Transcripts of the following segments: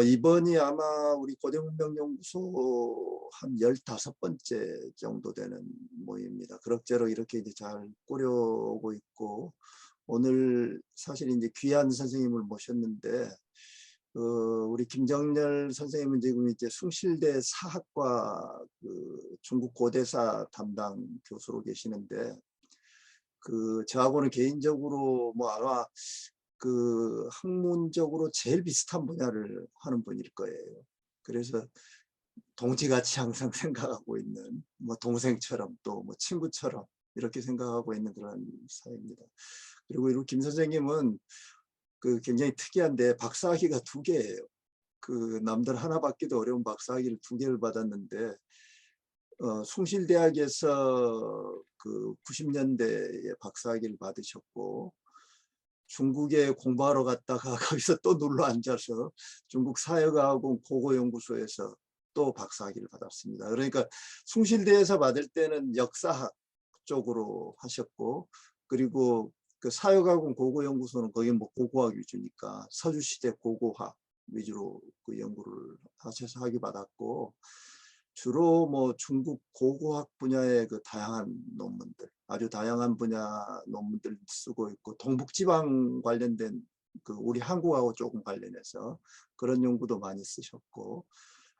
이번이 아마 우리 고대문명연구소 한 15번째 정도 되는 모임입니다. 그럭저럭 이렇게 이제 잘 꾸려오고 있고, 오늘 사실 이제 귀한 선생님을 모셨는데, 우리 김정렬 선생님은 지금 이제 숭실대 사학과 중국 고대사 담당 교수로 계시는데, 저하고는 개인적으로 뭐 아마 학문적으로 제일 비슷한 분야를 하는 분일 거예요. 그래서 동지같이 항상 생각하고 있는, 뭐 동생처럼 또 뭐 친구처럼 이렇게 생각하고 있는 그런 사이입니다. 그리고 김 선생님은 굉장히 특이한데 박사학위가 2개예요. 남들 하나 받기도 어려운 박사학위를 2개를 받았는데, 숭실대학에서 90년대에 박사학위를 받으셨고, 중국에 공부하러 갔다가 거기서 또 눌러 앉아서 중국 사회과학원 고고연구소에서 또 박사학위를 받았습니다. 그러니까 숭실대에서 받을 때는 역사학 쪽으로 하셨고, 그리고 사회과학원 고고연구소는 거기 뭐 고고학 위주니까 서주시대 고고학 위주로 연구를 하셔서 학위 받았고, 주로 뭐 중국 고고학 분야의 다양한 논문들, 아주 다양한 분야 논문들 쓰고 있고, 동북지방 관련된 우리 한국하고 조금 관련해서 그런 연구도 많이 쓰셨고,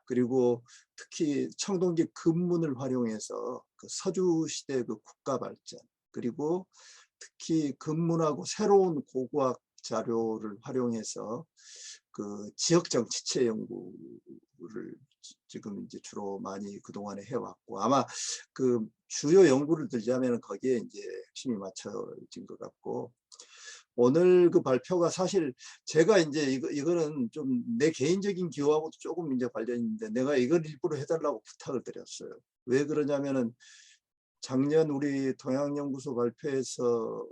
그리고 특히 청동기 금문을 활용해서 서주시대 국가 발전, 그리고 특히 금문하고 새로운 고고학 자료를 활용해서 지역 정치체 연구를 지금 이제 주로 많이 그동안에 해왔고, 아마 주요 연구를 들자면 거기에 이제 핵심이 맞춰진 것 같고, 오늘 발표가 사실 제가 이제 이거는 좀 내 개인적인 기호하고도 조금 이제 관련이 있는데, 내가 이걸 일부러 해달라고 부탁을 드렸어요. 왜 그러냐면은 작년 우리 동양연구소 발표에서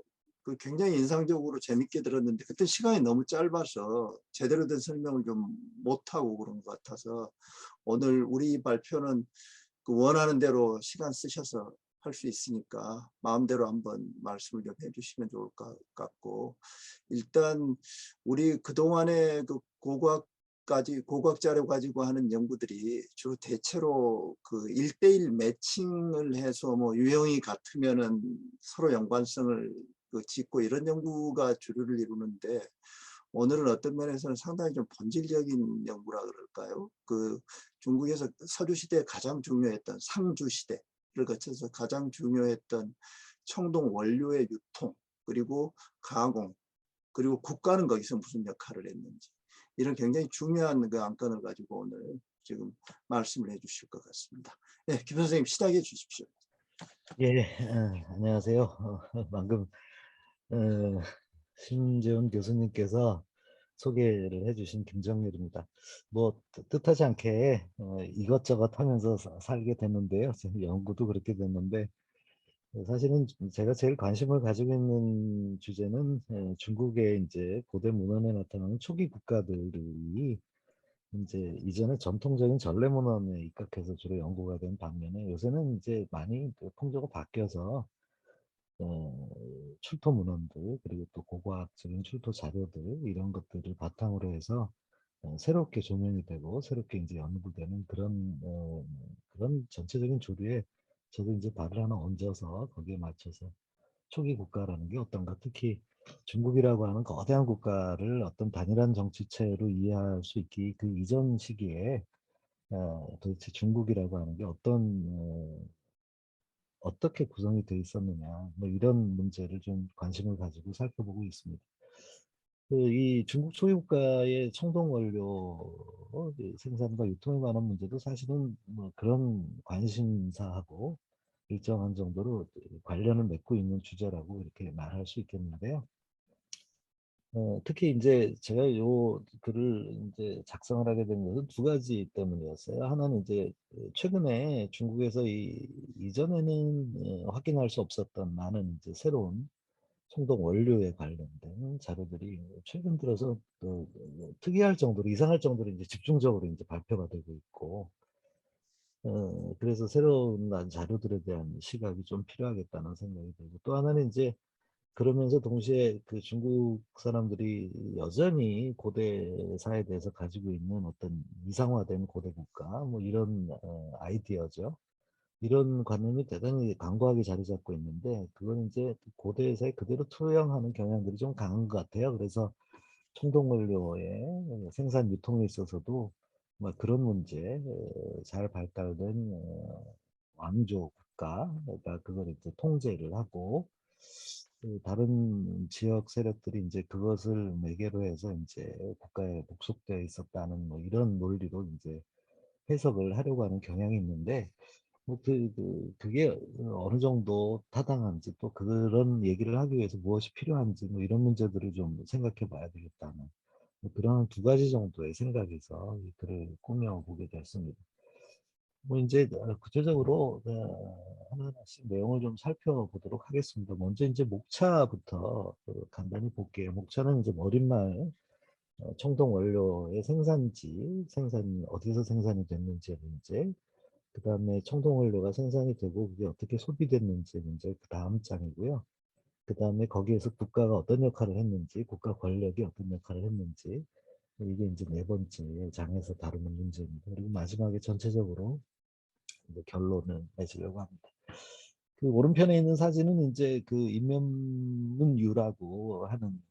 굉장히 인상적으로 재밌게 들었는데, 그때 시간이 너무 짧아서 제대로 된 설명을 좀 못하고 그런 것 같아서, 오늘 우리 발표는 원하는 대로 시간 쓰셔서 할 수 있으니까 마음대로 한번 말씀을 좀 해주시면 좋을 것 같고, 일단 우리 그동안에 고고학 자료 가지고 하는 연구들이 주로 대체로 1대1 매칭을 해서 뭐 유형이 같으면은 서로 연관성을 짓고 이런 연구가 주류를 이루는데, 오늘은 어떤 면에서는 상당히 좀 본질적인 연구라 그럴까요? 중국에서 서주시대에 가장 중요했던 상주시대를 거쳐서 가장 중요했던 청동 원료의 유통, 그리고 가공, 그리고 국가는 거기서 무슨 역할을 했는지, 이런 굉장히 중요한 안건을 가지고 오늘 지금 말씀을 해주실 것 같습니다. 네, 김 선생님 시작해 주십시오. 예, 안녕하세요. 방금 어, 심재훈 교수님께서 소개를 해주신 김정렬입니다. 뭐 뜻하지 않게 이것저것 하면서 살게 됐는데요. 연구도 그렇게 됐는데, 사실은 제가 제일 관심을 가지고 있는 주제는 중국의 이제 고대 문헌에 나타나는 초기 국가들이 이제 이전에 전통적인 전래 문헌에 입각해서 주로 연구가 된 반면에, 요새는 이제 많이 풍조가 바뀌어서 어, 출토 문헌들, 그리고 또 고고학적인 출토 자료들, 이런 것들을 바탕으로 해서 새롭게 조명이 되고 새롭게 이제 연구되는 그런 전체적인 조류에 저도 이제 발을 하나 얹어서 거기에 맞춰서 초기 국가라는 게 어떤가, 특히 중국이라고 하는 거대한 국가를 어떤 단일한 정치체로 이해할 수 있기 그 이전 시기에 도대체 중국이라고 하는 게 어떻게 구성이 되어 있었느냐, 뭐 이런 문제를 좀 관심을 가지고 살펴보고 있습니다. 이 중국 초유가의 청동 원료 생산과 유통에 관한 문제도 사실은 뭐 그런 관심사하고 일정한 정도로 관련을 맺고 있는 주제라고 이렇게 말할 수 있겠는데요. 특히 이제 제가 요 글을 이제 작성을 하게 된 것은 2가지 때문이었어요. 하나는 이제 최근에 중국에서 이전에는 확인할 수 없었던 많은 이제 새로운 청동 원료에 관련된 자료들이 최근 들어서 특이할 정도로, 이상할 정도로 이제 집중적으로 이제 발표가 되고 있고, 그래서 새로운 자료들에 대한 시각이 좀 필요하겠다는 생각이 들고, 또 하나는 이제 그러면서 동시에 그 중국 사람들이 여전히 고대사에 대해서 가지고 있는 어떤 이상화된 고대 국가 뭐 이런 아이디어죠. 이런 관념이 대단히 강고하게 자리 잡고 있는데 그건 이제 고대사에 그대로 투영하는 경향들이 좀 강한 것 같아요. 그래서 청동 원료의 생산 유통에 있어서도 뭐 그런 문제 잘 발달된 왕조 국가가 그걸 이제 통제를 하고 그 다른 지역 세력들이 이제 그것을 매개로 해서 이제 국가에 복속되어 있었다는 뭐 이런 논리로 이제 해석을 하려고 하는 경향이 있는데 뭐 그게 어느 정도 타당한지 또 그런 얘기를 하기 위해서 무엇이 필요한지 뭐 이런 문제들을 좀 생각해 봐야 되겠다는 뭐 그런 두 가지 정도의 생각에서 이 글을 꾸며보게 됐습니다. 뭐 이제 구체적으로 하나하나씩 내용을 좀 살펴보도록 하겠습니다. 먼저 이제 목차부터 간단히 볼게요. 목차는 이제 머릿말 청동 원료의 생산지, 어디서 생산이 됐는지의 문제, 그 다음에 청동 원료가 생산이 되고 그게 어떻게 소비됐는지의 문제 그 다음 장이고요. 그 다음에 거기에서 국가가 어떤 역할을 했는지, 국가 권력이 어떤 역할을 했는지, 이게 이제 네 번째 장에서 다루는 문제입니다. 그리고 마지막에 전체적으로 이제 결론을 내시려고 합니다. 그 오른편에 있는 사진은 이제 그 임면문유라고 하는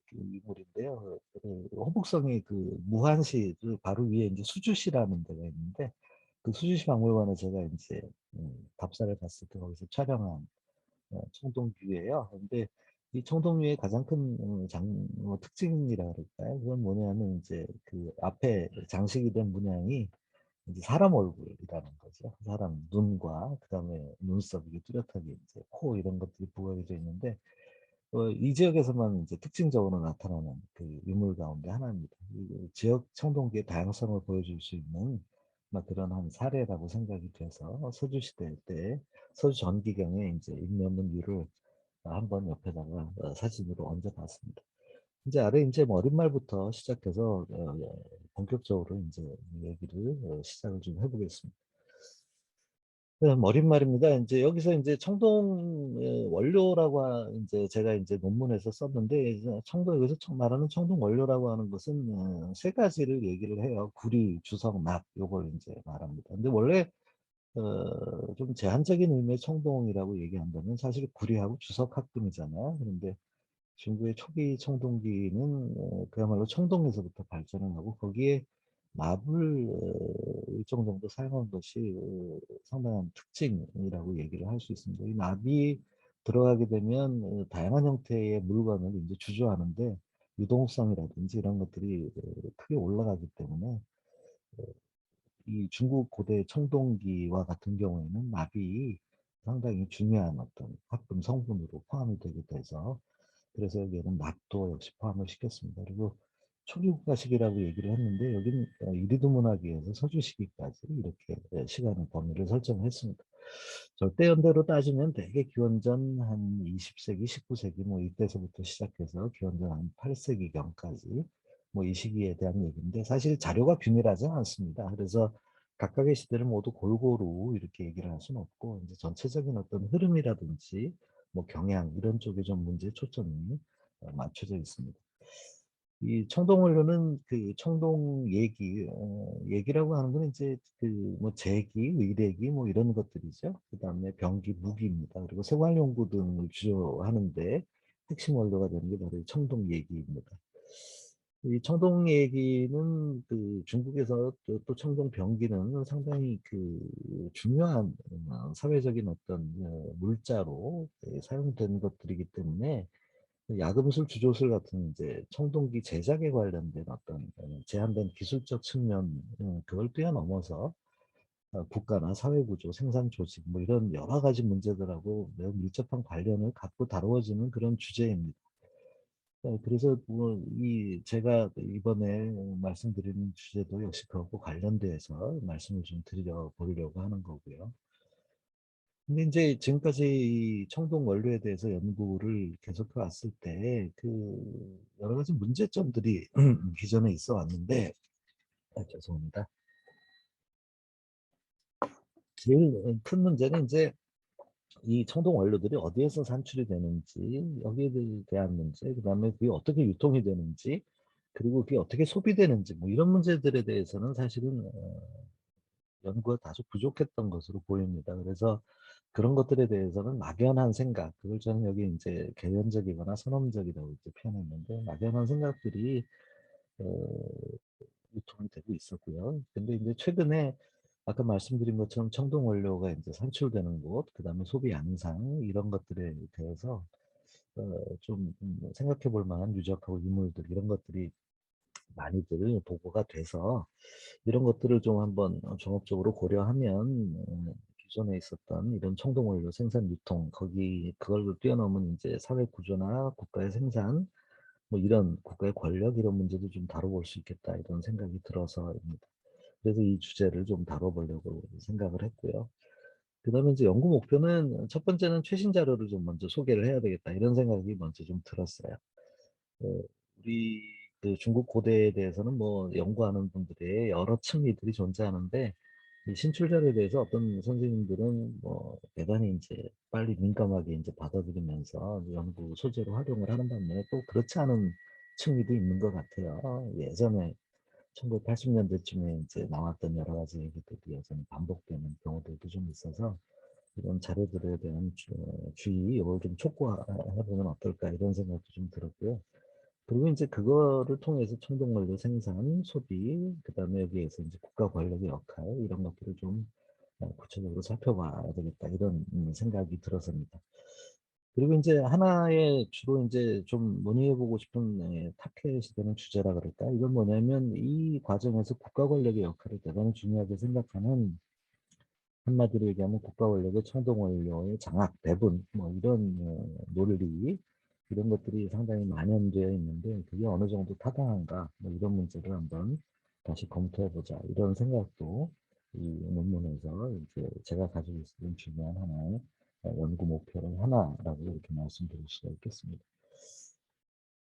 그 인물인데요. 그 호북성의 그 무한시 그 바로 위에 이제 수주시라는 데가 있는데 그 수주시 박물관에 제가 이제 답사를 갔을 때 거기서 촬영한 청동뷰예요. 근데 이 청동뷰의 가장 큰 특징이라 그럴까요? 그건 뭐냐면 이제 그 앞에 장식이 된 문양이 이제 사람 얼굴이라는 거죠. 사람 눈과 그다음에 눈썹 이게 뚜렷하게 이제 코 이런 것들이 부각이 되어 있는데 이 지역에서만 이제 특징적으로 나타나는 그 유물 가운데 하나입니다. 이 지역 청동기의 다양성을 보여줄 수 있는 그런 한 사례라고 생각이 돼서 서주 시대 때 서주 전기경에 이제 인면문유를 한번 옆에다가 사진으로 얹어봤습니다. 이제 아래 이제 머릿말부터 시작해서 본격적으로 이제 얘기를 시작을 좀 해보겠습니다. 머릿말입니다. 이제 여기서 이제 청동 원료라고 이제 제가 이제 논문에서 썼는데 이제 여기서 말하는 청동 원료라고 하는 것은 세 가지를 얘기를 해요. 구리, 주석, 납 요걸 이제 말합니다. 근데 원래 좀 제한적인 의미의 청동이라고 얘기한다면 사실 구리하고 주석 합금이잖아요. 그런데 중국의 초기 청동기는 그야말로 청동에서부터 발전을 하고 거기에 납을 일정 정도 사용한 것이 상당한 특징이라고 얘기를 할 수 있습니다. 이 납이 들어가게 되면 다양한 형태의 물건을 이제 주조하는데 유동성이라든지 이런 것들이 크게 올라가기 때문에 이 중국 고대 청동기와 같은 경우에는 납이 상당히 중요한 어떤 합금 성분으로 포함이 되게 돼서 그래서 여기에는 납도 역시 포함을 시켰습니다. 그리고 초기국가식이라고 얘기를 했는데 여기는 이리두문화기에서 서주시기까지 이렇게 시간의 범위를 설정했습니다. 절대연대로 따지면 대개 기원전 한 20세기, 19세기 뭐 이때서부터 시작해서 기원전 한 8세기경까지 뭐 이 시기에 대한 얘기인데 사실 자료가 균일하지 않습니다. 그래서 각각의 시대를 모두 골고루 이렇게 얘기를 할 수는 없고 이제 전체적인 어떤 흐름이라든지 뭐 경향 이런 쪽에 좀 문제에 초점이 맞춰져 있습니다. 이 청동원료는 그 청동 얘기라고 하는 건 이제 그 뭐 제기, 의례기 뭐 이런 것들이죠. 그 다음에 병기, 무기입니다. 그리고 생활용구 등을 주조하는데 핵심 원료가 되는 게 바로 청동 얘기입니다. 이 청동 얘기는 그 중국에서 또 청동 병기는 상당히 그 중요한 사회적인 어떤 물자로 사용된 것들이기 때문에 야금술, 주조술 같은 이제 청동기 제작에 관련된 어떤 제한된 기술적 측면 그걸 뛰어넘어서 국가나 사회구조, 생산 조직 뭐 이런 여러 가지 문제들하고 매우 밀접한 관련을 갖고 다루어지는 그런 주제입니다. 그래서 뭐 이 제가 이번에 말씀드리는 주제도 역시 그하고 관련돼서 말씀을 좀 드려 보려고 하는 거고요. 근데 이제 지금까지 이 청동 원료에 대해서 연구를 계속해 왔을 때 그 여러 가지 문제점들이 기존에 있어 왔는데 제일 큰 문제는 이제 이 청동 원료들이 어디에서 산출이 되는지, 여기에 대한 문제, 그다음에 그게 어떻게 유통이 되는지, 그리고 그게 어떻게 소비되는지, 뭐 이런 문제들에 대해서는 사실은 연구가 다소 부족했던 것으로 보입니다. 그래서 그런 것들에 대해서는 막연한 생각, 그걸 저는 여기 이제 개연적이거나 선험적이라고 이렇게 표현했는데, 막연한 생각들이 어, 유통이 되고 있었고요. 근데 이제 최근에 아까 말씀드린 것처럼 청동 원료가 이제 산출되는 곳, 그다음에 소비 양상 이런 것들에 대해서 좀 생각해 볼 만한 유적하고 유물들 이런 것들이 많이들 보고가 돼서 이런 것들을 좀 한번 종합적으로 고려하면 기존에 있었던 이런 청동 원료 생산 유통 거기 그걸 뛰어넘은 이제 사회 구조나 국가의 생산 뭐 이런 국가의 권력 이런 문제도 좀 다뤄볼 수 있겠다 이런 생각이 들어서입니다. 그래서 이 주제를 좀 다뤄보려고 생각을 했고요. 그다음에 이제 연구 목표는 첫 번째는 최신 자료를 좀 먼저 소개를 해야 되겠다 이런 생각이 먼저 좀 들었어요. 어, 우리 그 중국 고대에 대해서는 뭐 연구하는 분들의 여러 층위들이 존재하는데 이 신출자료에 대해서 어떤 선생님들은 뭐 대단히 이제 빨리 민감하게 이제 받아들이면서 연구 소재로 활용을 하는 반면에 또 그렇지 않은 층위도 있는 것 같아요. 예전에 1980년대쯤에 이제 나왔던 여러 가지 얘기들이 여전히 반복되는 경우들도 좀 있어서 이런 자료들에 대한 주의, 이걸 좀 촉구해보면 어떨까 이런 생각도 좀 들었고요. 그리고 이제 그거를 통해서 청동원료 생산, 소비, 그다음에 여기에서 이제 국가 권력의 역할 이런 것들을 좀 구체적으로 살펴봐야 되겠다 이런 생각이 들어서입니다. 그리고 이제 하나의 주로 이제 좀 논의해보고 싶은 타켓이 되는 주제라 그럴까? 이건 뭐냐면 이 과정에서 국가 권력의 역할을 대단히 중요하게 생각하는 한마디로 얘기하면 국가 권력의 청동 원료의 장악, 배분, 뭐 이런 논리, 이런 것들이 상당히 만연되어 있는데 그게 어느 정도 타당한가, 뭐 이런 문제를 한번 다시 검토해보자 이런 생각도 이 논문에서 이제 제가 가지고 있는 중요한 하나의 연구 목표를 하나라고 이렇게 말씀드릴 수가 있겠습니다.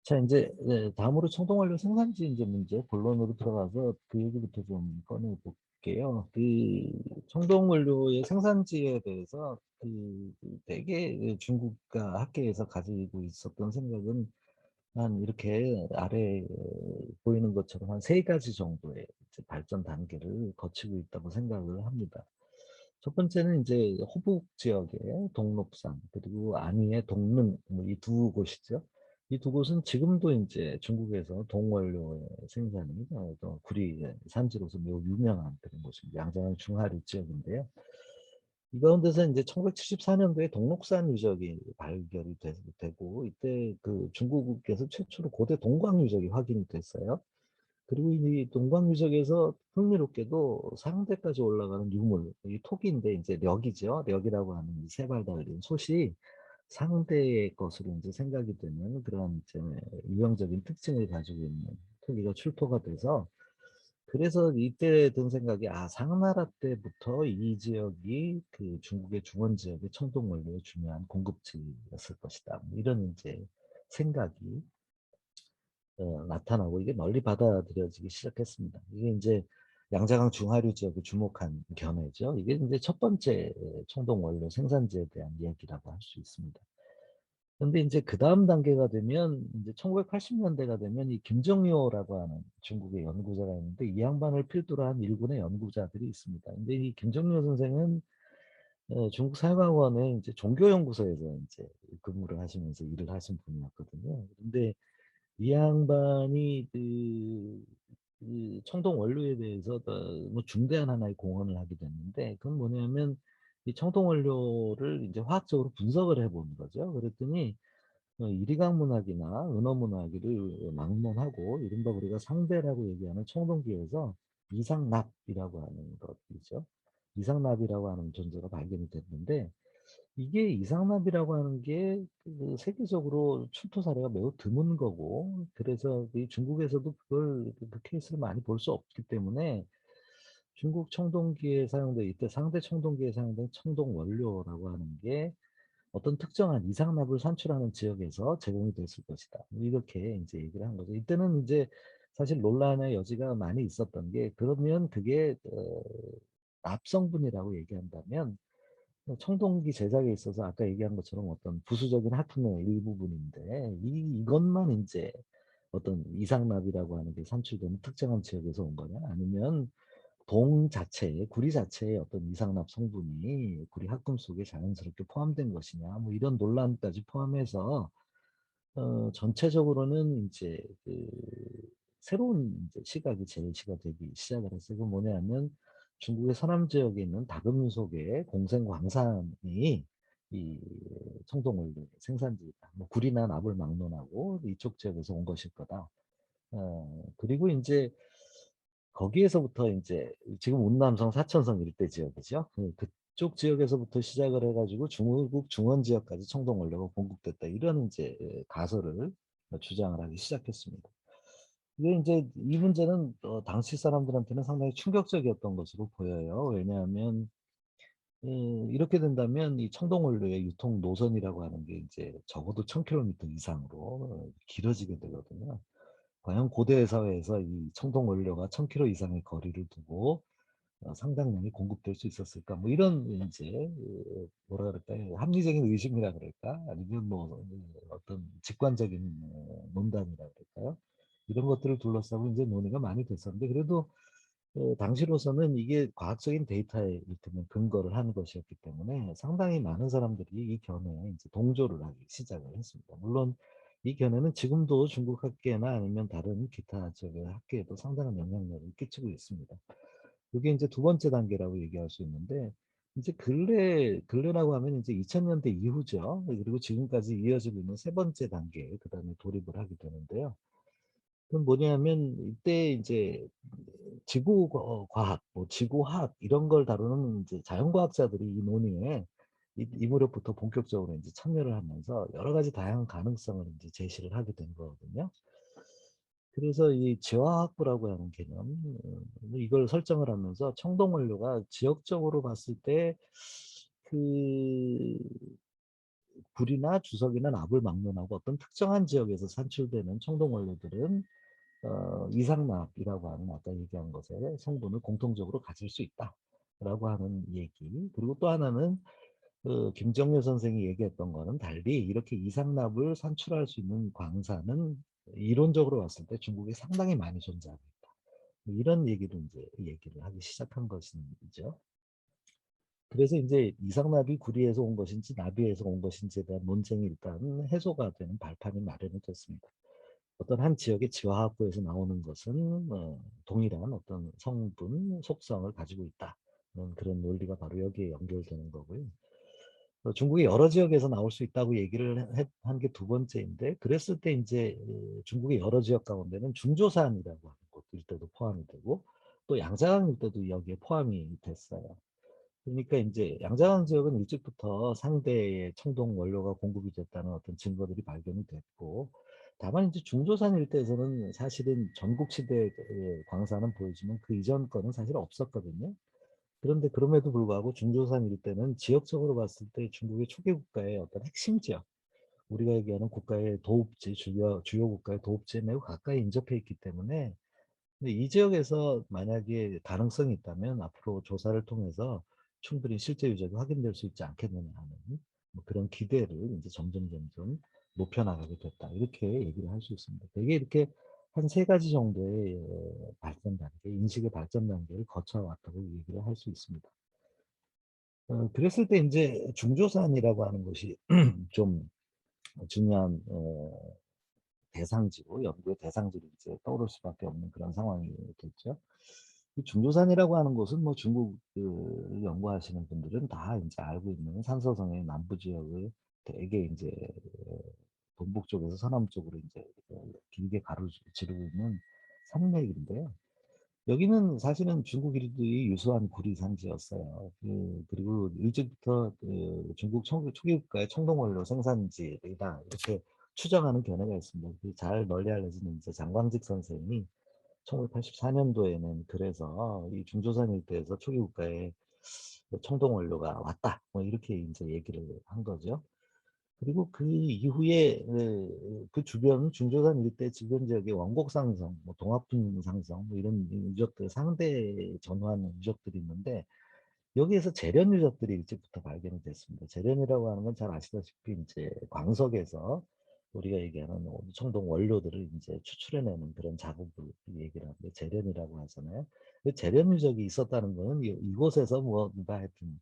자, 이제 다음으로 청동 원료 생산지 이제 문제 본론으로 들어가서 그 얘기부터 좀 꺼내 볼게요. 그 청동 원료의 생산지에 대해서 대개 중국과 학계에서 가지고 있었던 생각은 한 이렇게 아래 보이는 것처럼 한 세 가지 정도의 이제 발전 단계를 거치고 있다고 생각을 합니다. 첫 번째는 이제 호북 지역의 동록산 그리고 안위의 동릉 뭐 이 두 곳이죠. 이 두 곳은 지금도 이제 중국에서 동원료의 생산이 또 구리 산지로서 매우 유명한 그런 곳입니다. 양자강 중하류 지역인데요. 이 가운데서 이제 1974년도에 동록산 유적이 발견이 되고 이때 그 중국에서 최초로 고대 동광 유적이 확인이 됐어요. 그리고 이 동광 유적에서 흥미롭게도 상대까지 올라가는 유물, 이 토기인데 이제 력이죠. 력이라고 하는 이 세발 달린 솥이 상대의 것으로 이제 생각이 되는 그런 이제 유형적인 특징을 가지고 있는 토기가 출토가 돼서 그래서 이때 든 생각이 상나라 때부터 이 지역이 그 중국의 중원 지역의 청동 원료의 중요한 공급지였을 것이다. 뭐 이런 이제 생각이 나타나고 이게 널리 받아들여지기 시작했습니다. 이게 이제 양자강 중하류 지역에 주목한 견해죠. 이게 이제 첫 번째 청동 원료 생산지에 대한 이야기라고 할 수 있습니다. 근데 이제 그 다음 단계가 되면 이제 1980년대가 되면 이 김정요라고 하는 중국의 연구자가 있는데 이 양반을 필두로 한 일군의 연구자들이 있습니다. 근데 이 김정요 선생은 중국 사회과학원의 이제 종교연구소에서 이제 근무를 하시면서 일을 하신 분이었거든요. 근데 이 양반이 그 청동 원료에 대해서 뭐 중대한 하나의 공헌을 하게 됐는데 그건 뭐냐면 이 청동 원료를 이제 화학적으로 분석을 해보는 거죠. 그랬더니 이리강 문학이나 은어 문학을 막론하고 이른바 우리가 상대라고 얘기하는 청동기에서 이상납이라고 하는 것이죠. 이상납이라고 하는 존재가 발견이 됐는데 이게 이상납이라고 하는 게그 세계적으로 출토 사례가 매우 드문 거고 그래서 이 중국에서도 그걸 그 케이스를 많이 볼 수 없기 때문에 중국 청동기에 사용된 이때 상대 청동기에 사용된 청동 원료라고 하는 게 어떤 특정한 이상납을 산출하는 지역에서 제공이 됐을 것이다. 이렇게 이제 얘기를 한 거죠. 이때는 이제 사실 논란의 여지가 많이 있었던 게 그러면 그게 납성분이라고 얘기한다면 청동기 제작에 있어서 아까 얘기한 것처럼 어떤 부수적인 하품의 일부분인데 이것만 이제 어떤 이상납이라고 하는 게 산출되는 특정한 지역에서 온 거냐 아니면 봉 자체에 구리 자체에 어떤 이상납 성분이 구리 합금 속에 자연스럽게 포함된 것이냐 뭐 이런 논란까지 포함해서 전체적으로는 이제 그 새로운 이제 시각이 제시가 되기 시작을 했어요. 그 뭐냐면 중국의 서남 지역에 있는 다금 속의 공생 광산이 이 청동원료 생산지다. 뭐 구리나 납을 막론하고 이쪽 지역에서 온 것일 거다. 그리고 이제 거기에서부터 이제 지금 운남성 사천성 일대 지역이죠. 그쪽 지역에서부터 시작을 해가지고 중국 중원 지역까지 청동 원료가 공급됐다. 이런 이제 가설을 주장을 하기 시작했습니다. 이게 이제 이 문제는 당시 사람들한테는 상당히 충격적이었던 것으로 보여요. 왜냐하면 이렇게 된다면 이 청동 원료의 유통 노선이라고 하는 게 이제 적어도 1000km 이상으로 길어지게 되거든요. 과연 고대 사회에서 이 청동 원료가 1000km 이상의 거리를 두고 상당량이 공급될 수 있었을까? 뭐 이런 이제 뭐라 그럴까요? 합리적인 의심이라 그럴까? 아니면 뭐 어떤 직관적인 논단이라 그럴까요? 이런 것들을 둘러싸고 이제 논의가 많이 됐었는데 그래도 당시로서는 이게 과학적인 데이터에 이를테면 근거를 한 것이었기 때문에 상당히 많은 사람들이 이 견해에 이제 동조를 하기 시작을 했습니다. 물론 이 견해는 지금도 중국 학계나 아니면 다른 기타 지역의 학계에도 상당한 영향력을 끼치고 있습니다. 그게 이제 두 번째 단계라고 얘기할 수 있는데 이제 근래라고 하면 이제 2000년대 이후죠. 그리고 지금까지 이어지고 있는 세 번째 단계에 그다음에 돌입을 하게 되는데요. 그건 뭐냐면 이때 이제 지구 과학, 뭐 지구화학 이런 걸 다루는 이제 자연과학자들이 이 논의에 이 무렵부터 본격적으로 이제 참여를 하면서 여러 가지 다양한 가능성을 이제 제시를 하게 된 거거든요. 그래서 이 지화학부라고 하는 개념, 이걸 설정을 하면서 청동 원료가 지역적으로 봤을 때 그 불이나 주석이나 납을 막론하고 어떤 특정한 지역에서 산출되는 청동 원료들은 이상납이라고 하는 아까 얘기한 것의 성분을 공통적으로 가질 수 있다라고 하는 얘기. 그리고 또 하나는 김정일 선생이 얘기했던 거는 달리 이렇게 이상납을 산출할 수 있는 광산은 이론적으로 봤을 때 중국에 상당히 많이 존재하고 있다. 뭐 이런 얘기를 이제 얘기를 하기 시작한 것이죠. 그래서 이제 이상납이 구리에서 온 것인지 나비에서 온 것인지에 대한 논쟁이 일단 해소가 되는 발판이 마련이 됐습니다. 어떤 한 지역의 지화학부에서 나오는 것은 동일한 어떤 성분, 속성을 가지고 있다. 그런 논리가 바로 여기에 연결되는 거고요. 중국의 여러 지역에서 나올 수 있다고 얘기를 한 게 두 번째인데, 그랬을 때 이제 중국의 여러 지역 가운데는 중조산이라고 하는 곳 일대도 포함이 되고, 또 양자강 일대도 여기에 포함이 됐어요. 그러니까 이제 양자강 지역은 일찍부터 상대의 청동 원료가 공급이 됐다는 어떤 증거들이 발견이 됐고, 다만 이제 중조산 일대에서는 사실은 전국시대의 광산은 보이지만 그 이전 거는 사실 없었거든요. 그런데 그럼에도 불구하고 중조산 일대는 지역적으로 봤을 때 중국의 초기 국가의 어떤 핵심 지역, 우리가 얘기하는 국가의 도읍지, 주요 국가의 도읍지에 매우 가까이 인접해 있기 때문에 근데 이 지역에서 만약에 가능성이 있다면 앞으로 조사를 통해서 충분히 실제 유적이 확인될 수 있지 않겠느냐 하는 뭐 그런 기대를 이제 점점 높여나가게 됐다. 이렇게 얘기를 할 수 있습니다. 되게 이렇게 한 세 가지 정도의 발전 단계, 인식의 발전 단계를 거쳐왔다고 얘기를 할 수 있습니다. 그랬을 때 이제 중조산이라고 하는 것이 좀 중요한 대상지고 연구의 대상지로 이제 떠오를 수밖에 없는 그런 상황이 됐죠. 이 중조산이라고 하는 곳은 뭐 중국 연구하시는 분들은 다 이제 알고 있는 산서성의 남부 지역을 되게 이제 동북 쪽에서 서남 쪽으로 이제 길게 가로지르고 있는 산맥인데요. 여기는 사실은 중국 일들이 유수한 구리 산지였어요. 그리고 일찍부터 중국 초기 국가의 청동원료 생산지이다 이렇게 추정하는 견해가 있습니다. 잘 널리 알려진 이제 장광직 선생이 1984년도에는 그래서 이 중조선 일대에서 초기 국가에 청동원료가 왔다. 뭐 이렇게 이제 얘기를 한 거죠. 그리고 그 이후에 그 주변 중조선 일대 주변 지역의 원곡상성, 뭐 동화풍상성 뭐 이런 유적들 상대 전후하는 유적들이 있는데 여기에서 재련 유적들이 일찍부터 발견이 됐습니다. 재련이라고 하는 건 잘 아시다시피 이제 광석에서 우리가 얘기하는 청동 원료들을 이제 추출해내는 그런 작업을 얘기를 하는데 재련이라고 하잖아요. 그 재련 유적이 있었다는 거는 이곳에서 뭔가 하여튼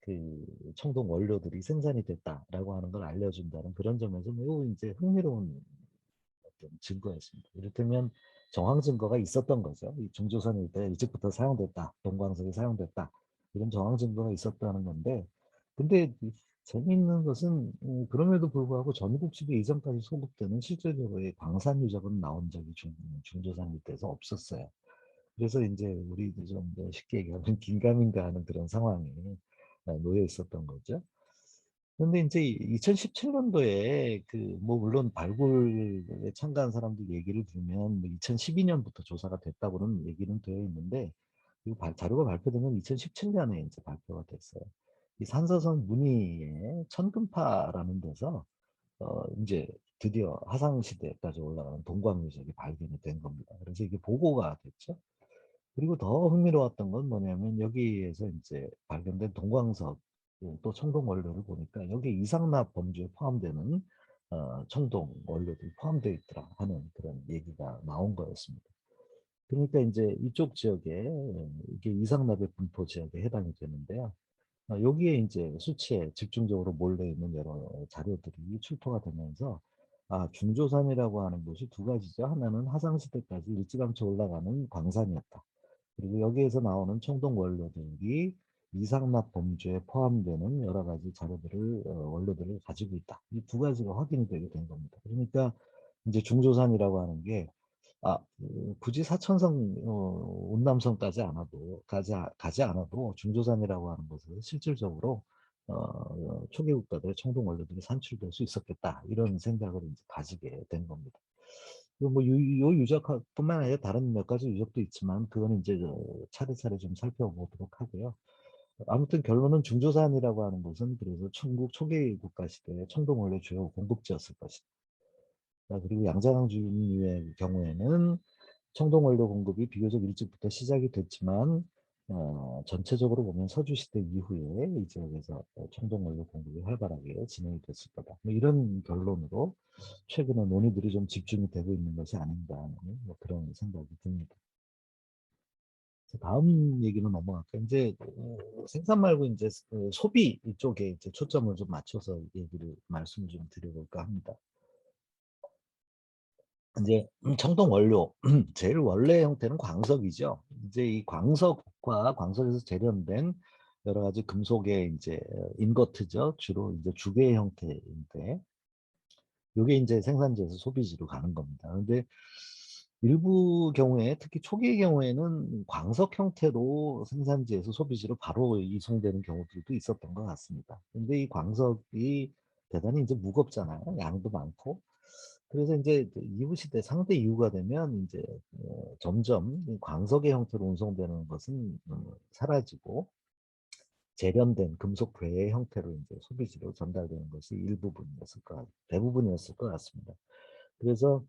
그 청동 원료들이 생산이 됐다라고 하는 걸 알려준다는 그런 점에서 매우 이제 흥미로운 어떤 증거였습니다. 이를테면 정황 증거가 있었던 거죠. 이 중조선 일대 일찍부터 사용됐다, 동광석이 사용됐다 이런 정황 증거가 있었다는 건데, 근데 재미있는 것은 그럼에도 불구하고 전국시대 이전까지 소급되는 실질적으로의 광산 유적은 나온 적이 중조선 일대에서 없었어요. 그래서 이제 우리도 좀 쉽게 얘기하면 긴가민가 하는 그런 상황에 놓여 있었던 거죠. 그런데 이제 2017년도에 그 뭐 물론 발굴에 참가한 사람들 얘기를 들으면 뭐 2012년부터 조사가 됐다고는 얘기는 되어 있는데, 이 자료가 발표된 건 2017년에 이제 발표가 됐어요. 이 산서성 문의의 천금파라는 데서 이제 드디어 하상 시대까지 올라가는 동광유적이 발견이 된 겁니다. 그래서 이게 보고가 됐죠. 그리고 더 흥미로웠던 건 뭐냐면 여기에서 이제 발견된 동광석 또 청동 원료를 보니까 여기 이상납 범주에 포함되는 청동 원료들이 포함되어 있더라 하는 그런 얘기가 나온 거였습니다. 그러니까 이제 이쪽 지역에 이게 이상납의 분포 지역에 해당이 되는데요. 여기에 이제 수치에 집중적으로 몰려 있는 여러 자료들이 출토가 되면서 중조선이라고 하는 곳이 두 가지죠. 하나는 하상시대까지 일찌감치 올라가는 광산이었다. 그리고 여기에서 나오는 청동 원료들이 이상납 범주에 포함되는 여러 가지 자료들을 원료들을 가지고 있다. 이 두 가지가 확인이 되게 된 겁니다. 그러니까 이제 중조선이라고 하는 게 굳이 사천성 운남성까지 가지 않아도 중조선이라고 하는 곳은 실질적으로 초기 국가들의 청동 원료들이 산출될 수 있었겠다 이런 생각을 이제 가지게 된 겁니다. 뭐 요 유적뿐만 아니라 다른 몇 가지 유적도 있지만 그거는 이제 차례차례 좀 살펴보도록 하고요. 아무튼 결론은 중조산이라고 하는 곳은 그래서 중국 초기 국가 시대의 청동 원료 주요 공급지였을 것이다. 그리고 양자강 주유의 경우에는 청동 원료 공급이 비교적 일찍부터 시작이 됐지만 전체적으로 보면 서주시대 이후에 이 지역에서 청동 원료 공급이 활발하게 진행이 됐을 거다. 뭐 이런 결론으로 최근에 논의들이 좀 집중이 되고 있는 것이 아닌가 하는 뭐 그런 생각이 듭니다. 다음 얘기로 넘어갈까요? 이제 생산 말고 이제 소비 이쪽에 이제 초점을 좀 맞춰서 말씀을 좀 드려볼까 합니다. 이제 청동 원료 제일 원래 형태는 광석이죠. 이제 이 광석과 광석에서 재련된 여러 가지 금속의 이제 인거트죠. 주로 이제 주계 형태인데 이게 이제 생산지에서 소비지로 가는 겁니다. 그런데 일부 경우에 특히 초기의 경우에는 광석 형태로 생산지에서 소비지로 바로 이송되는 경우들도 있었던 것 같습니다. 근데 이 광석이 대단히 이제 무겁잖아요. 양도 많고. 그래서 이제 이후 시대 상대 이후가 되면 이제 점점 이 광석의 형태로 운송되는 것은 사라지고 재련된 금속 괴의 형태로 이제 소비지로 전달되는 것이 대부분이었을 것 같습니다. 그래서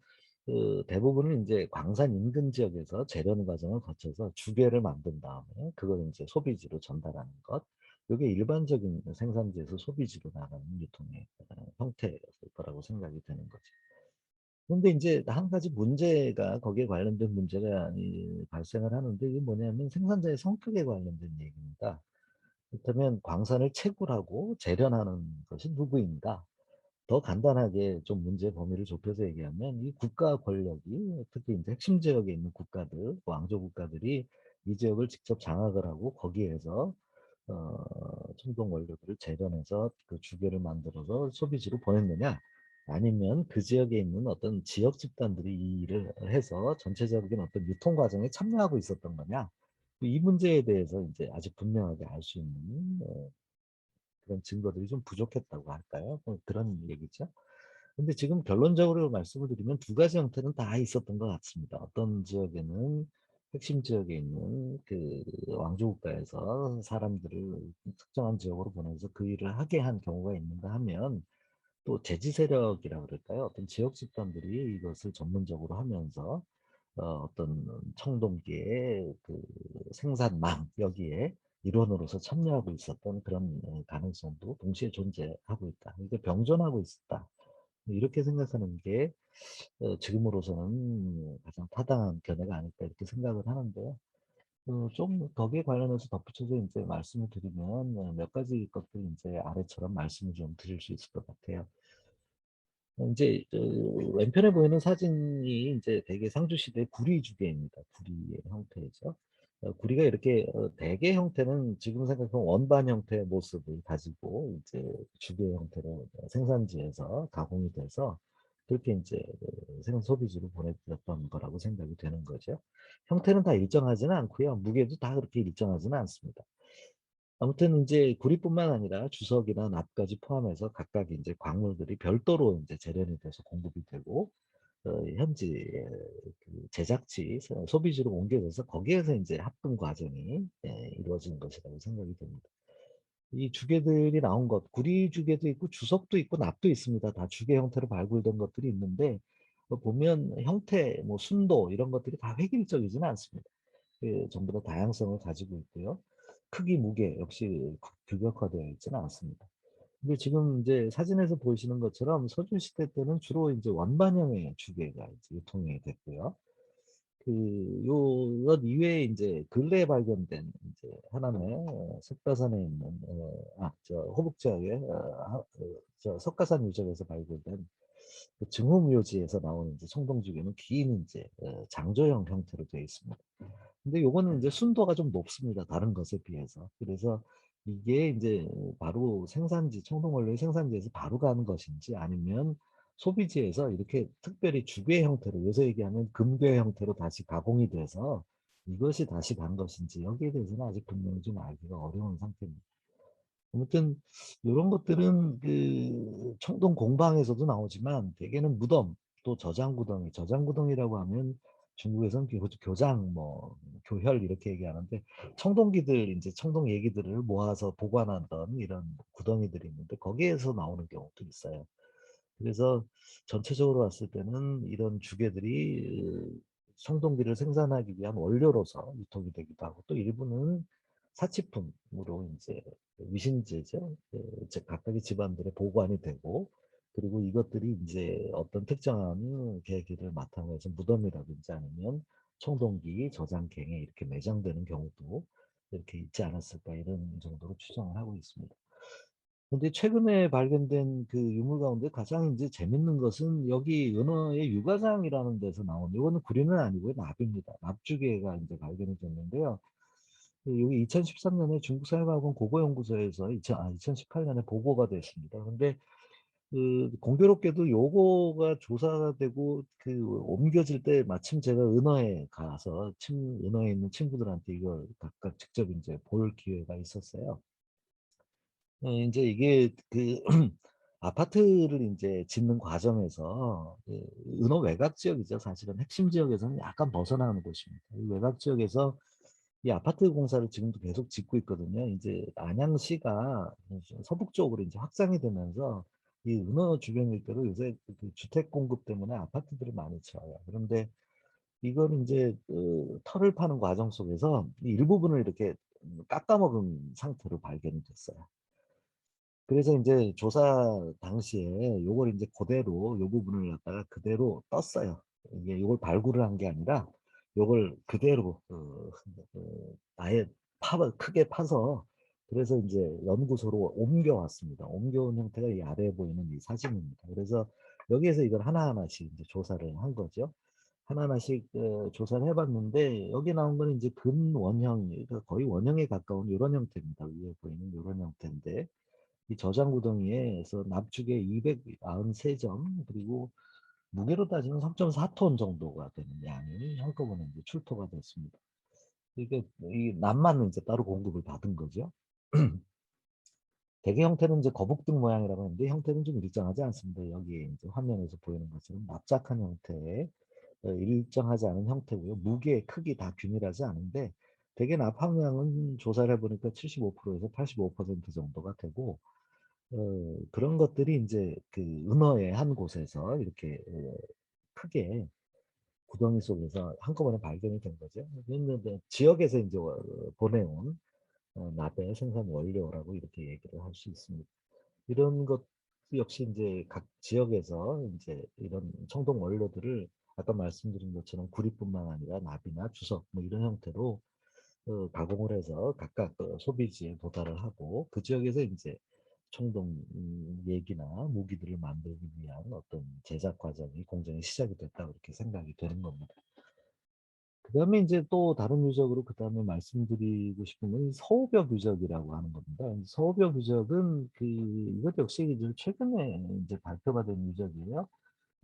그 대부분은 이제 광산 인근 지역에서 재련 과정을 거쳐서 주괴를 만든 다음에 그걸 이제 소비지로 전달하는 것. 이게 일반적인 생산지에서 소비지로 나가는 유통의 형태였을 거라고 생각이 되는 거죠. 그런데 이제 한 가지 문제가 거기에 관련된 문제가 발생을 하는데 이게 뭐냐면 생산자의 성격에 관련된 얘기입니다. 그렇다면 광산을 채굴하고 재련하는 것이 누구인가? 더 간단하게 좀 문제 범위를 좁혀서 얘기하면 이 국가 권력이 특히 이제 핵심 지역에 있는 국가들, 왕조 국가들이 이 지역을 직접 장악을 하고 거기에서 청동 원료들을 재련해서 그 주계를 만들어서 소비지로 보냈느냐, 아니면 그 지역에 있는 어떤 지역 집단들이 이 일을 해서 전체적인 어떤 유통 과정에 참여하고 있었던 거냐, 이 문제에 대해서 이제 아직 분명하게 알 수 있는 그런 증거들이 좀 부족했다고 할까요? 뭐 그런 얘기죠. 근데 지금 결론적으로 말씀을 드리면 두 가지 형태는 다 있었던 것 같습니다. 어떤 지역에는 핵심 지역에 있는 그 왕조국가에서 사람들을 특정한 지역으로 보내서 그 일을 하게 한 경우가 있는가 하면, 또 대지 세력이라 그럴까요? 어떤 지역 집단들이 이것을 전문적으로 하면서 어떤 청동기의 그 생산망 여기에 일원으로서 참여하고 있었던 그런 가능성도 동시에 존재하고 있다. 이게 병존하고 있었다. 이렇게 생각하는 게 지금으로서는 가장 타당한 견해가 아닐까 이렇게 생각을 하는데요. 좀 거기에 관련해서 덧붙여서 이제 말씀을 드리면 몇 가지 것들 이제 아래처럼 말씀을 좀 드릴 수 있을 것 같아요. 이제 왼편에 보이는 사진이 이제 대개 상주시대 구리주계입니다. 구리의 형태죠. 구리가 이렇게 대개 형태는 지금 생각하면 원반 형태의 모습을 가지고 이제 주계 형태로 생산지에서 가공이 돼서 그렇게 이제 생 소비지로 보내졌던 거라고 생각이 되는 거죠. 형태는 다 일정하지는 않고요. 무게도 다 그렇게 일정하지는 않습니다. 아무튼 이제 구리뿐만 아니라 주석이나 납까지 포함해서 각각 이제 광물들이 별도로 이제 재련이 돼서 공급이 되고 현지 그 제작지 소비지로 옮겨져서 거기에서 이제 합금 과정이 이루어진 것이라고 생각이 됩니다. 이 주계들이 나온 것, 구리 주계도 있고 주석도 있고 납도 있습니다. 다 주계 형태로 발굴된 것들이 있는데 보면 형태, 뭐 순도 이런 것들이 다 획일적이지는 않습니다. 전부 다 다양성을 가지고 있고요. 크기, 무게 역시 규격화되어 있지는 않습니다. 근데 지금 이제 사진에서 보시는 것처럼 서주시대 때는 주로 이제 원반형의 주계가 이제 유통이 됐고요. 것 이외에 이제 근래에 발견된 이제 하나의 석가산에 있는 저 호북 지역의 저 석가산 유적에서 발굴된 그 증후묘지에서 나오는 이제 청동주계는 긴 이제 장조형 형태로 되어 있습니다. 근데 요거는 이제 순도가 좀 높습니다. 다른 것에 비해서. 그래서 이게 이제 바로 생산지, 청동원료의 생산지에서 바로 가는 것인지 아니면 소비지에서 이렇게 특별히 주괴 형태로 요새 얘기하면 금괴 형태로 다시 가공이 돼서 이것이 다시 간 것인지 여기에 대해서는 아직 분명히 좀 알기가 어려운 상태입니다. 아무튼 이런 것들은 그 청동 공방에서도 나오지만 대개는 무덤 또 저장구덩이, 저장구덩이라고 하면 중국에서는 교장 뭐 교혈 이렇게 얘기하는데 청동기들 이제 청동 얘기들을 모아서 보관하던 이런 구덩이들이 있는데 거기에서 나오는 경우도 있어요. 그래서 전체적으로 봤을 때는 이런 주계들이 청동기를 생산하기 위한 원료로서 유통이 되기도 하고 또 일부는 사치품으로 이제 위신제죠. 각각의 집안들의 보관이 되고 그리고 이것들이 이제 어떤 특정한 계기를 바탕으로 해서 무덤이라든지 아니면 청동기, 저장갱에 이렇게 매장되는 경우도 이렇게 있지 않았을까 이런 정도로 추정을 하고 있습니다. 근데 최근에 발견된 그 유물 가운데 가장 이제 재밌는 것은 여기 은어의 유가장이라는 데서 나온 이거는 구리는 아니고요 납입니다. 납주계가 이제 발견이 됐는데요. 여기 2013년에 중국사회과학원 고고연구소에서 2018년에 보고가 됐습니다. 근데 그 공교롭게도 요거가 조사가 되고 그 옮겨질 때 마침 제가 은어에 가서 은어에 있는 친구들한테 이걸 각각 직접 이제 볼 기회가 있었어요. 이제 이게 그 아파트를 이제 짓는 과정에서 그 은호 외곽 지역이죠. 사실은 핵심 지역에서는 약간 벗어나는 곳입니다. 이 외곽 지역에서 이 아파트 공사를 지금도 계속 짓고 있거든요. 이제 안양시가 서북 쪽으로 이제 확장이 되면서 이 은호 주변 일대로 요새 그 주택 공급 때문에 아파트들을 많이 지어요. 그런데 이걸 이제 터를 파는 과정 속에서 이 일부분을 이렇게 깎아먹은 상태로 발견이 됐어요. 그래서 이제 조사 당시에 요걸 이제 그대로 요 부분을 갖다가 그대로 떴어요. 이게 요걸 발굴을 한 게 아니라 요걸 그대로 아예 크게 파서 그래서 이제 연구소로 옮겨왔습니다. 옮겨온 형태가 이 아래에 보이는 이 사진입니다. 그래서 여기에서 이걸 하나하나씩 이제 조사를 한 거죠. 하나하나씩 조사를 해봤는데 여기 나온 거는 이제 근원형, 그러니까 거의 원형에 가까운 이런 형태입니다. 위에 보이는 이런 형태인데 이 저장구덩이에서 납축에 293점 그리고 무게로 따지면 3.4톤 정도가 되는 양이 한꺼번에 이제 출토가 됐습니다. 이게 이 납만 이제 따로 공급을 받은 거죠. 대개 형태는 이제 거북등 모양이라고 하는데 형태는 좀 일정하지 않습니다. 여기 이제 화면에서 보이는 것처럼 납작한 형태의 일정하지 않은 형태고요. 무게, 크기 다 균일하지 않은데 대개 납함량은 조사를 해보니까 75%에서 85% 정도가 되고 그런 것들이 이제 그 은어의 한 곳에서 이렇게 크게 구덩이 속에서 한꺼번에 발견이 된 거죠. 그런데 지역에서 이제 보내온 납의 생산 원료라고 이렇게 얘기를 할 수 있습니다. 이런 것 역시 이제 각 지역에서 이제 이런 청동 원료들을 아까 말씀드린 것처럼 구리뿐만 아니라 납이나 주석 뭐 이런 형태로 가공을 해서 각각 소비지에 도달을 하고 그 지역에서 이제 청동 얘기나 무기들을 만들기 위한 어떤 제작 과정이 공정이 시작이 됐다 그렇게 생각이 되는 겁니다. 그다음에 이제 또 다른 유적으로 그다음에 말씀드리고 싶은 건 서우벽 유적이라고 하는 겁니다. 서우벽 유적은 이것 역시 이제 최근에 이제 발표가 된 유적이에요.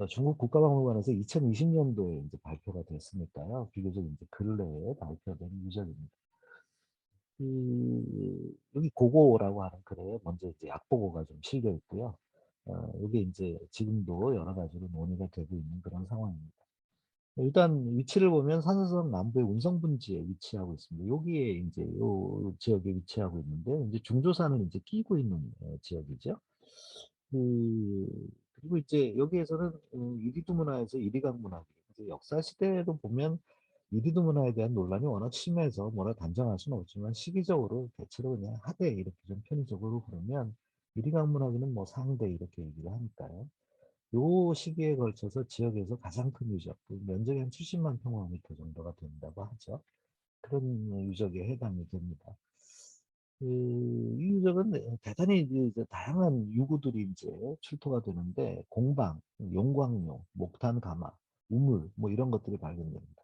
중국 국가박물관에서 2020년도에 이제 발표가 됐으니까요. 비교적 이제 근래에 발표된 유적입니다. 여기 고고라고 하는 글에 먼저 이제 약보고가 좀 실려 있고요. 이게 이제 지금도 여러 가지로 논의가 되고 있는 그런 상황입니다. 일단 위치를 보면 산서성 남부의 운성분지에 위치하고 있습니다. 여기에 이제 요 지역에 위치하고 있는데 이제 중조산을 이제 끼고 있는 지역이죠. 그리고 이제 여기에서는 이리두 문화에서 이리강 문화, 이제 역사 시대에도 보면 이리두 문화에 대한 논란이 워낙 심해서 뭐라 단정할 수는 없지만 시기적으로 대체로 그냥 하대 이렇게 좀 편의적으로 부르면 이리강 문화기는 뭐 상대 이렇게 얘기를 하니까요. 요 시기에 걸쳐서 지역에서 가장 큰 유적, 면적이 한 70만 평방미터 정도가 된다고 하죠. 그런 유적에 해당이 됩니다. 이 유적은 대단히 이제 다양한 유구들이 이제 출토가 되는데 공방, 용광로, 목탄 가마, 우물 뭐 이런 것들이 발견됩니다.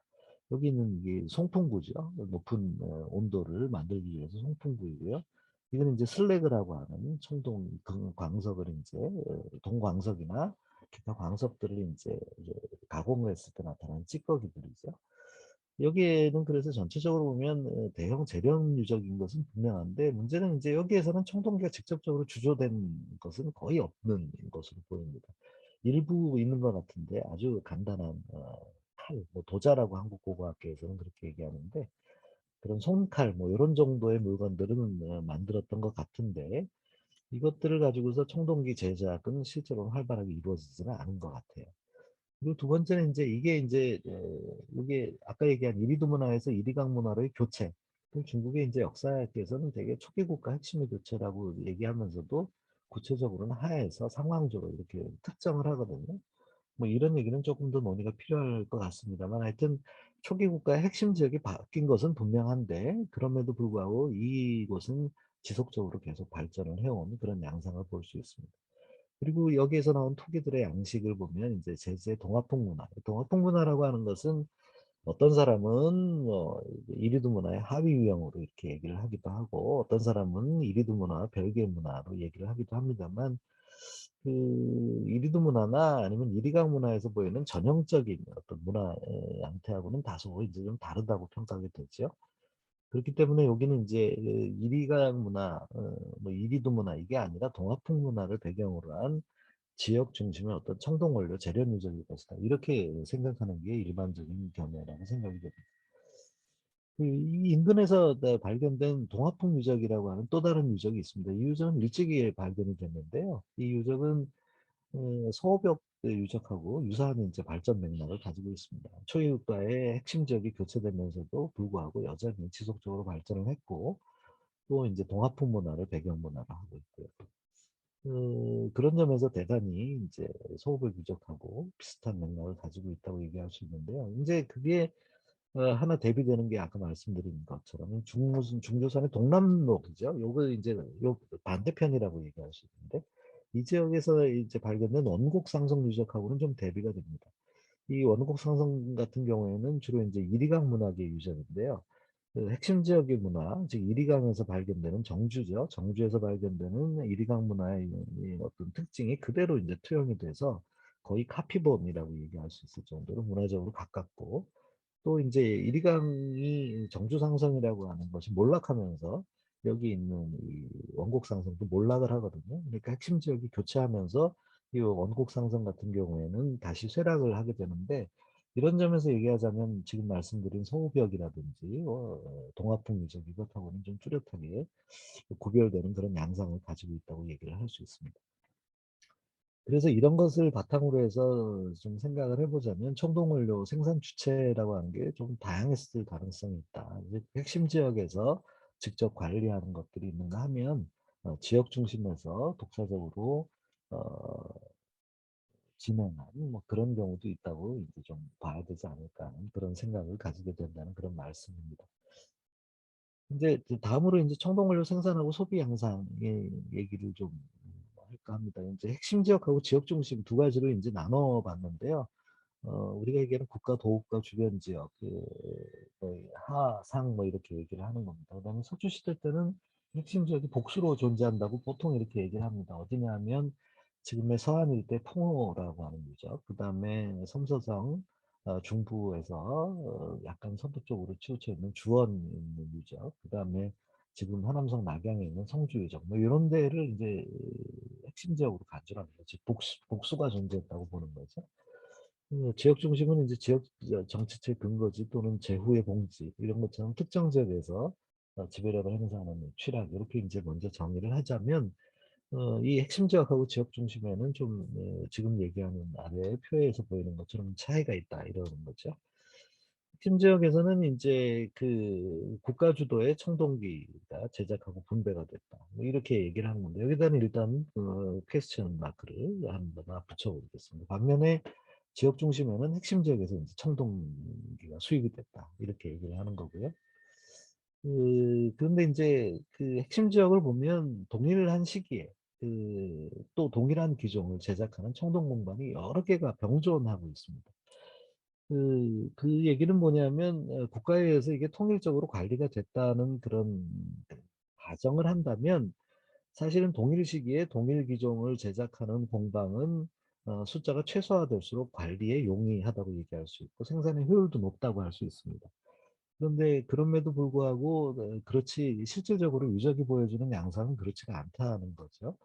여기는 이게 송풍구죠. 높은 온도를 만들기 위해서 송풍구이고요. 이거는 이제 슬래그라고 하는 청동 광석을 이제 동광석이나 기타 광석들을 이제 가공을 했을 때 나타나는 찌꺼기들이죠. 여기에는 그래서 전체적으로 보면 대형 재련 유적인 것은 분명한데 문제는 이제 여기에서는 청동기가 직접적으로 주조된 것은 거의 없는 것으로 보입니다. 일부 있는 것 같은데 아주 간단한 칼, 뭐 도자라고 한국 고고학계에서는 그렇게 얘기하는데 그런 손칼 뭐 이런 정도의 물건들은 만들었던 것 같은데 이것들을 가지고서 청동기 제작은 실제로 활발하게 이루어지지는 않은 것 같아요. 그리고 두 번째는 이제 이게 이제 이게 아까 얘기한 이리두 문화에서 이리강 문화로의 교체. 중국의 이제 역사학에서는 되게 초기 국가 핵심의 교체라고 얘기하면서도 구체적으로는 하에서 상황적으로 이렇게 특정을 하거든요. 뭐 이런 얘기는 조금 더 논의가 필요할 것 같습니다만 하여튼 초기 국가의 핵심 지역이 바뀐 것은 분명한데 그럼에도 불구하고 이곳은 지속적으로 계속 발전을 해온 그런 양상을 볼 수 있습니다. 그리고 여기에서 나온 토기들의 양식을 보면 이제 제주의 동화풍 문화, 동화풍 문화라고 하는 것은 어떤 사람은 뭐 이리두 문화의 하위 유형으로 이렇게 얘기를 하기도 하고 어떤 사람은 이리두 문화 별개의 문화로 얘기를 하기도 합니다만 그 이리두 문화나 아니면 이리강 문화에서 보이는 전형적인 어떤 문화 양태하고는 다소 이제 좀 다르다고 평가하게 되죠. 그렇기 때문에 여기는 이제 이리강 문화, 뭐 이리두 문화 이게 아니라 동화풍 문화를 배경으로 한 지역 중심의 어떤 청동 원료 재련 유적일 것이다. 이렇게 생각하는 게 일반적인 견해라고 생각이 됩니다. 이 인근에서 발견된 동화풍 유적이라고 하는 또 다른 유적이 있습니다. 이 유적은 일찍이 발견이 됐는데요. 이 유적은 서호벽 유적하고 유사한 이제 발전 맥락을 가지고 있습니다. 초유가의 핵심 지역이 교체되면서도 불구하고 여전히 지속적으로 발전을 했고 또 이제 동화풍 문화를 배경 문화로 하고 있고요. 그런 점에서 대단히 이제 서호벽 유적하고 비슷한 맥락을 가지고 있다고 얘기할 수 있는데요. 이제 그게 하나 대비되는 게 아까 말씀드린 것처럼 중조선의 동남록이죠. 요거 이제 요 반대편이라고 얘기할 수 있는데 이 지역에서 이제 발견된 원곡 상성 유적하고는 좀 대비가 됩니다. 이 원곡 상성 같은 경우에는 주로 이제 이리강 문학의 유적인데요. 그 핵심 지역의 문화, 즉 이리강에서 발견되는 정주죠. 정주에서 발견되는 이리강 문화의 이 어떤 특징이 그대로 이제 투영이 돼서 거의 카피본이라고 얘기할 수 있을 정도로 문화적으로 가깝고 또 이제 이리강이 정주상성이라고 하는 것이 몰락하면서 여기 있는 이 원곡상성도 몰락을 하거든요. 그러니까 핵심 지역이 교체하면서 이 원곡상성 같은 경우에는 다시 쇠락을 하게 되는데 이런 점에서 얘기하자면 지금 말씀드린 서우벽이라든지 동화풍 유적 이것하고는 좀 뚜렷하게 구별되는 그런 양상을 가지고 있다고 얘기를 할 수 있습니다. 그래서 이런 것을 바탕으로 해서 좀 생각을 해보자면 청동원료 생산 주체라고 하는 게 좀 다양했을 가능성이 있다. 이제 핵심 지역에서 직접 관리하는 것들이 있는가 하면 지역 중심에서 독자적으로 진행한 뭐 그런 경우도 있다고 이제 좀 봐야 되지 않을까 하는 그런 생각을 가지게 된다는 그런 말씀입니다. 이제 다음으로 이제 청동 원료 생산하고 소비 양상의 얘기를 좀 할까 합니다. 이제 핵심 지역하고 지역 중심 두 가지로 이제 나눠 봤는데요. 우리가 얘기하는 국가 도읍과 주변 지역, 뭐 하상 뭐 이렇게 얘기를 하는 겁니다. 그다음에 서주 시대 때는 핵심 지역이 복수로 존재한다고 보통 이렇게 얘기를 합니다. 어디냐 하면 지금의 서안 일대 풍호라고 하는 유적, 그다음에 섬서성 중부에서 약간 서부 쪽으로 치우쳐 있는 주원 있는 유적, 그다음에 지금 하남성 낙양에 있는 성주 유적, 뭐 이런 데를 이제 핵심 지역으로 간주합니다. 즉 복수가 존재했다고 보는 거죠. 지역 중심은 이제 지역 정치체 근거지 또는 제후의 봉지 이런 것처럼 특정 지역에서 지배력을 행사하는 취락 이렇게 이제 먼저 정의를 하자면 이 핵심 지역하고 지역 중심에는 좀 지금 얘기하는 아래 표에서 보이는 것처럼 차이가 있다 이러는 거죠. 핵심 지역에서는 이제 그 국가 주도의 청동기가 제작하고 분배가 됐다. 뭐 이렇게 얘기를 하는 건데 여기다는 일단 퀘스천 마크를 한번 붙여보겠습니다. 반면에 지역 중심에는 핵심 지역에서 이제 청동기가 수입이 됐다. 이렇게 얘기를 하는 거고요. 그런데 이제 그 핵심 지역을 보면 동일한 시기에 또 동일한 기종을 제작하는 청동 공방이 여러 개가 병존하고 있습니다. 그 얘기는 뭐냐면 국가에 의해서 이게 통일적으로 관리가 됐다는 그런 가정을 한다면 사실은 동일 시기에 동일 기종을 제작하는 공방은 숫자가 최소화될수록 관리에 용이하다고 얘기할 수 있고 생산의 효율도 높다고 할 수 있습니다. 그런데 그럼에도 불구하고 그렇지 실질적으로 유적이 보여주는 양상은 그렇지가 않다는 거죠.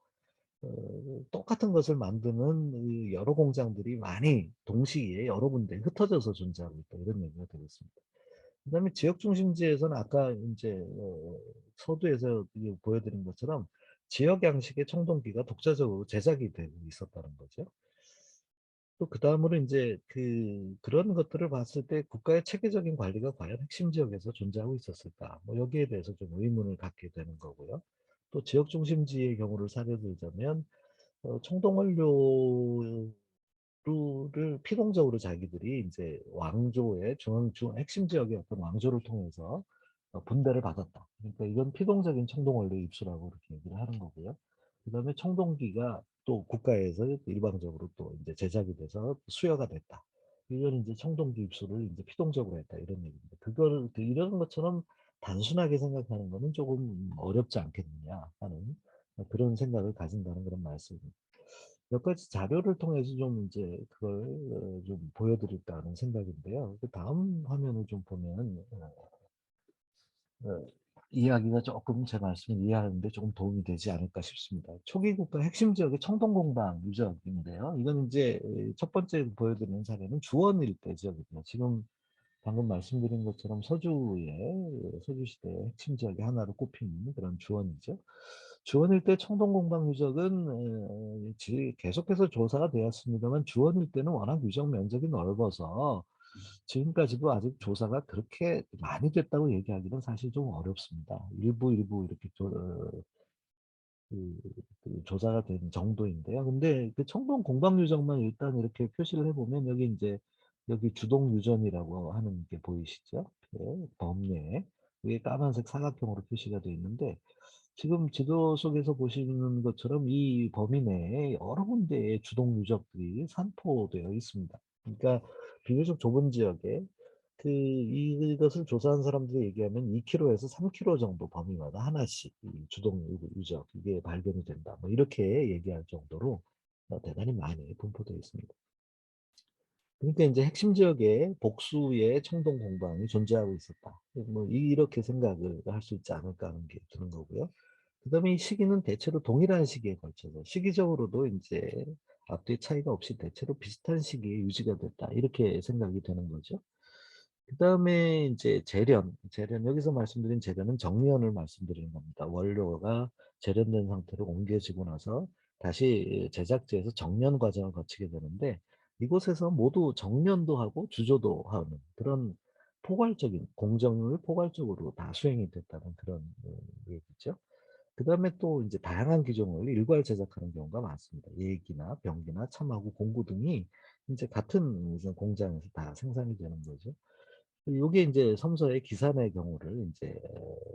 똑같은 것을 만드는 이 여러 공장들이 많이 동시에 여러 군데 흩어져서 존재하고 있다 이런 얘기가 되겠습니다. 그다음에 지역 중심지에서는 아까 이제 서두에서 보여드린 것처럼 지역 양식의 청동기가 독자적으로 제작이 되고 있었다는 거죠. 또 그다음으로 이제 그런 것들을 봤을 때 국가의 체계적인 관리가 과연 핵심 지역에서 존재하고 있었을까? 뭐 여기에 대해서 좀 의문을 갖게 되는 거고요. 또 지역 중심지의 경우를 사려 들자면 청동 원료를 피동적으로 자기들이 이제 왕조의 중 핵심 지역의 어떤 왕조를 통해서 분배를 받았다. 그러니까 이건 피동적인 청동 원료 입수라고 이렇게 얘기를 하는 거고요. 그다음에 청동기가 또 국가에서 일방적으로 또 이제 제작이 돼서 수여가 됐다. 이건 이제 청동기 입수를 이제 피동적으로 했다 이런 얘기입니다. 그거를 이런 것처럼 단순하게 생각하는 거는 조금 어렵지 않겠느냐 하는 그런 생각을 가진다는 그런 말씀입니다. 몇 가지 자료를 통해서 좀 이제 그걸 좀 보여드릴까 하는 생각인데요. 그 다음 화면을 좀 보면 어, 이야기가 조금 제 말씀을 이해하는 데 조금 도움이 되지 않을까 싶습니다. 초기 국가 핵심 지역의 청동공방 유적인데요. 이건 이제 첫 번째 보여드리는 사례는 주원 일대 지역입니다. 지금 방금 말씀드린 것처럼 서주시대의 핵심 지역의 하나로 꼽히는 그런 주원이죠. 주원 일대 청동공방 유적은 계속해서 조사가 되었습니다만 주원 일대는 워낙 유적 면적이 넓어서 지금까지도 아직 조사가 그렇게 많이 됐다고 얘기하기는 사실 좀 어렵습니다. 일부 이렇게 조사가 된 정도인데요. 근데 그 청동 공방 유적만 일단 이렇게 표시를 해보면 여기 이제 여기 주동 유전이라고 하는 게 보이시죠? 범례 이게 까만색 사각형으로 표시가 되어 있는데 지금 지도 속에서 보시는 것처럼 이 범위 내에 여러 군데의 주동 유적들이 산포되어 있습니다. 그러니까 비교적 좁은 지역에 이것을 조사한 사람들이 얘기하면 2km에서 3km 정도 범위마다 하나씩 이 주동 유적 이게 발견이 된다. 뭐 이렇게 얘기할 정도로 대단히 많이 분포되어 있습니다. 그러니까 이제 핵심 지역에 복수의 청동 공방이 존재하고 있었다. 뭐 이렇게 생각을 할 수 있지 않을까 하는 게 드는 거고요. 그다음에 이 시기는 대체로 동일한 시기에 걸쳐서 시기적으로도 이제 앞뒤 차이가 없이 대체로 비슷한 시기에 유지가 됐다. 이렇게 생각이 되는 거죠. 그다음에 이제 재련 여기서 말씀드린 재련은 정련을 말씀드리는 겁니다. 원료가 재련된 상태로 옮겨지고 나서 다시 제작지에서 정련 과정을 거치게 되는데 이곳에서 모두 정련도 하고 주조도 하는 그런 포괄적인 공정을 포괄적으로 다 수행이 됐다는 그런 얘기죠. 그다음에 또 이제 다양한 기종을 일괄 제작하는 경우가 많습니다. 예기나 병기나 참하고 공구 등이 이제 같은 무슨 공장에서 다 생산이 되는 거죠. 요게 이제 섬서의 기산의 경우를 이제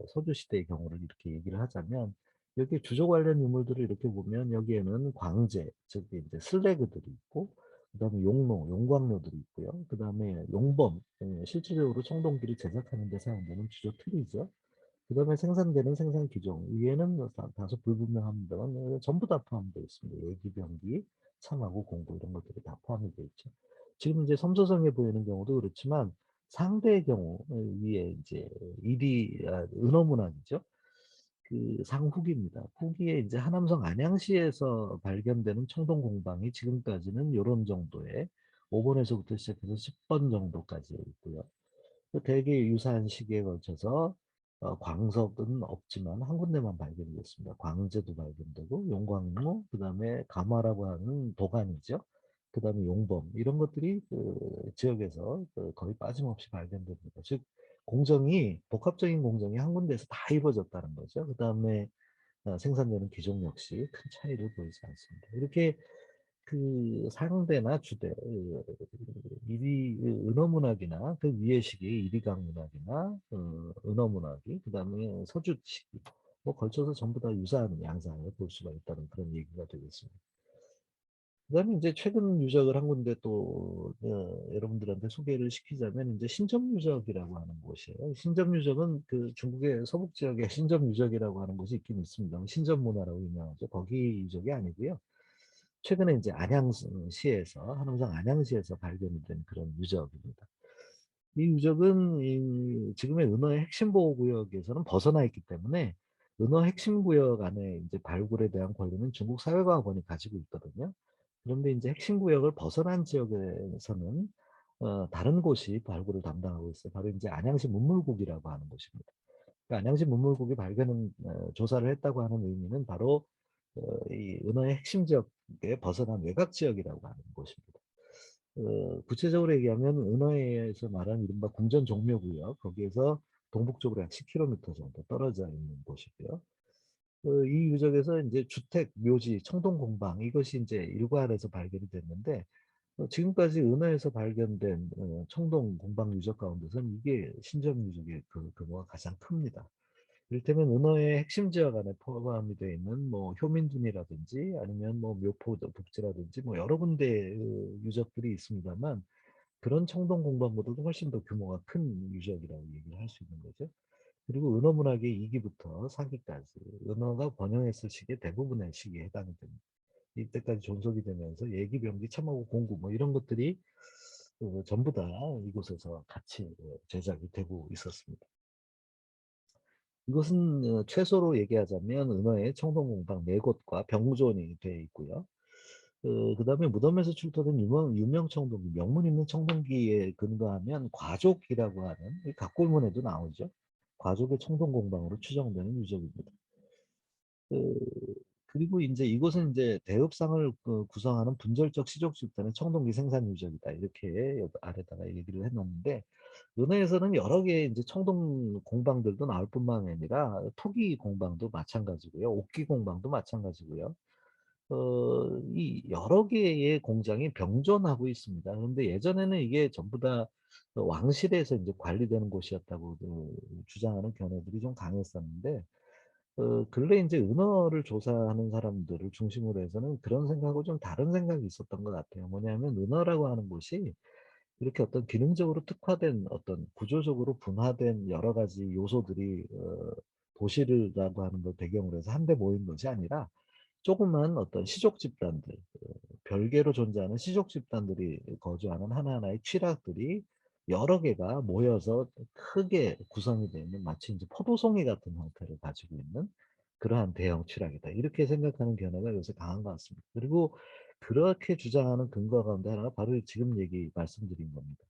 서주 시대의 경우를 이렇게 얘기를 하자면 여기 주조 관련 유물들을 이렇게 보면 여기에는 광재, 즉 이제 슬래그들이 있고 그다음에 용로, 용광로들이 있고요. 그다음에 용범, 실질적으로 청동기를 제작하는 데 사용되는 주조 틀이죠. 그다음에 생산되는 생산 기종 위에는 뭐 다소 불분명합니다만 전부 다 포함되어 있습니다. 예기, 병기, 참하고 공구 이런 것들이 다 포함이 되어 있죠. 지금 이제 섬서성에 보이는 경우도 그렇지만 상대의 경우 위에 이제 은어문학이죠. 그 상후기입니다. 후기에 이제 하남성 안양시에서 발견되는 청동 공방이 지금까지는 요런 정도의 5번에서부터 시작해서 10번 정도까지 있고요. 대개 유사한 시기에 걸쳐서 광석은 없지만 한 군데만 발견이 됐습니다. 광제도 발견되고 용광로, 그다음에 가마라고 하는 도관이죠. 그다음에 용범 이런 것들이 그 지역에서 거의 빠짐없이 발견됩니다. 즉 공정이 복합적인 공정이 한 군데에서 다 이루어졌다는 거죠. 그다음에 생산되는 기종 역시 큰 차이를 보이지 않습니다. 이렇게 그 상대나 주대, 이리 은어문학이나 그 위의 시기 이리강문학이나 은어문학이 그다음에 서주시기 뭐 걸쳐서 전부 다 유사한 양상을 볼 수가 있다는 그런 얘기가 되겠습니다. 그다음에 이제 최근 유적을 한 군데 또 여러분들한테 소개를 시키자면 이제 신점유적이라고 하는 곳이에요. 신점유적은 그 중국의 서북 지역에 신점유적이라고 하는 곳이 있긴 있습니다. 신점문화라고 유명하죠. 거기 유적이 아니고요. 최근에 이제 안양시에서 한남성 안양시에서 발견이 된 그런 유적입니다. 이 유적은 이 지금의 은어의 핵심 보호구역에서는 벗어나 있기 때문에 은어 핵심 구역 안에 이제 발굴에 대한 권리는 중국 사회과학원이 가지고 있거든요. 그런데 이제 핵심 구역을 벗어난 지역에서는 다른 곳이 발굴을 담당하고 있어요. 바로 이제 안양시 문물국이라고 하는 곳입니다. 그 안양시 문물국이 발견은 조사를 했다고 하는 의미는 바로 이 은어의 핵심 지역에 벗어난 외곽 지역이라고 하는 곳입니다. 구체적으로 얘기하면 은어에서 말하는 이른바 궁전 종묘구역 거기에서 동북쪽으로 약 10km 정도 떨어져 있는 곳이고요. 이 유적에서 이제 주택, 묘지, 청동 공방 이것이 이제 일관해서 발견이 됐는데 지금까지 은어에서 발견된 청동 공방 유적 가운데서는 이게 신점 유적의 그 규모가 가장 큽니다. 이를테면 은어의 핵심 지역 안에 포함이 되어 있는 뭐 효민둔이라든지 아니면 뭐 묘포 복지라든지 뭐 여러 군데 유적들이 있습니다만 그런 청동 공방보다도 훨씬 더 규모가 큰 유적이라고 얘기를 할 수 있는 거죠. 그리고 은어 문학의 2기부터 4기까지 은어가 번영했을 시기에 대부분의 시기에 해당이 됩니다. 이때까지 존속이 되면서 예기, 병기, 참하고 공구 뭐 이런 것들이 전부 다 이곳에서 같이 제작이 되고 있었습니다. 이것은 최소로 얘기하자면 은어의 청동공방 4곳과 병존이 되어 있고요. 그다음에 무덤에서 출토된 유명 청동기, 명문 있는 청동기에 근거하면 과족이라고 하는 이 각골문에도 나오죠. 과족의 청동공방으로 추정되는 유적입니다. 그리고 이제 이곳은 이제 대읍상을 구성하는 분절적 시족 집단의 청동기 생산 유적이다. 이렇게 여기 아래다가 얘기를 해놨는데 은어에서는 여러 개의 이제 청동 공방들도 나올 뿐만 아니라 토기 공방도 마찬가지고요. 옥기 공방도 마찬가지고요. 이 여러 개의 공장이 병존하고 있습니다. 그런데 예전에는 이게 전부 다 왕실에서 이제 관리되는 곳이었다고 주장하는 견해들이 좀 강했었는데 근래 이제 은어를 조사하는 사람들을 중심으로 해서는 그런 생각하고 좀 다른 생각이 있었던 것 같아요. 뭐냐면 은어라고 하는 곳이 이렇게 어떤 기능적으로 특화된 어떤 구조적으로 분화된 여러 가지 요소들이 도시라고 하는 걸 배경으로 해서 한데 모인 것이 아니라 조그만 어떤 시족 집단들, 별개로 존재하는 시족 집단들이 거주하는 하나하나의 취락들이 여러 개가 모여서 크게 구성이 되는 마치 이제 포도송이 같은 형태를 가지고 있는 그러한 대형 취락이다. 이렇게 생각하는 견해가 요새 강한 것 같습니다. 그리고 그렇게 주장하는 근거 가운데 하나가 바로 지금 얘기 말씀드린 겁니다.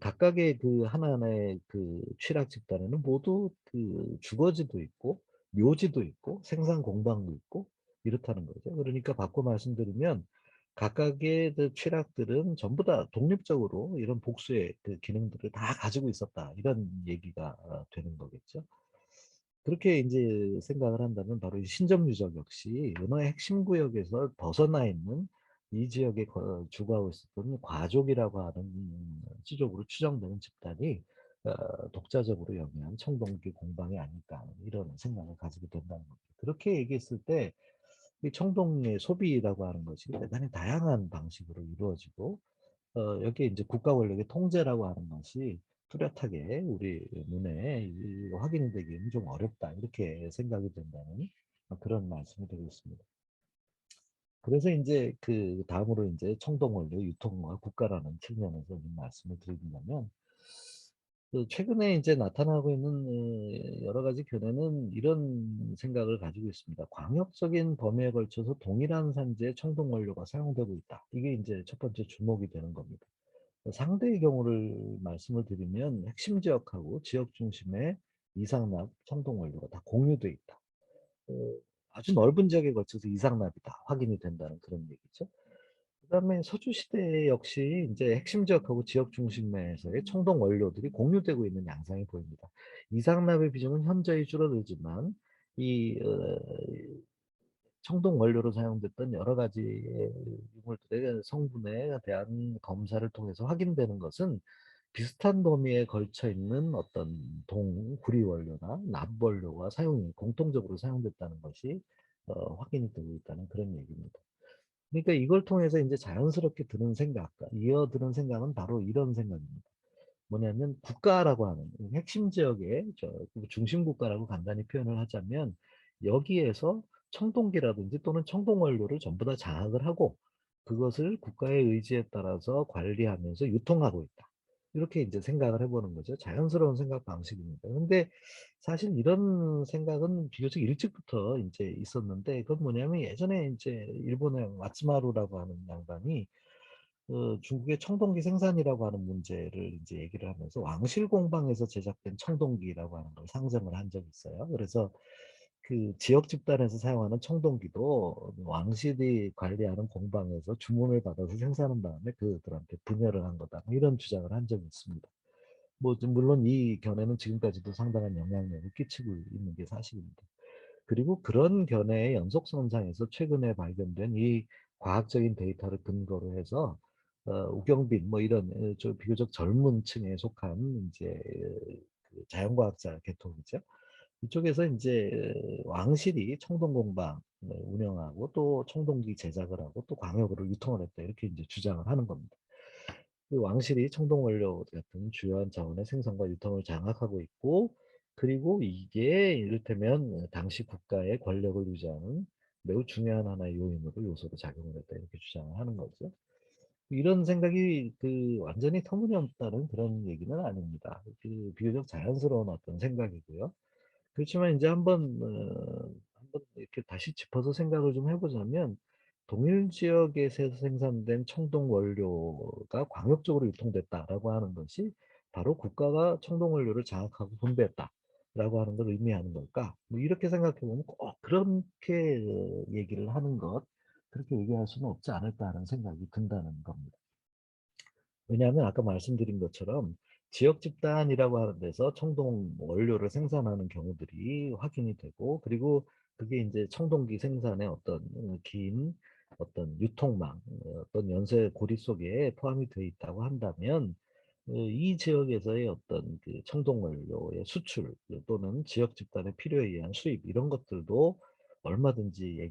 각각의 그 하나하나의 그 취락 집단에는 모두 그 주거지도 있고 묘지도 있고 생산 공방도 있고 이렇다는 거죠. 그러니까 바꿔 말씀드리면 각각의 그 취락들은 전부 다 독립적으로 이런 복수의 그 기능들을 다 가지고 있었다. 이런 얘기가 되는 거겠죠. 그렇게 이제 생각을 한다면 바로 이 신점유적 역시 은어의 핵심 구역에서 벗어나 있는 이 지역에 주거하고 있었던 과족이라고 하는 지족으로 추정되는 집단이 독자적으로 영위한 청동기 공방이 아닐까 이런 생각을 가지게 된다는 겁니다. 그렇게 얘기했을 때 이 청동의 소비라고 하는 것이 대단히 다양한 방식으로 이루어지고 여기에 이제 국가 권력의 통제라고 하는 것이 뚜렷하게 우리 눈에 확인이 되기는 좀 어렵다 이렇게 생각이 된다는 그런 말씀을 드리고 있습니다. 그래서 이제 그 다음으로 이제 청동 원료 유통과 국가라는 측면에서 이 말씀을 드린다면 최근에 이제 나타나고 있는 여러 가지 견해는 이런 생각을 가지고 있습니다. 광역적인 범위에 걸쳐서 동일한 산지의 청동 원료가 사용되고 있다. 이게 이제 첫 번째 주목이 되는 겁니다. 상대의 경우를 말씀을 드리면 핵심 지역하고 지역 중심의 이상납 청동 원료가 다 공유돼 있다. 어, 아주 넓은 지역에 걸쳐서 이상납이 다 확인이 된다는 그런 얘기죠. 그다음에 서주 시대 역시 이제 핵심 지역하고 지역 중심에서의 청동 원료들이 공유되고 있는 양상이 보입니다. 이상납의 비중은 현저히 줄어들지만 이 청동 원료로 사용됐던 여러 가지의 유물들의 성분에 대한 검사를 통해서 확인되는 것은 비슷한 범위에 걸쳐 있는 어떤 구리 원료나 납 원료가 공통적으로 사용됐다는 것이 확인이 되고 있다는 그런 얘기입니다. 그러니까 이걸 통해서 이제 자연스럽게 드는 생각과 이어드는 생각은 바로 이런 생각입니다. 뭐냐면 국가라고 하는 핵심 지역의 중심 국가라고 간단히 표현을 하자면 여기에서 청동기라든지 또는 청동 원료를 전부 다 장악을 하고 그것을 국가의 의지에 따라서 관리하면서 유통하고 있다. 이렇게 이제 생각을 해보는 거죠. 자연스러운 생각 방식입니다. 근데 사실 이런 생각은 비교적 일찍부터 이제 있었는데 그건 뭐냐면 예전에 이제 일본의 마츠마루라고 하는 양반이 중국의 청동기 생산이라고 하는 문제를 이제 얘기를 하면서 왕실 공방에서 제작된 청동기라고 하는 걸 상정을 한 적이 있어요. 그래서 그 지역 집단에서 사용하는 청동기도 왕실이 관리하는 공방에서 주문을 받아서 생산한 다음에 그들한테 분열을 한 거다. 뭐 이런 주장을 한 적이 있습니다. 뭐 물론 이 견해는 지금까지도 상당한 영향력을 끼치고 있는 게 사실입니다. 그리고 그런 견해의 연속선상에서 최근에 발견된 이 과학적인 데이터를 근거로 해서 우경빈 뭐 이런 비교적 젊은 층에 속한 이제 그 자연과학자 계통이죠. 이쪽에서 이제 왕실이 청동공방 운영하고 또 청동기 제작을 하고 또 광역으로 유통을 했다 이렇게 이제 주장을 하는 겁니다. 그 왕실이 청동 원료 같은 주요한 자원의 생산과 유통을 장악하고 있고 그리고 이게 이를테면 당시 국가의 권력을 유지하는 매우 중요한 하나의 요소로 작용을 했다 이렇게 주장을 하는 거죠. 이런 생각이 완전히 터무니없다는 그런 얘기는 아닙니다. 비교적 자연스러운 어떤 생각이고요. 그렇지만 이제 한번 이렇게 다시 짚어서 생각을 좀 해보자면 동일 지역에서 생산된 청동 원료가 광역적으로 유통됐다라고 하는 것이 바로 국가가 청동 원료를 장악하고 분배했다라고 하는 걸 의미하는 걸까? 뭐 이렇게 생각해 보면 꼭 그렇게 얘기를 하는 것, 그렇게 얘기할 수는 없지 않을까 하는 생각이 든다는 겁니다. 왜냐하면 아까 말씀드린 것처럼 지역 집단이라고 하는 데서 청동 원료를 생산하는 경우들이 확인이 되고 그리고 그게 이제 청동기 생산의 어떤 긴 어떤 유통망, 어떤 연쇄 고리 속에 포함이 되어 있다고 한다면 이 지역에서의 어떤 그 청동 원료의 수출 또는 지역 집단의 필요에 의한 수입 이런 것들도 얼마든지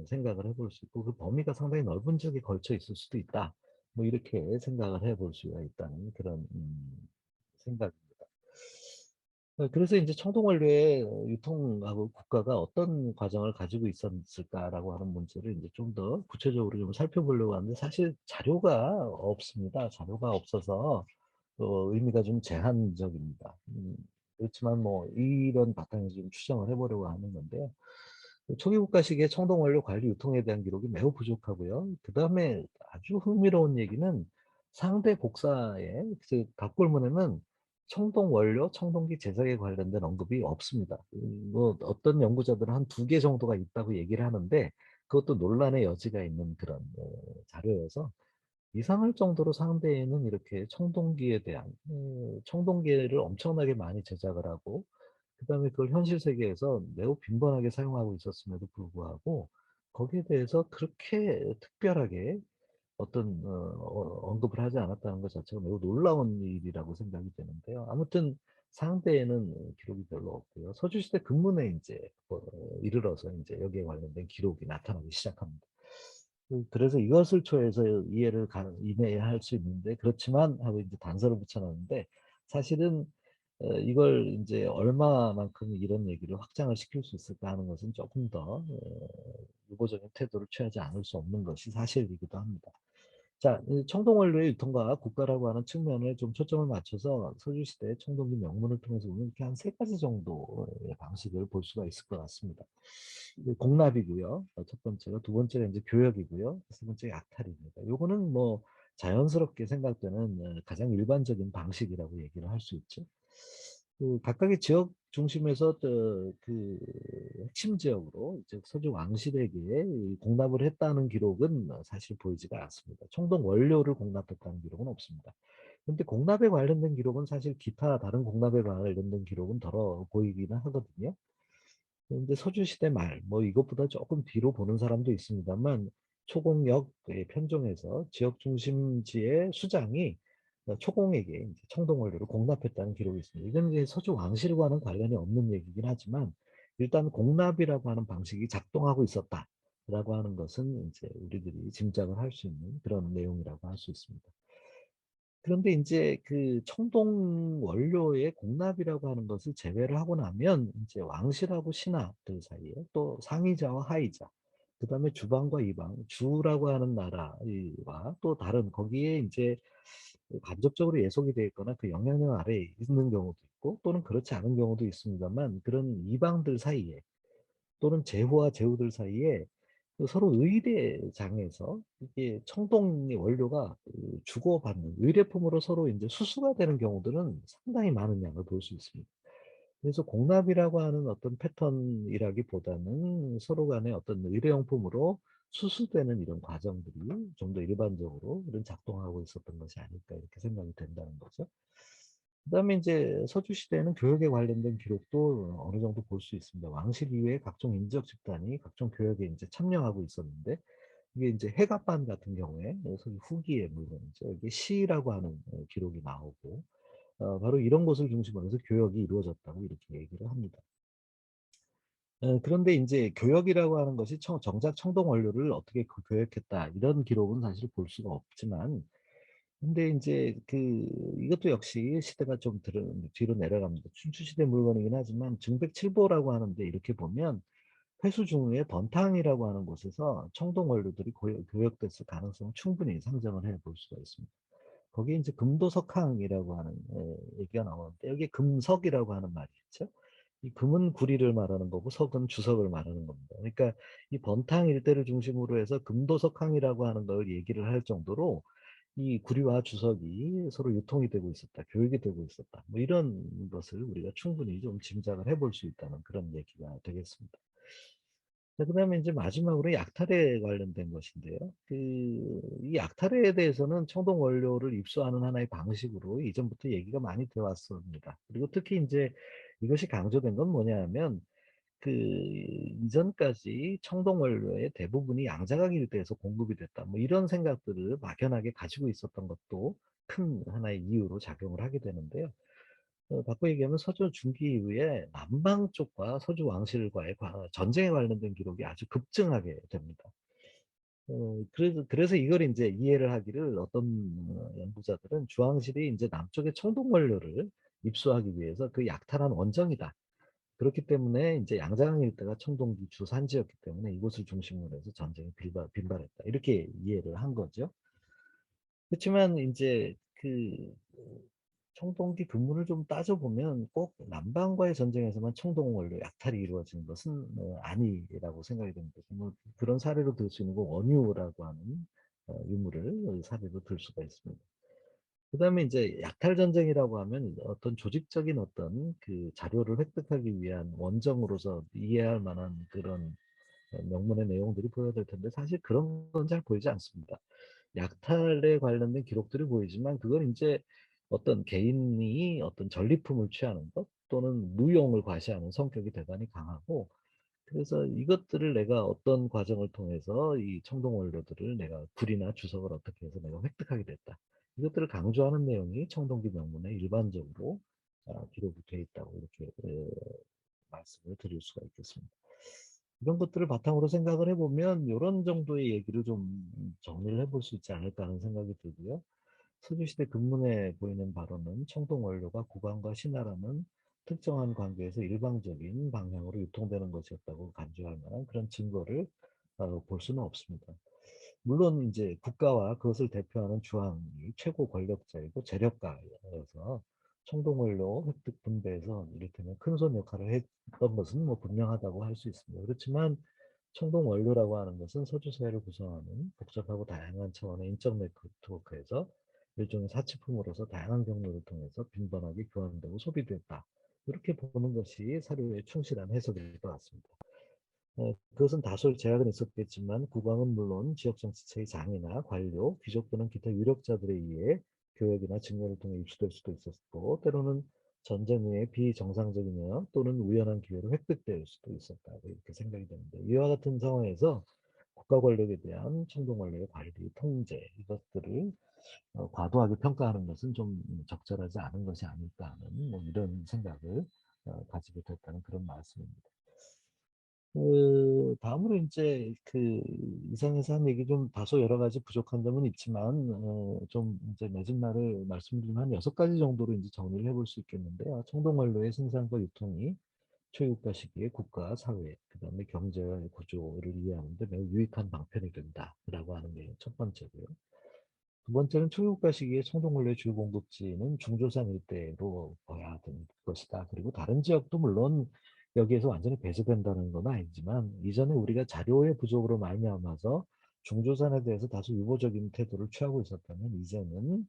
생각을 해볼 수 있고 그 범위가 상당히 넓은 지역에 걸쳐 있을 수도 있다. 뭐 이렇게 생각을 해볼 수가 있다는 그런 생각입니다. 그래서 이제 청동 원료의 유통하고 국가가 어떤 과정을 가지고 있었을까라고 하는 문제를 이제 좀 더 구체적으로 좀 살펴보려고 하는데 사실 자료가 없습니다. 자료가 없어서 의미가 좀 제한적입니다. 그렇지만 뭐 이런 바탕에서 좀 추정을 해보려고 하는 건데요. 초기 국가식의 청동 원료 관리 유통에 대한 기록이 매우 부족하고요. 그 다음에 아주 흥미로운 얘기는 상대 복사의 그 각골문에는 청동 원료, 청동기 제작에 관련된 언급이 없습니다. 뭐 어떤 연구자들은 한 2개 정도가 있다고 얘기를 하는데 그것도 논란의 여지가 있는 그런 자료여서 이상할 정도로 상대에는 이렇게 청동기에 대한 청동기를 엄청나게 많이 제작을 하고 그다음에 그걸 현실 세계에서 매우 빈번하게 사용하고 있었음에도 불구하고 거기에 대해서 그렇게 특별하게 어떤 언급을 하지 않았다는 것 자체가 매우 놀라운 일이라고 생각이 되는데요. 아무튼 상대에는 기록이 별로 없고요. 서주시대 근문에 인제 이르러서 인제 여기에 관련된 기록이 나타나기 시작합니다. 그래서 이것을 초해서 이해를 이해할 수 있는데 "그렇지만" 하고 이제 단서를 붙여 놨는데 사실은 이걸 인제 얼마만큼 이런 얘기를 확장을 시킬 수 있을까 하는 것은 조금 더 유보적인 태도를 취하지 않을 수 없는 것이 사실이기도 합니다. 자, 이 청동 원료의 유통과 국가라고 하는 측면에 좀 초점을 맞춰서 서주시대 청동기 명문을 통해서 보면 이렇게 한 세 가지 정도의 방식을 볼 수가 있을 것 같습니다. 공납이고요. 첫 번째가, 두 번째가 이제 교역이고요. 세 번째가 약탈입니다. 요거는 뭐 자연스럽게 생각되는 가장 일반적인 방식이라고 얘기를 할 수 있죠. 각각의 지역 중심에서 그 핵심 지역으로 즉 서주 왕실에게 이 공납을 했다는 기록은 사실 보이지가 않습니다. 청동 원료를 공납했다는 기록은 없습니다. 그런데 공납에 관련된 기록은 사실 기타 다른 공납에 관련된 기록은 덜어 보이기는 하거든요. 그런데 서주시대 말, 뭐 이것보다 조금 뒤로 보는 사람도 있습니다만 초공역의 편종에서 지역 중심지의 수장이 초공에게 이제 청동 원료를 공납했다는 기록이 있습니다. 이건 이제 서주 왕실과는 관련이 없는 얘기긴 하지만 일단 공납이라고 하는 방식이 작동하고 있었다라고 하는 것은 이제 우리들이 짐작을 할 수 있는 그런 내용이라고 할 수 있습니다. 그런데 인제 그 청동 원료의 공납이라고 하는 것을 제외를 하고 나면 인제 왕실하고 신하들 사이에 또 상위자와 하위자, 그다음에 주방과 이방, 주라고 하는 나라와 또 다른 거기에 인제 간접적으로 예속이 돼 있거나 그 영향력 아래에 있는 경우도 있고 또는 그렇지 않은 경우도 있습니다만 그런 이방들 사이에 또는 제후와 제후들 사이에 그 서로 의례장에서 이게 청동의 원료가 주고받는 의례품으로 서로 인제 수수가 되는 경우들은 상당히 많은 양을 볼 수 있습니다. 그래서 공납이라고 하는 어떤 패턴이라기보다는 서로 간에 어떤 의례용품으로 수수되는 이런 과정들이 좀 더 일반적으로 이런 작동하고 있었던 것이 아닐까 이렇게 생각이 된다는 거죠. 그다음에 인제 서주시대에는 교역에 관련된 기록도 어느 정도 볼 수 있습니다. 왕실 이외에 각종 인적 집단이 각종 교역에 인제 참여하고 있었는데 이게 인제 해갑반 같은 경우에 서기 후기의 물건이죠. 이게 시라고 하는 기록이 나오고 바로 이런 곳을 중심으로 해서 교역이 이루어졌다고 이렇게 얘기를 합니다. 그런데 인제 교역이라고 하는 것이 정작 청동 원료를 어떻게 교역했다 이런 기록은 사실 볼 수가 없지만 근데 인제 이것도 역시 시대가 좀 뒤로 내려갑니다. 춘추시대 물건이긴 하지만 증백칠보라고 하는데 이렇게 보면 회수중의 던탕이라고 하는 곳에서 청동 원료들이 교역됐을 가능성을 충분히 상정을 해 볼 수가 있습니다. 거기에 인제 금도석항이라고 하는 얘기가 나오는데 여기에 금석이라고 하는 말이 있죠. 이 금은 구리를 말하는 거고 석은 주석을 말하는 겁니다. 그러니까 이 번탕 일대를 중심으로 해서 금도석항이라고 하는 걸 얘기를 할 정도로 이 구리와 주석이 서로 유통이 되고 있었다. 교육이 되고 있었다. 뭐 이런 것을 우리가 충분히 좀 짐작을 해볼 수 있다는 그런 얘기가 되겠습니다. 자, 그다음에 이제 마지막으로 약탈에 관련된 것인데요. 이 약탈에 대해서는 청동 원료를 입수하는 하나의 방식으로 이전부터 얘기가 많이 되어 왔습니다. 그리고 특히 이제 이것이 강조된 건 뭐냐 하면 이전까지 청동 원료의 대부분이 양자각 일대에서 공급이 됐다. 뭐 이런 생각들을 막연하게 가지고 있었던 것도 큰 하나의 이유로 작용을 하게 되는데요. 바꿔 얘기하면 서주 중기 이후에 남방 쪽과 서주 왕실과의 전쟁에 관련된 기록이 아주 급증하게 됩니다. 그래서 이걸 인제 이해를 하기를 어떤 연구자들은 주왕실이 인제 남쪽의 청동 원료를 입수하기 위해서 그 약탈한 원정이다. 그렇기 때문에 인제 양자강 일대가 청동기 주산지였기 때문에 이곳을 중심으로 해서 전쟁이 빈발했다. 이렇게 이해를 한 거죠. 그치만 인제 청동기 근무를 좀 따져보면 꼭 남방과의 전쟁에서만 청동 원료 약탈이 이루어진 것은 아니라고 생각이 됩니다. 뭐 그런 사례로 들 수 있는 건 원유라고 하는 유물을 사례로 들 수가 있습니다. 그다음에 인제 약탈 전쟁이라고 하면 어떤 조직적인 어떤 자료를 획득하기 위한 원정으로서 이해할 만한 그런 명문의 내용들이 보여야 될 텐데 사실 그런 건 잘 보이지 않습니다. 약탈에 관련된 기록들이 보이지만 그건 이제 어떤 개인이 어떤 전리품을 취하는 것 또는 무용을 과시하는 성격이 대단히 강하고 그래서 이것들을 내가 어떤 과정을 통해서 이 청동 원료들을 내가 불이나 주석을 어떻게 해서 내가 획득하게 됐다. 이것들을 강조하는 내용이 청동기 명문에 일반적으로 기록이 되어 있다고 이렇게 말씀을 드릴 수가 있겠습니다. 이런 것들을 바탕으로 생각을 해보면 이런 정도의 얘기를 좀 정리를 해볼 수 있지 않을까 하는 생각이 들고요. 서주시대 근문에 보이는 발언은 청동 원료가 국왕과 신하라는 특정한 관계에서 일방적인 방향으로 유통되는 것이었다고 간주할 만한 그런 증거를 볼 수는 없습니다. 물론 이제 국가와 그것을 대표하는 주왕이 최고 권력자이고 재력가여서 청동 원료 획득 분배에서 이를테면 큰손 역할을 했던 것은 뭐 분명하다고 할 수 있습니다. 그렇지만 청동 원료라고 하는 것은 서주 사회를 구성하는 복잡하고 다양한 차원의 인적 네트워크에서 일종의 사치품으로서 다양한 경로를 통해서 빈번하게 교환되고 소비됐다. 이렇게 보는 것이 사료에 충실한 해석일 것 같습니다. 그것은 다소 제약은 있었겠지만 국왕은 물론 지역 정치체의 장이나 관료, 귀족 또는 기타 유력자들에 의해 교역이나 증여를 통해 입수될 수도 있었고 때로는 전쟁 후에 비정상적이며 또는 우연한 기회로 획득될 수도 있었다고 이렇게 생각이 되는데 이와 같은 상황에서 국가 권력에 대한 청동 권력의 관리, 통제 이것들을 과도하게 평가하는 것은 좀 적절하지 않은 것이 아닐까 하는 뭐 이런 생각을 가지게 됐다는 그런 말씀입니다. 다음으로 이제 그 이상에서 한 얘기 좀 다소 여러 가지 부족한 점은 있지만 좀 이제 맺은 말을 말씀드리면 한 6가지 정도로 이제 정리를 해볼 수 있겠는데요. 청동 원료의 생산과 유통이 초유가 시기에 국가, 사회, 그다음에 경제 구조를 이해하는데 매우 유익한 방편이 된다라고 하는 게 첫 번째고요. 두 번째는 초유가 시기에 청동 원료의 주요 공급지는 중조선 일대로 봐야 되는 것이다. 그리고 다른 지역도 물론 여기에서 완전히 배제된다는 건 아니지만 이전에 우리가 자료의 부족으로 말미암아서 중조선에 대해서 다소 유보적인 태도를 취하고 있었다면 이제는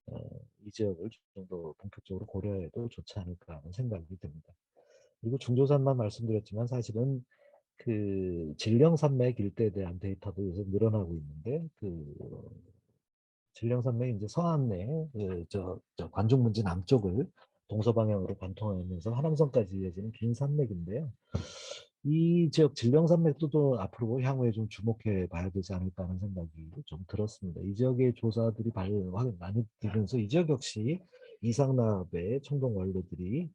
어, 이 지역을 좀 더 본격적으로 고려해도 좋지 않을까 하는 생각이 듭니다. 그리고 중조선만 말씀드렸지만 사실은 그 진령산맥 일대에 대한 데이터도 요새 늘어나고 있는데 그 진령산맥이 이제 서안내 저 관중문지 남쪽을 동서방향으로 관통하면서 하남선까지 이어지는 긴 산맥인데요. 이 지역 진령산맥도 또 앞으로 향후에 좀 주목해 봐야 되지 않을까 하는 생각이 좀 들었습니다. 이 지역의 조사들이 많이 되면서 이 지역 역시 이상납의 청동 원료들이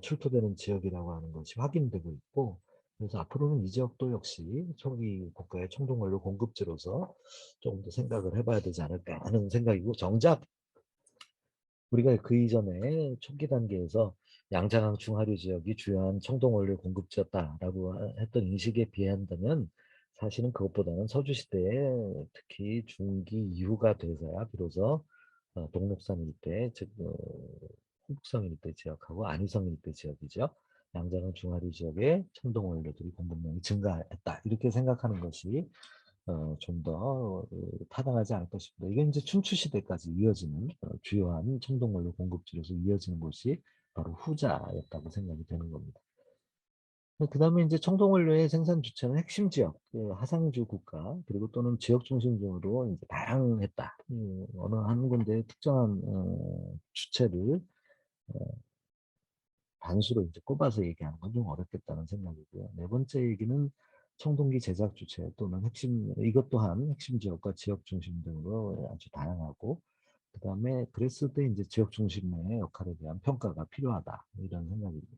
출토되는 지역이라고 하는 것이 확인되고 있고 그래서 앞으로는 이 지역도 역시 초기 국가의 청동 원료 공급지로서 조금 더 생각을 해봐야 되지 않을까 하는 생각이고 정작 우리가 그 이전에 초기 단계에서 양자강 중하류 지역이 주요한 청동 원료 공급지였다라고 했던 인식에 비한다면 사실은 그것보다는 서주 시대에 특히 중기 이후가 돼서야 비로소 동록산 일대 즉 홍북성 일대 지역하고 안위성 일대 지역이죠. 양자강 중하류 지역에 청동 원료들이 공급량이 증가했다 이렇게 생각하는 것이 좀 더 타당하지 않을까 싶습니다. 이게 이제 춘추 시대까지 이어지는 주요한 청동원료 공급지로서 이어지는 곳이 바로 후자였다고 생각이 되는 겁니다. 그 다음에 이제 청동원료의 생산 주체는 핵심 지역, 그 하상주 국가, 그리고 또는 지역 중심적으로 이제 다양했다. 어느 한 군데 특정한 주체를 단수로 이제 꼽아서 얘기하는 건 좀 어렵겠다는 생각이고요. 네 번째 얘기는 청동기 제작 주체 또는 핵심, 이것 또한 핵심 지역과 지역 중심 등으로 아주 다양하고, 그 다음에 그랬을 때 이제 지역 중심의 역할에 대한 평가가 필요하다. 이런 생각입니다.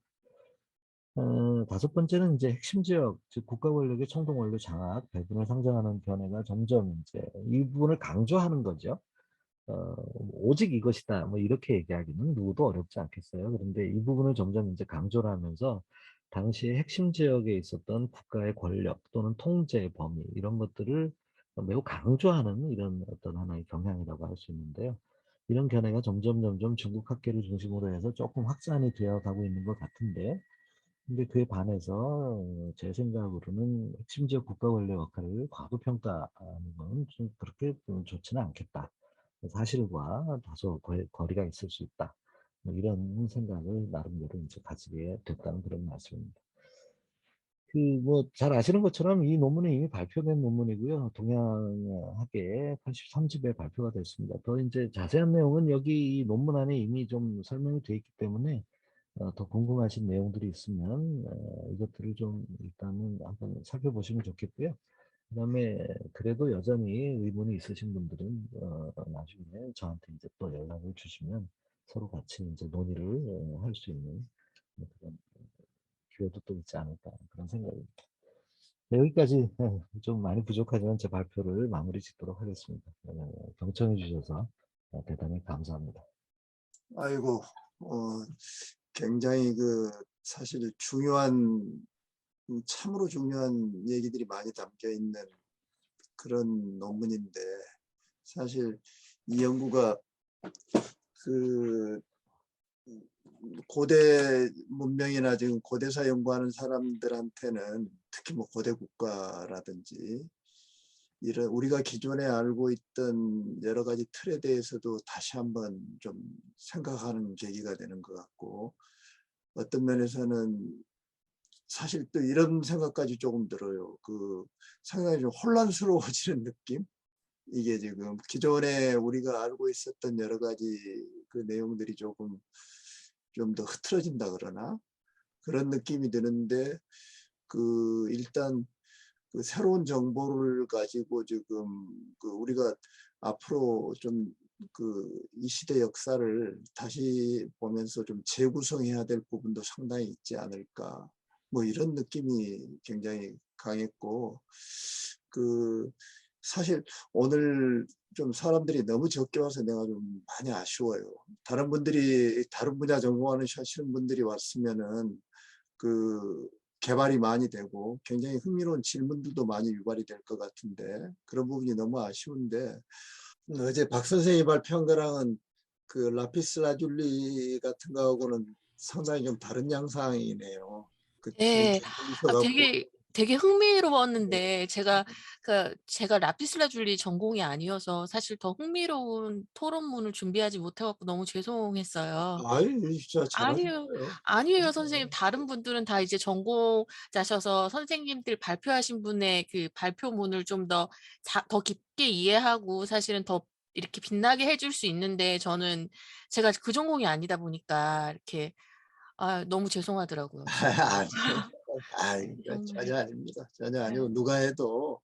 다섯 번째는 이제 핵심 지역, 즉 국가 권력의 청동 원료 장악, 배분을 상정하는 견해가 점점 이제 이 부분을 강조하는 거죠. 오직 이것이다. 뭐 이렇게 얘기하기는 누구도 어렵지 않겠어요. 그런데 이 부분을 점점 이제 강조를 하면서 당시의 핵심 지역에 있었던 국가의 권력 또는 통제 범위 이런 것들을 매우 강조하는 이런 어떤 하나의 경향이라고 할 수 있는데요. 이런 견해가 점점 중국 학계를 중심으로 해서 조금 확산이 되어 가고 있는 것 같은데 근데 그에 반해서 제 생각으로는 핵심 지역 국가 권력 역할을 과소평가하는 건 좀 그렇게 좋지는 않겠다. 사실과 다소 거리가 있을 수 있다. 뭐 이런 생각을 나름대로 이제 가지게 됐다는 그런 말씀입니다. 뭐 잘 아시는 것처럼 이 논문은 이미 발표된 논문이고요. 동양학회 83집에 발표가 됐습니다. 더 이제 자세한 내용은 여기 이 논문 안에 이미 좀 설명이 되어 있기 때문에 더 궁금하신 내용들이 있으면 이것들을 좀 일단은 한번 살펴보시면 좋겠고요. 그다음에 그래도 여전히 의문이 있으신 분들은 나중에 저한테 이제 또 연락을 주시면 서로 같이 이제 논의를 할 수 있는 그런 기회도 또 있지 않을까 그런 생각입니다. 네, 여기까지 좀 많이 부족하지만 제 발표를 마무리 짓도록 하겠습니다. 경청해 주셔서 대단히 감사합니다. 아이고, 굉장히 사실 중요한, 참으로 중요한 얘기들이 많이 담겨 있는 그런 논문인데, 사실 이 연구가 그 고대 문명이나 지금 고대사 연구하는 사람들한테는 특히 뭐 고대 국가라든지 이런 우리가 기존에 알고 있던 여러 가지 틀에 대해서도 다시 한번 좀 생각하는 계기가 되는 것 같고, 어떤 면에서는 사실 또 이런 생각까지 조금 들어요. 상당히 좀 혼란스러워지는 느낌? 이게 지금 기존에 우리가 알고 있었던 여러 가지 그 내용들이 조금 좀 더 흐트러진다 그러나 그런 느낌이 드는데, 일단 새로운 정보를 가지고 지금 우리가 앞으로 좀 이 시대 역사를 다시 보면서 좀 재구성해야 될 부분도 상당히 있지 않을까, 뭐 이런 느낌이 굉장히 강했고, 사실 오늘 좀 사람들이 너무 적게 와서 내가 좀 많이 아쉬워요. 다른 분들이 다른 분야 전공하시는 분들이 왔으면은 개발이 많이 되고 굉장히 흥미로운 질문들도 많이 유발이 될 것 같은데, 그런 부분이 너무 아쉬운데, 어제 박 선생님이 발표한 거랑은 라피스 라줄리 같은 거하고는 상당히 좀 다른 양상이네요. 지금 네. 전공이셔 갖고. 되게 흥미로웠는데 제가 라피스라줄리 전공이 아니어서 사실 더 흥미로운 토론문을 준비하지 못해 갖고 너무 죄송했어요. 아유, 진짜 아니요. 잘하셨어요. 아니에요 선생님. 다른 분들은 다 이제 전공자셔서 선생님들 발표하신 분의 그 발표문을 좀 더 깊게 이해하고 사실은 더 이렇게 빛나게 해줄 수 있는데 제가 그 전공이 아니다 보니까 이렇게 너무 죄송하더라고요 진짜. 아니에요. 정말. 전혀 아닙니다. 전혀 네. 아니고 누가 해도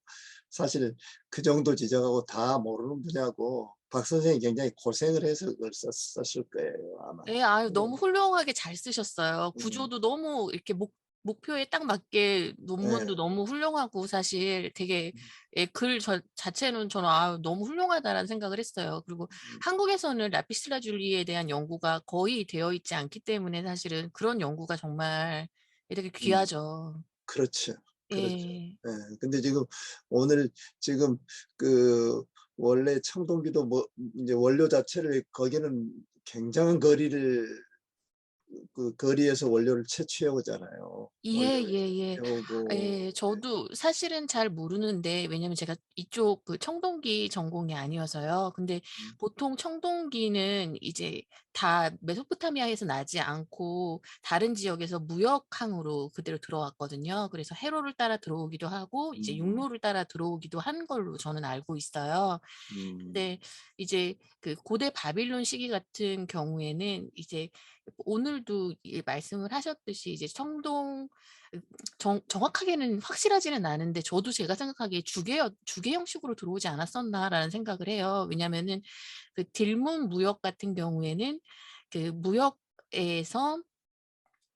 사실 그 정도 지적하고 다 모르는 분야고, 박 선생님이 굉장히 고생을 해서 그걸 썼을 거예요, 아마. 예. 너무 훌륭하게 잘 쓰셨어요. 음, 구조도 너무 이렇게 목표에 딱 맞게 예. 논문도 너무 훌륭하고 사실 되게 음, 글 자체는 저는 '너무 훌륭하다.'라는 생각을 했어요. 그리고 음, 한국에서는 라피스라줄리에 대한 연구가 거의 되어 있지 않기 때문에 사실은 그런 연구가 정말 되게 음. 귀하죠. 그렇죠. 그렇죠. 예. 예. 근데 지금 오늘 지금 그 원래 청동기도 뭐 이제 원료 자체를 거기는 굉장한 거리를 거리에서 원료를 채취해 오잖아요. 원료를 예예예. 채취해 오고. 예. 예. 저도 사실은 잘 모르는데 왜냐면 제가 이쪽 청동기 전공이 아니어서요. 근데 음. 보통 청동기는 이제 다 메소포타미아에서 나지 않고 다른 지역에서 무역항으로 그대로 들어왔거든요. 그래서 해로를 따라 들어오기도 하고 이제 음. 육로를 따라 들어오기도 한 걸로 저는 알고 있어요. 음. 근데 이제 고대 바빌론 시기 같은 경우에는 이제 오늘도 말씀을 하셨듯이 이제 청동 정확하게는 확실하지는 않은데 저도 제가 생각하기에 주계 형식으로 들어오지 않았었나라는 생각을 해요. 왜냐하면은 딜문 무역 같은 경우에는 무역에서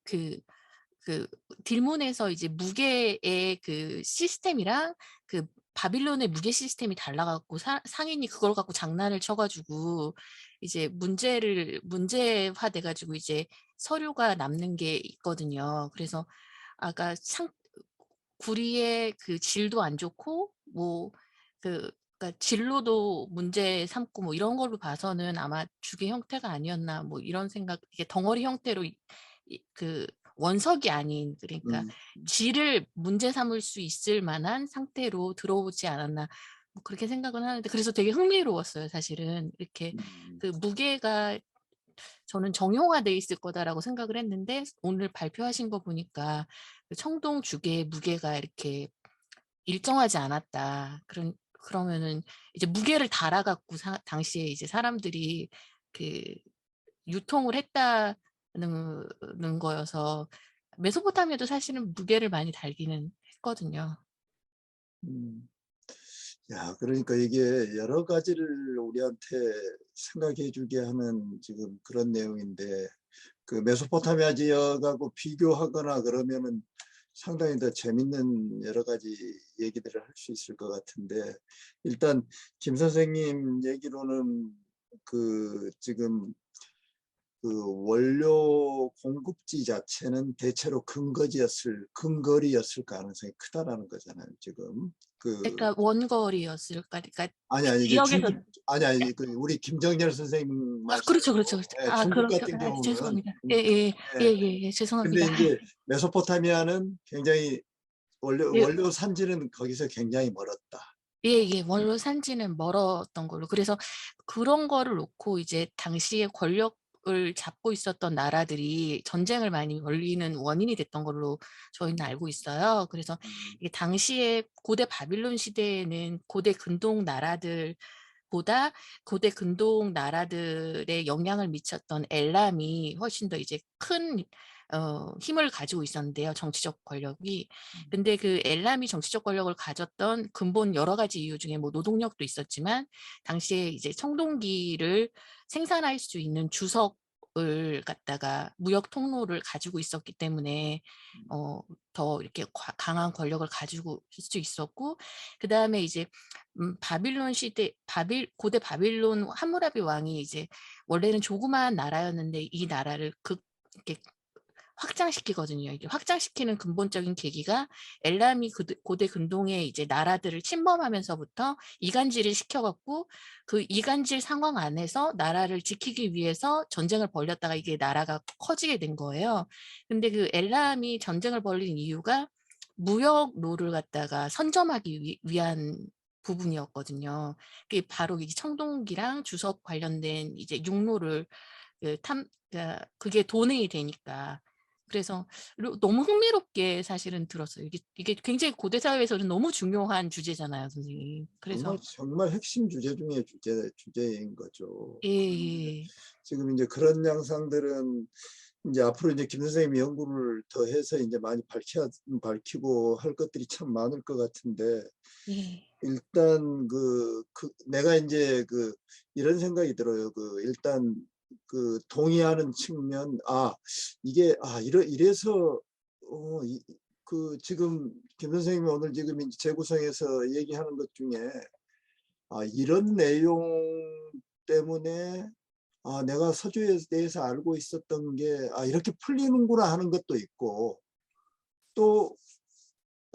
그 딜문에서 이제 무게의 시스템이랑 바빌론의 무게 시스템이 달라 갖고 상인이 그걸 갖고 장난을 쳐 가지고 이제 문제화돼 가지고 이제 서류가 남는 게 있거든요. 그래서 아까 구리의 질도 안 좋고 뭐 그러니까 진로도 문제 삼고 뭐 이런 걸로 봐서는 아마 주계 형태가 아니었나 뭐 이런 생각, 이게 덩어리 형태로 원석이 아닌, 그러니까 음. 질을 문제 삼을 수 있을 만한 상태로 들어오지 않았나 뭐 그렇게 생각은 하는데, 그래서 되게 흥미로웠어요 사실은. 이렇게 음. 무게가 저는 정형화돼 있을 거다라고 생각을 했는데 오늘 발표하신 거 보니까 그 청동 주계의 무게가 이렇게 일정하지 않았다. 그러면은 이제 무게를 달아갖고 당시에 이제 사람들이 그 유통을 했다는 거여서 메소포타미아도 사실은 무게를 많이 달기는 했거든요. 음. 야, 그러니까 이게 여러 가지를 우리한테 생각해 주게 하는 지금 그런 내용인데, 그 메소포타미아 지역하고 비교하거나 그러면은 상당히 더 재밌는 여러 가지 얘기들을 할 수 있을 것 같은데, 일단 김 선생님 얘기로는 그 지금 그 원료 공급지 자체는 대체로 근거리였을 가능성이 크다라는 거잖아요, 지금. 그러니까 원거리였을까? 그러니까 아니 이제 지역에서 아니 그 우리 김정렬 선생님 그렇죠, 말씀대로, 그렇죠, 그렇죠. 예, 중국 같은 경우는, 죄송합니다. 예, 근데 죄송합니다. 이제 메소포타미아는 굉장히 예. 원료 산지는 거기서 굉장히 멀었다. 원료 산지는 멀었던 걸로. 그래서 그런 거를 놓고 이제 당시에 권력을 잡고 있었던 나라들이 전쟁을 많이 벌이는 원인이 됐던 걸로 저희는 알고 있어요. 그래서 이게 당시에 고대 바빌론 시대에는 고대 근동 나라들보다 고대 근동 나라들의 영향을 미쳤던 엘람이 훨씬 더 이제 큰 힘을 가지고 있었는데요. 정치적 권력이. 근데 그 엘람이 정치적 권력을 가졌던 근본 여러 가지 이유 중에 뭐 노동력도 있었지만 당시에 이제 청동기를 생산할 수 있는 주석을 갖다가 무역 통로를 가지고 있었기 때문에 더 이렇게 강한 권력을 가지고 있을 수 있었고, 그 다음에 이제 바빌론 시대 고대 바빌론 함무라비 왕이 이제 원래는 조그마한 나라였는데 이 나라를 이렇게 확장시키거든요. 이게 확장시키는 근본적인 계기가 엘람이 고대 근동의 이제 나라들을 침범하면서부터 이간질을 시켜갖고 그 이간질 상황 안에서 나라를 지키기 위해서 전쟁을 벌였다가 이게 나라가 커지게 된 거예요. 근데 그 엘람이 전쟁을 벌린 이유가 무역로를 갖다가 선점하기 위한 부분이었거든요. 그게 바로 이 청동기랑 주석 관련된 이제 육로를 그게 돈이 되니까. 그래서 너무 흥미롭게 사실은 들었어요. 이게 굉장히 고대 사회에서는 너무 중요한 주제잖아요, 선생님. 그래서 정말 핵심 주제 중에 주제인 거죠. 예. 지금 이제 그런 양상들은 이제 앞으로 이제 김 선생님이 연구를 더 해서 이제 많이 밝히고 할 것들이 참 많을 것 같은데, 예. 일단 내가 이제 이런 생각이 들어요. 일단 동의하는 측면, 이래서 지금 김 선생님이 오늘 지금 이제 재구성해서 얘기하는 것 중에 이런 내용 때문에 내가 서주에 대해서 알고 있었던 게 이렇게 풀리는구나 하는 것도 있고, 또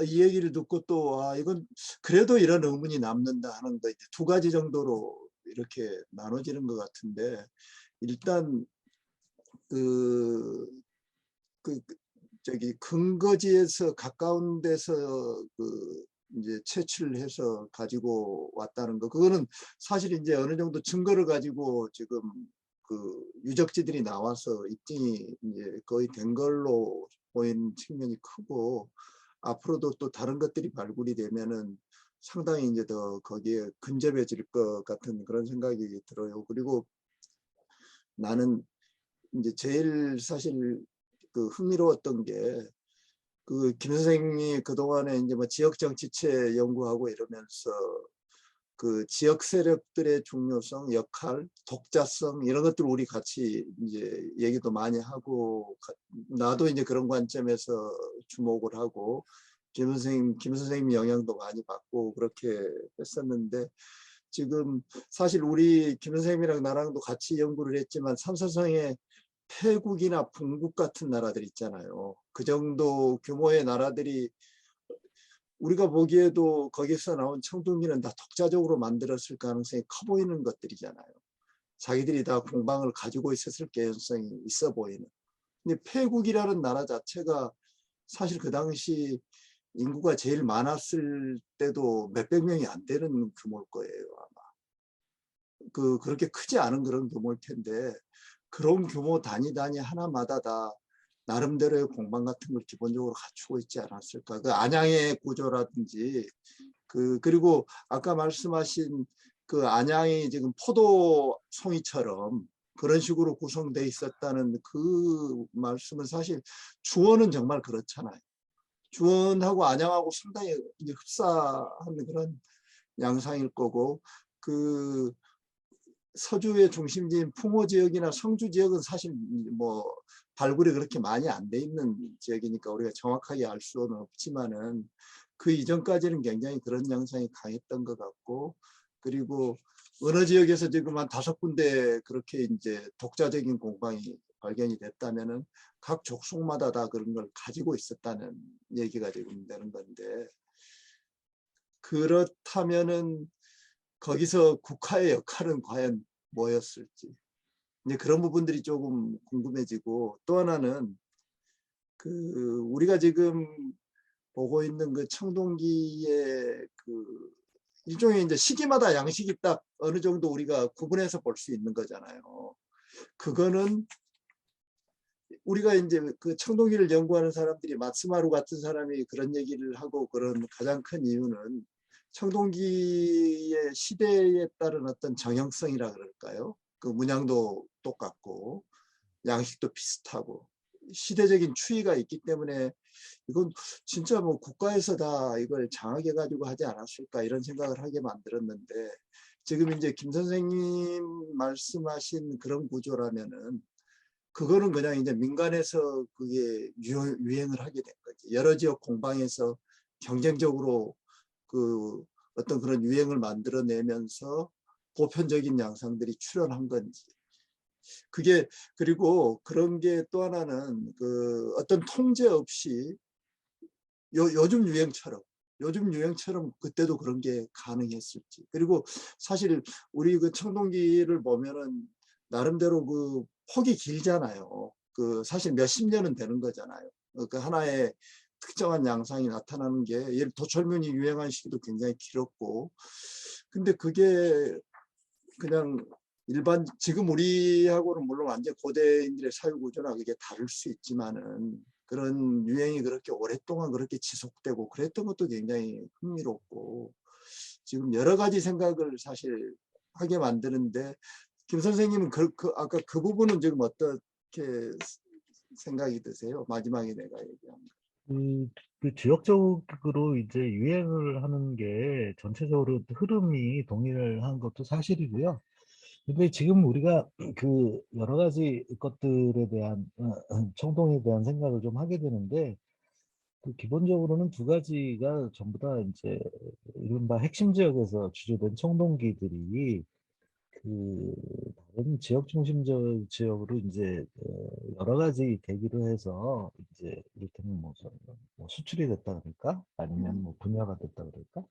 이 얘기를 듣고 또 이건 그래도 이런 의문이 남는다 하는 거, 이제 두 가지 정도로 이렇게 나눠지는 것 같은데, 일단 저기 근거지에서 가까운 데서 이제 채취를 해서 가지고 왔다는 거, 그거는 사실 이제 어느 정도 증거를 가지고 지금 유적지들이 나와서 입증이 이제 거의 된 걸로 보이는 측면이 크고, 앞으로도 또 다른 것들이 발굴이 되면은 상당히 이제 더 거기에 근접해질 것 같은 그런 생각이 들어요. 그리고 나는 이제 제일 사실 흥미로웠던 게 김 선생님이 그동안에 이제 뭐 지역 정치체 연구하고 이러면서 지역 세력들의 중요성, 역할, 독자성 이런 것들 우리 같이 이제 얘기도 많이 하고, 나도 이제 그런 관점에서 주목을 하고 김 선생님 영향도 많이 받고 그렇게 했었는데, 지금 사실 우리 김 선생님이랑 나랑도 같이 연구를 했지만 삼사성에 태국이나 북극 같은 나라들 있잖아요. 그 정도 규모의 나라들이 우리가 보기에도 거기서 나온 청동기는 다 독자적으로 만들었을 가능성이 커 보이는 것들이잖아요. 자기들이 다 공방을 가지고 있었을 개연성이 있어 보이는. 근데 태국이라는 나라 자체가 사실 그 당시 인구가 제일 많았을 때도 몇백 명이 안 되는 규모일 거예요, 아마. 그렇게 크지 않은 그런 규모일 텐데, 그런 규모 단위 하나마다 다 나름대로의 공방 같은 걸 기본적으로 갖추고 있지 않았을까. 그 안양의 구조라든지 그리고 아까 말씀하신 그 안양이 지금 포도송이처럼 그런 식으로 구성돼 있었다는 그 말씀은 사실 주원은 정말 그렇잖아요. 주원하고 안양하고 상당히 이제 흡사한 그런 양상일 거고, 그 서주의 중심지인 풍호 지역이나 성주 지역은 사실 뭐 발굴이 그렇게 많이 안 돼 있는 지역이니까 우리가 정확하게 알 수는 없지만은 그 이전까지는 굉장히 그런 양상이 강했던 것 같고, 그리고 어느 지역에서 지금 한 5군데 그렇게 이제 독자적인 공방이 발견이 됐다면은 각 족속마다 다 그런 걸 가지고 있었다는 얘기가 지금 되는 건데, 그렇다면은 거기서 국가의 역할은 과연 뭐였을지, 이제 그런 부분들이 조금 궁금해지고, 또 하나는 그 우리가 지금 보고 있는 그 청동기의 그 일종의 이제 시기마다 양식이 딱 어느 정도 우리가 구분해서 볼 수 있는 거잖아요. 그거는 우리가 이제 그 청동기를 연구하는 사람들이 마츠마루 같은 사람이 그런 얘기를 하고 그런 가장 큰 이유는 청동기의 시대에 따른 어떤 정형성이라 그럴까요? 그 문양도 똑같고 양식도 비슷하고 시대적인 추이가 있기 때문에 이건 진짜 뭐 국가에서 다 이걸 장악해 가지고 하지 않았을까 이런 생각을 하게 만들었는데, 지금 이제 김 선생님 말씀하신 그런 구조라면은 그거는 그냥 이제 민간에서 그게 유행을 하게 된 거지. 여러 지역 공방에서 경쟁적으로 그 어떤 그런 유행을 만들어내면서 보편적인 양상들이 출현한 건지. 그게, 그리고 그런 게 또 하나는 그 어떤 통제 없이 요즘 유행처럼 그때도 그런 게 가능했을지. 그리고 사실 우리 그 청동기를 보면은 나름대로 그 폭이 길잖아요. 그 사실 몇십 년은 되는 거잖아요. 그 하나의 특정한 양상이 나타나는 게, 예를 도철면이 유행한 시기도 굉장히 길었고, 근데 그게 그냥 일반 지금 우리하고는 물론 완전 고대인들의 사유 구조나 그게 다를 수 있지만은 그런 유행이 그렇게 오랫동안 그렇게 지속되고 그랬던 것도 굉장히 흥미롭고, 지금 여러 가지 생각을 사실 하게 만드는데, 김 선생님은 아까 그 부분은 지금 어떻게 생각이 드세요? 마지막에 내가 얘기한 거. 그, 그 지역적으로 이제 유행을 하는 게 전체적으로 흐름이 동일한 것도 사실이고요. 근데 지금 우리가 그 여러 가지 것들에 대한 청동에 대한 생각을 좀 하게 되는데, 그 기본적으로는 두 가지가 전부 다 이제 이른바 핵심 지역에서 주조된 청동기들이 그 다른 지역 중심적 지역으로 이제 여러 가지 계기로 해서 이제 이를테면 뭐 수출이 됐다 그럴까? 아니면 뭐 분야가 됐다 그럴까?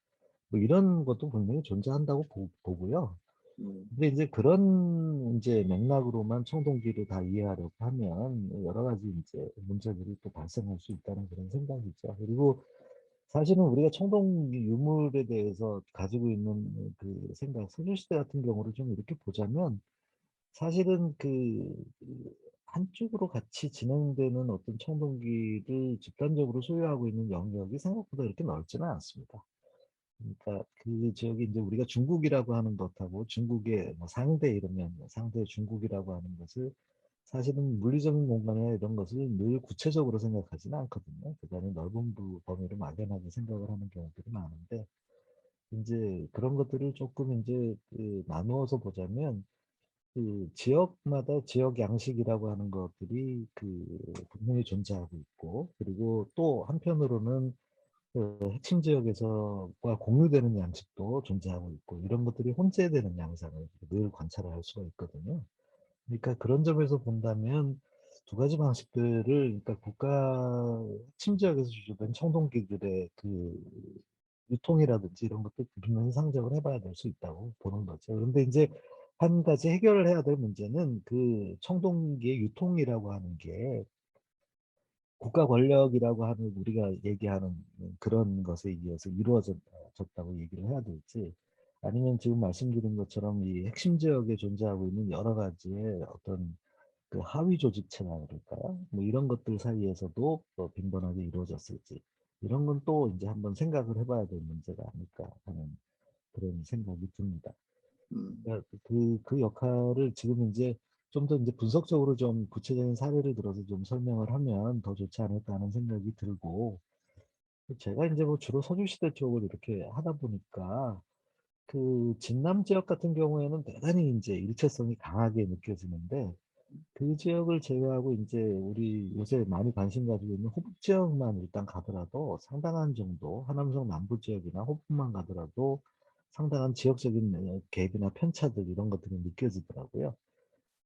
뭐 이런 것도 분명히 존재한다고 보고요. 음, 근데 이제 그런 이제 맥락으로만 청동기를 다 이해하려고 하면 여러 가지 이제 문제들이 또 발생할 수 있다는 그런 생각이죠. 그리고 사실은 우리가 청동기 유물에 대해서 가지고 있는 그 생각, 소녀시대 같은 경우를 좀 이렇게 보자면 사실은 그 한쪽으로 같이 진행되는 어떤 청동기를 집단적으로 소유하고 있는 영역이 생각보다 이렇게 넓지는 않습니다. 그러니까 그 지역이 이제 우리가 중국이라고 하는 것하고 중국의 뭐 상대 이러면 상대 중국이라고 하는 것을 사실은 물리적인 공간이나 이런 것을 늘 구체적으로 생각하지는 않거든요. 그다음에 넓은 범위로 막연하게 생각을 하는 경우들이 많은데, 이제 그런 것들을 조금 이제 그 나누어서 보자면 그 지역마다 지역 양식이라고 하는 것들이 그 분명히 존재하고 있고, 그리고 또 한편으로는 그 핵심 지역에서과 공유되는 양식도 존재하고 있고, 이런 것들이 혼재되는 양상을 늘 관찰할 수가 있거든요. 그러니까 그런 점에서 본다면 두 가지 방식들을, 그러니까 국가 핵심 지역에서 주된 청동기들의 그 유통이라든지 이런 것들 분명히 상정을 해봐야 될 수 있다고 보는 거죠. 그런데 이제 한 가지 해결을 해야 될 문제는 그 청동기의 유통이라고 하는 게 국가 권력이라고 하는 우리가 얘기하는 그런 것에 의해서 이루어졌다고 얘기를 해야 될지, 아니면 지금 말씀드린 것처럼 이 핵심 지역에 존재하고 있는 여러 가지의 어떤 그 하위 조직체나 그럴까요? 뭐 이런 것들 사이에서도 빈번하게 이루어졌을지 이런 건 또 이제 한번 생각을 해봐야 될 문제가 아닐까 하는 그런 생각이 듭니다. 음, 그러니까 그 역할을 지금 이제 좀 더 이제 분석적으로 좀 구체적인 사례를 들어서 좀 설명을 하면 더 좋지 않을까 하는 생각이 들고, 제가 이제 뭐 주로 서주시대 쪽을 이렇게 하다 보니까 그 진남 지역 같은 경우에는 대단히 이제 일체성이 강하게 느껴지는데, 그 지역을 제외하고 이제 우리 요새 많이 관심 가지고 있는 호북 지역만 일단 가더라도 상당한 정도, 하남성 남부 지역이나 호북만 가더라도 상당한 지역적인 갭이나 편차들 이런 것들이 느껴지더라고요.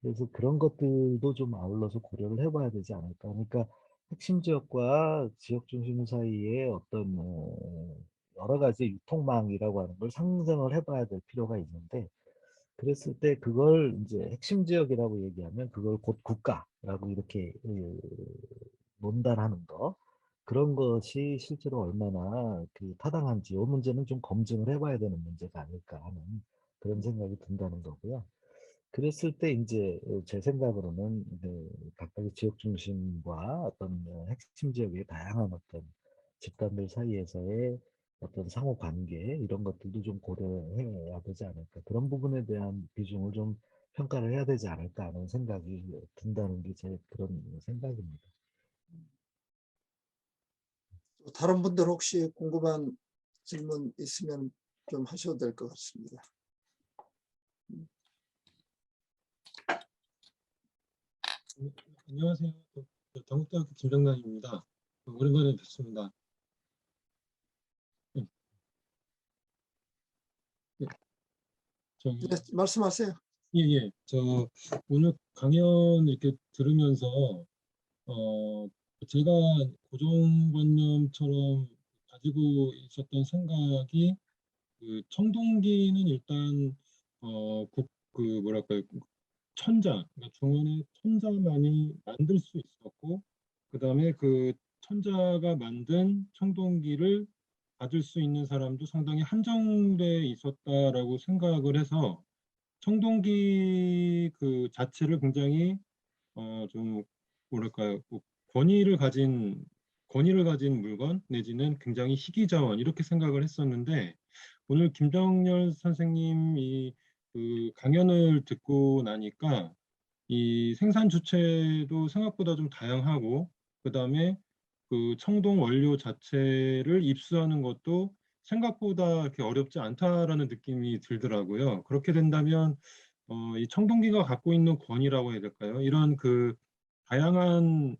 그래서 그런 것들도 좀 아울러서 고려를 해봐야 되지 않을까. 그러니까 핵심 지역과 지역 중심 사이에 어떤 여러 가지 유통망이라고 하는 걸 상정을 해봐야 될 필요가 있는데, 그랬을 때 그걸 이제 핵심 지역이라고 얘기하면 그걸 곧 국가라고 이렇게 논단하는 거, 그런 것이 실제로 얼마나 그 타당한지 이 문제는 좀 검증을 해봐야 되는 문제가 아닐까 하는 그런 생각이 든다는 거고요. 그랬을 때 이제 제 생각으로는 각각의 지역 중심과 어떤 핵심 지역의 다양한 어떤 집단들 사이에서의 어떤 상호 관계 이런 것들도 좀 고려해야 되지 않을까. 그런 부분에 대한 비중을 좀 평가를 해야 되지 않을까 하는 생각이 든다는 게 제 그런 생각입니다. 또 다른 분들 혹시 궁금한 질문 있으면 좀 하셔도 될 것 같습니다. 안녕하세요. 동국대학교 김정남입니다. 오랜만에 뵙습니다. 네, 네, 저기, 네, 말씀하세요. 예, 예. 오늘 강연 이렇게 들으면서, 어, 제가 고정관념처럼 가지고 있었던 생각이, 그 청동기는 일단, 뭐랄까요, 그러니까 중원의 천자만이 만들 수 있었고, 그 다음에 그 천자가 만든 청동기를 받을 수 있는 사람도 상당히 한정돼 있었다라고 생각을 해서 청동기 그 자체를 굉장히 좀 뭐랄까요, 뭐 권위를 가진 물건 내지는 굉장히 희귀자원 이렇게 생각을 했었는데, 오늘 김정열 선생님이 그 강연을 듣고 나니까 이 생산 주체도 생각보다 좀 다양하고, 그 다음에 그 청동 원료 자체를 입수하는 것도 생각보다 이렇게 어렵지 않다라는 느낌이 들더라고요. 그렇게 된다면 이 청동기가 갖고 있는 권위라고 해야 될까요? 이런 다양한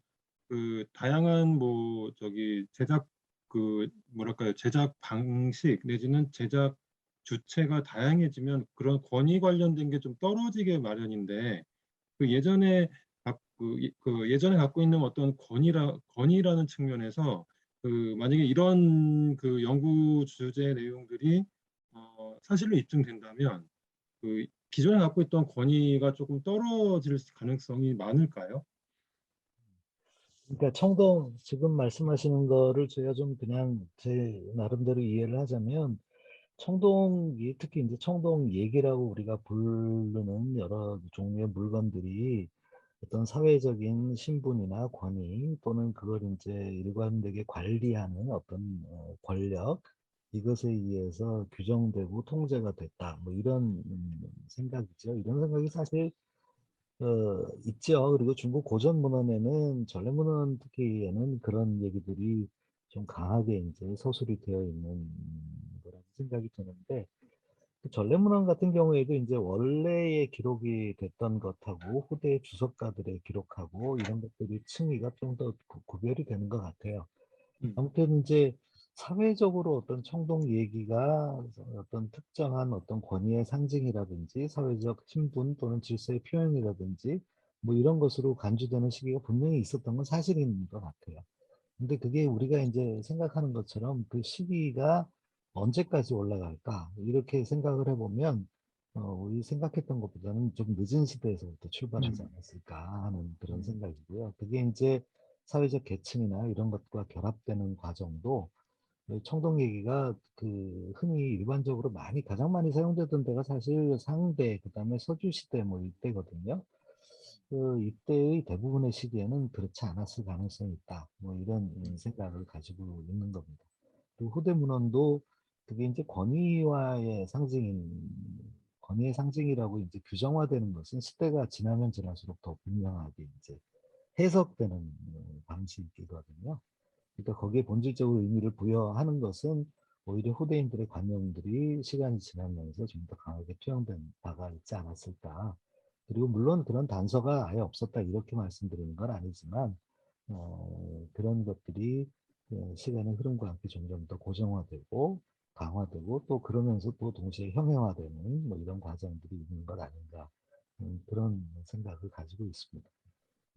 다양한 제작 뭐랄까요, 제작 방식 내지는 제작 주체가 다양해지면 그런 권위 관련된 게 좀 떨어지게 마련인데, 예전에 갖고 있는 어떤 권위라는 측면에서 만약에 이런 연구 주제 내용들이 사실로 입증된다면 기존에 갖고 있던 권위가 조금 떨어질 가능성이 많을까요? 그러니까 지금 말씀하시는 거를 제가 좀 그냥 제 나름대로 이해를 하자면, 특히 이제 청동 얘기라고 우리가 부르는 여러 종류의 물건들이 어떤 사회적인 신분이나 권위 또는 그걸 이제 일관되게 관리하는 어떤 권력, 이것에 의해서 규정되고 통제가 됐다. 뭐 이런 생각이죠. 이런 생각이 사실 있죠. 그리고 중국 고전 문헌에는, 전래 문헌 특히에는 그런 얘기들이 좀 강하게 이제 서술이 되어 있는 거라고 생각이 드는데, 그 전래문헌 같은 경우에도 이제 원래의 기록이 됐던 것하고 후대의 주석가들의 기록하고 이런 것들이 층위가 좀 더 구별이 되는 것 같아요. 음, 아무튼 이제 사회적으로 어떤 청동 얘기가 어떤 특정한 어떤 권위의 상징이라든지 사회적 신분 또는 질서의 표현이라든지 뭐 이런 것으로 간주되는 시기가 분명히 있었던 건 사실인 것 같아요. 근데 그게 우리가 이제 생각하는 것처럼 그 시기가 언제까지 올라갈까? 이렇게 생각을 해보면, 우리 생각했던 것보다는 좀 늦은 시대에서부터 출발하지 음, 않았을까 하는 그런 음, 생각이고요. 그게 이제 사회적 계층이나 이런 것과 결합되는 과정도 청동 얘기가 그 흔히 일반적으로 가장 많이 사용되던 데가 사실 상대, 그 다음에 서주시대 뭐 이때거든요. 이때의 대부분의 시기에는 그렇지 않았을 가능성이 있다. 뭐 이런 생각을 가지고 있는 겁니다. 그리고 후대문헌도 그게 이제 권위의 상징이라고 이제 규정화되는 것은 시대가 지나면 지날수록 더 분명하게 이제 해석되는 방식이거든요. 그러니까 거기에 본질적으로 의미를 부여하는 것은 오히려 후대인들의 관념들이 시간이 지나면서 좀 더 강하게 투영된 바가 있지 않았을까. 그리고 물론 그런 단서가 아예 없었다 이렇게 말씀드리는 건 아니지만 그런 것들이 시간의 흐름과 함께 점점 더 고정화되고 강화되고 또 그러면서 또 동시에 형해화되는 뭐 이런 과정들이 있는 것 아닌가 그런 생각을 가지고 있습니다.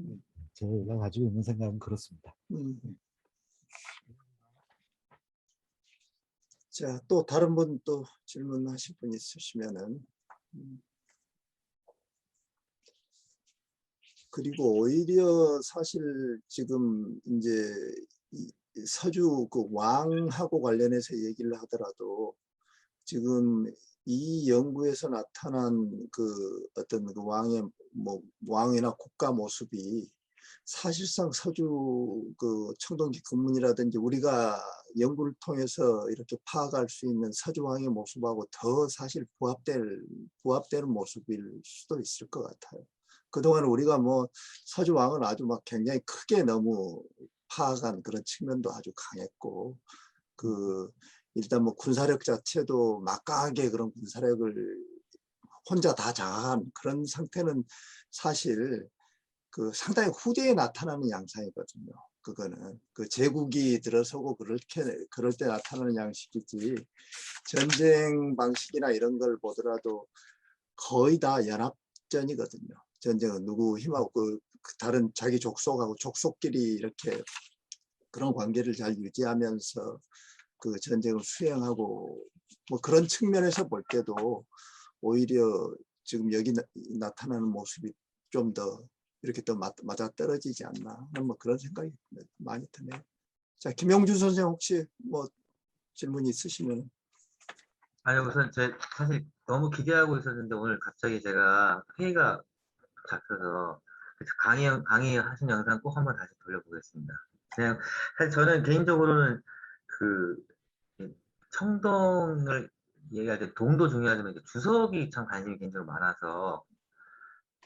음. 제가 가지고 있는 생각은 그렇습니다. 자, 또 다른 분 또 질문하실 분 있으시면은. 그리고 오히려 사실 지금 이제 이 서주 그 왕하고 관련해서 얘기를 하더라도 지금 이 연구에서 나타난 그 어떤 그 왕의 뭐 왕이나 국가 모습이 사실상 서주 그 청동기 금문이라든지 우리가 연구를 통해서 이렇게 파악할 수 있는 서주 왕의 모습하고 더 사실 부합되는 모습일 수도 있을 것 같아요. 그동안 우리가 뭐 서주 왕은 아주 막 굉장히 크게 너무 파악한 그런 측면도 아주 강했고 그 일단 뭐 군사력 자체도 막강하게 그런 군사력을 혼자 다 장악한 그런 상태는 사실 그 상당히 후대에 나타나는 양상이거든요. 그거는 그 제국이 들어서고 그럴 때 나타나는 양식이지 전쟁 방식이나 이런 걸 보더라도 거의 다 연합전이거든요. 전쟁은 누구 힘하고 그 다른 자기 족속하고 족속끼리 이렇게 그런 관계를 잘 유지하면서 그 전쟁을 수행하고 뭐 그런 측면에서 볼 때도 오히려 지금 여기 나타나는 모습이 좀 더 이렇게 또 맞아 떨어지지 않나 하는 뭐 그런 생각이 많이 드네요. 자, 김영주 선생 혹시 뭐 질문이 있으시면. 아니, 우선 사실 너무 기대하고 있었는데 오늘 갑자기 제가 회의가 잡혀서 강의하신 영상 꼭 한번 다시 돌려보겠습니다. 그냥 사실 저는 개인적으로는 그 청동을 얘기할 때 동도 중요하지만 이제 주석이 참 관심이 개인적으로 많아서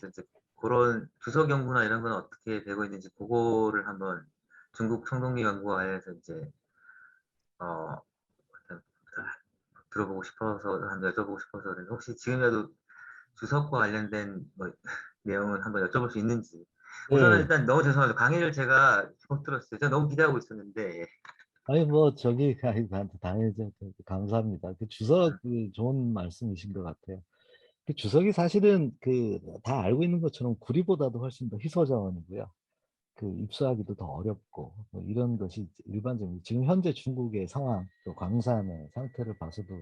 이제 그런 주석 연구나 이런 건 어떻게 되고 있는지 그거를 한번 중국 청동기 연구와 관련해서 이제 들어보고 싶어서 한번 여쭤보고 싶어서 혹시 지금이라도 주석과 관련된 뭐 내용을 한번 여쭤볼 수 있는지. 우선은 네. 일단 너무 죄송합니다. 강의를 제가 못 들었어요. 제가 너무 기대하고 있었는데. 아니 뭐 저기 당연히 감사합니다. 그 주석 좋은 말씀이신 것 같아요. 그 주석이 사실은 그 다 알고 있는 것처럼 구리보다도 훨씬 더 희소 자원이고요. 그 입수하기도 더 어렵고 뭐 이런 것이 일반적인 지금 현재 중국의 상황 또 광산의 상태를 봐서도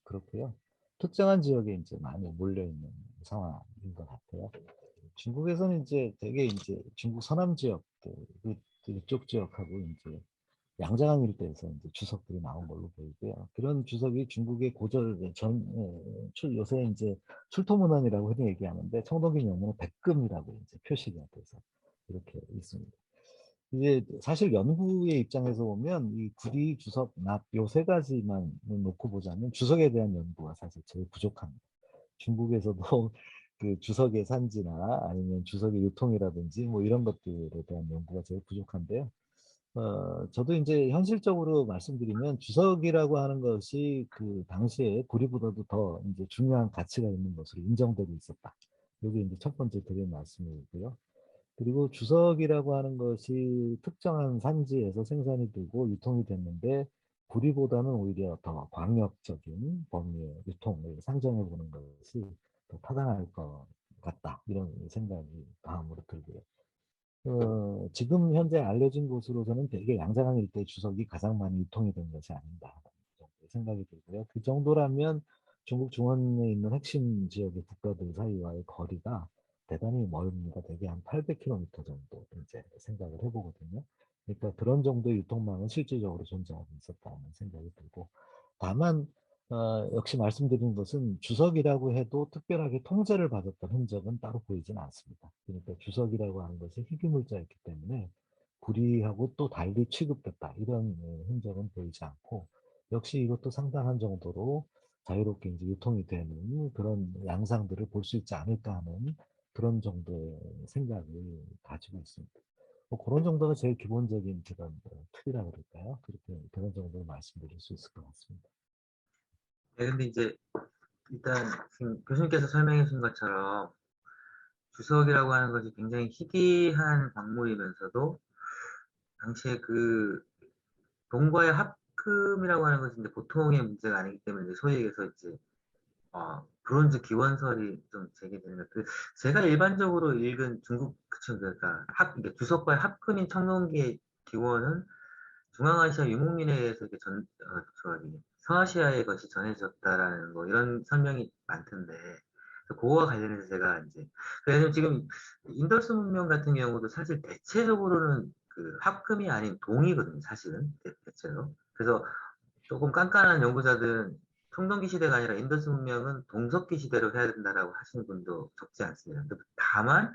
그렇고요. 특정한 지역에 이제 많이 몰려 있는 상황인 것 같아요. 중국에서는 이제 되게 이제 중국 서남 지역 그쪽 지역하고 이제 양자강 일대에서 이제 주석들이 나온 걸로 보이고요. 그런 주석이 중국의 요새 이제 출토문헌이라고 흔히 얘기하는데 청동기 연문은 백금이라고 이제 표시가 돼서 이렇게 있습니다. 이제 사실 연구의 입장에서 보면 이 구리, 주석, 납 요 세 가지만 놓고 보자면 주석에 대한 연구가 사실 제일 부족합니다. 중국에서도 그 주석의 산지나 아니면 주석의 유통이라든지 뭐 이런 것들에 대한 연구가 제일 부족한데요. 저도 이제 현실적으로 말씀드리면 주석이라고 하는 것이 그 당시에 구리보다도 더 이제 중요한 가치가 있는 것으로 인정되고 있었다. 이게 이제 첫 번째 드린 말씀이고요. 그리고 주석이라고 하는 것이 특정한 산지에서 생산이 되고 유통이 됐는데 구리보다는 오히려 더 광역적인 범위의 유통을 상정해 보는 것이 더 타당할 것 같다. 이런 생각이 다음으로 들고요. 지금 현재 알려진 곳으로서는 대개 양자강 일대 주석이 가장 많이 유통이 된 것이 아닌가 정도의 생각이 들고요. 그 정도라면 중국 중원에 있는 핵심 지역의 국가들 사이와의 거리가 대단히 멀습니다. 대개 한 800km 정도 이제 생각을 해보거든요. 그러니까 그런 정도의 유통망은 실질적으로 존재하고 있었다는 생각이 들고, 다만 역시 말씀드린 것은 주석이라고 해도 특별하게 통제를 받았던 흔적은 따로 보이진 않습니다. 그러니까 주석이라고 하는 것이 희귀물자였기 때문에 구리하고 또 달리 취급됐다 이런 흔적은 보이지 않고 역시 이것도 상당한 정도로 자유롭게 이제 유통이 되는 그런 양상들을 볼 수 있지 않을까 하는 그런 정도의 생각을 가지고 있습니다. 뭐 그런 정도가 제일 기본적인 그런 틀이라 그럴까요? 그렇게 그런 정도로 말씀드릴 수 있을 것 같습니다. 네, 근데 이제 일단 지금 교수님께서 설명해 주신 것처럼 주석이라고 하는 것이 굉장히 희귀한 광물이면서도 당시에 그 동과의 합금이라고 하는 것이 이제 보통의 문제가 아니기 때문에 이제 소위 얘기해서 이제 브론즈 기원설이 좀 제기되는 그 제가 일반적으로 읽은 중국 그쵸 그러니까 이게 주석과의 합금인 청동기의 기원은 중앙아시아 유목민에 의해서 이렇게 저기 서아시아의 것이 전해졌다라는 뭐 이런 설명이 많던데 그거와 관련해서 제가 이제 왜냐면 지금 인더스 문명 같은 경우도 사실 대체적으로는 그 합금이 아닌 동이거든요 사실은 대체로 그래서 조금 깐깐한 연구자들은 청동기 시대가 아니라 인더스 문명은 동석기 시대로 해야 된다라고 하시는 분도 적지 않습니다. 다만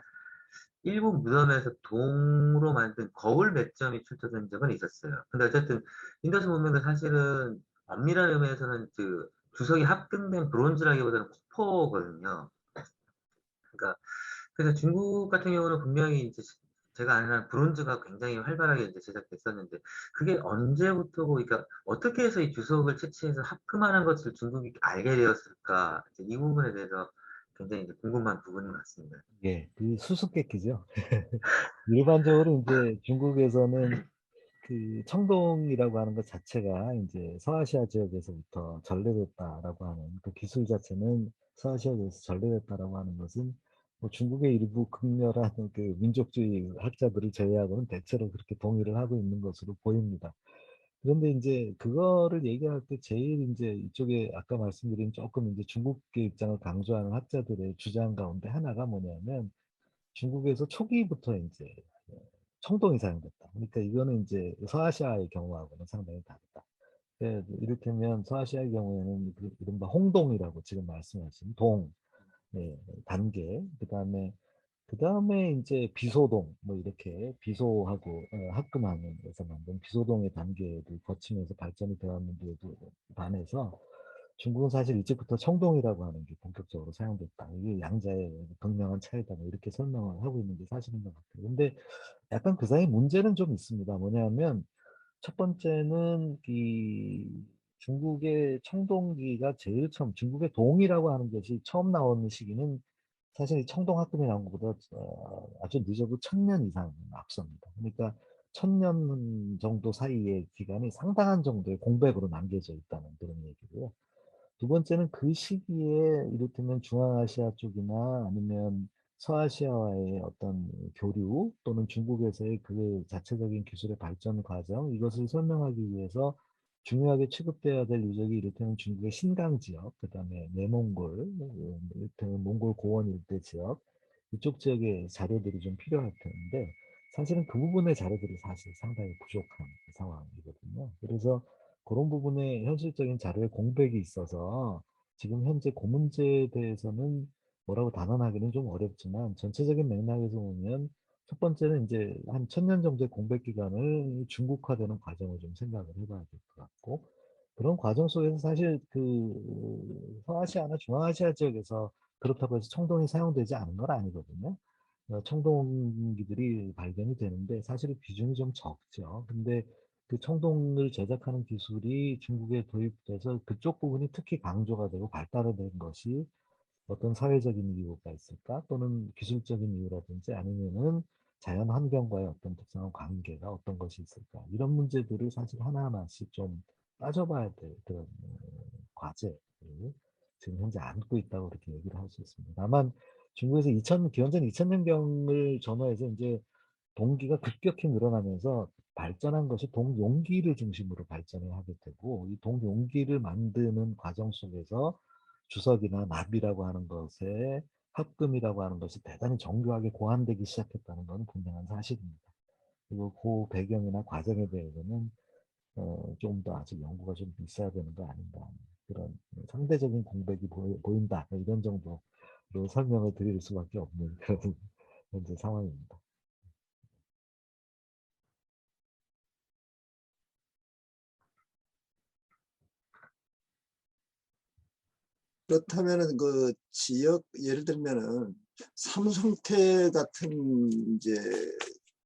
일부 무덤에서 동으로 만든 거울 몇 점이 출토된 적은 있었어요. 근데 어쨌든 인더스 문명도 사실은 엄밀한 의미에서는 그 주석이 합금된 브론즈라기보다는 코퍼거든요. 그러니까 그래서 중국 같은 경우는 분명히 이제 제가 아는 한 브론즈가 굉장히 활발하게 이제 제작됐었는데 그게 언제부터고 그러니까 어떻게 해서 이 주석을 채취해서 합금하는 것을 중국이 알게 되었을까 이제 이 부분에 대해서 굉장히 이제 궁금한 부분인 것 같습니다. 예, 그 수수께끼죠. 일반적으로 이제 중국에서는 그 청동이라고 하는 것 자체가 이제 서아시아 지역에서부터 전래됐다라고 하는 그 기술 자체는 서아시아에서 전래됐다라고 하는 것은 뭐 중국의 일부 극렬한 그 민족주의 학자들을 제외하고는 대체로 그렇게 동의를 하고 있는 것으로 보입니다. 그런데 이제 그거를 얘기할 때 제일 이제 이쪽에 아까 말씀드린 조금 이제 중국의 입장을 강조하는 학자들의 주장 가운데 하나가 뭐냐면 중국에서 초기부터 이제 청동이 사용됐다. 그러니까 이거는 이제 서아시아의 경우하고는 상당히 다르다. 이를테면 서아시아의 경우에는 이른바 홍동이라고 지금 말씀하신 동, 네, 단계, 그 다음에 이제 비소동, 뭐 이렇게 비소하고 합금하는 에서 만든 비소동의 단계를 거치면서 발전이 되었는데도 반해서 중국은 사실 일찍부터 청동이라고 하는 게 본격적으로 사용됐다. 이게 양자의 극명한 차이다. 뭐 이렇게 설명을 하고 있는 게 사실인 것 같아요. 근데 약간 그 사이 문제는 좀 있습니다. 뭐냐면 첫 번째는 이 중국의 청동기가 제일 처음 중국의 동이라고 하는 것이 처음 나오는 시기는 사실 청동학금이 나온 것보다 아주 늦어도 1000년 이상 앞섭니다. 그러니까 1000년 정도 사이의 기간이 상당한 정도의 공백으로 남겨져 있다는 그런 얘기고요. 두 번째는 그 시기에 이를테면 중앙아시아 쪽이나 아니면 서아시아와의 어떤 교류 또는 중국에서의 그 자체적인 기술의 발전 과정 이것을 설명하기 위해서 중요하게 취급돼야 될 유적이 이를테면 중국의 신강 지역, 그 다음에 내몽골, 이를테면 몽골 고원 일대 지역 이쪽 지역의 자료들이 좀 필요할 텐데 사실은 그 부분의 자료들이 사실 상당히 부족한 상황이거든요. 그래서 그런 부분에 현실적인 자료의 공백이 있어서 지금 현재 그 문제에 대해서는 뭐라고 단언하기는 좀 어렵지만 전체적인 맥락에서 보면 첫 번째는 이제 한 1000년 정도의 공백 기간을 중국화되는 과정을 좀 생각을 해봐야 될 것 같고 그런 과정 속에서 사실 그 서아시아나 중앙아시아 지역에서 그렇다고 해서 청동이 사용되지 않은 건 아니거든요. 청동기들이 발견이 되는데 사실 비중이 좀 적죠. 근데 그 청동을 제작하는 기술이 중국에 도입돼서 그쪽 부분이 특히 강조가 되고 발달이 된 것이 어떤 사회적인 이유가 있을까? 또는 기술적인 이유라든지 아니면은 자연 환경과의 어떤 특성한 관계가 어떤 것이 있을까? 이런 문제들을 사실 하나하나씩 좀 따져봐야 될 그런 과제를 지금 현재 안고 있다고 그렇게 얘기를 할 수 있습니다. 다만 중국에서 기원전 2000년경을 전후해서 이제 동기가 급격히 늘어나면서 발전한 것이 동용기를 중심으로 발전을 하게 되고 이 동용기를 만드는 과정 속에서 주석이나 납이라고 하는 것에 합금이라고 하는 것이 대단히 정교하게 고안되기 시작했다는 것은 분명한 사실입니다. 그리고 그 배경이나 과정에 대해서는 좀 더 아직 연구가 좀 있어야 되는 거 아닌가 그런 상대적인 공백이 보인다. 이런 정도로 설명을 드릴 수밖에 없는 그런 현재 상황입니다. 그렇다면은 그 지역 예를 들면은 삼성태 같은 이제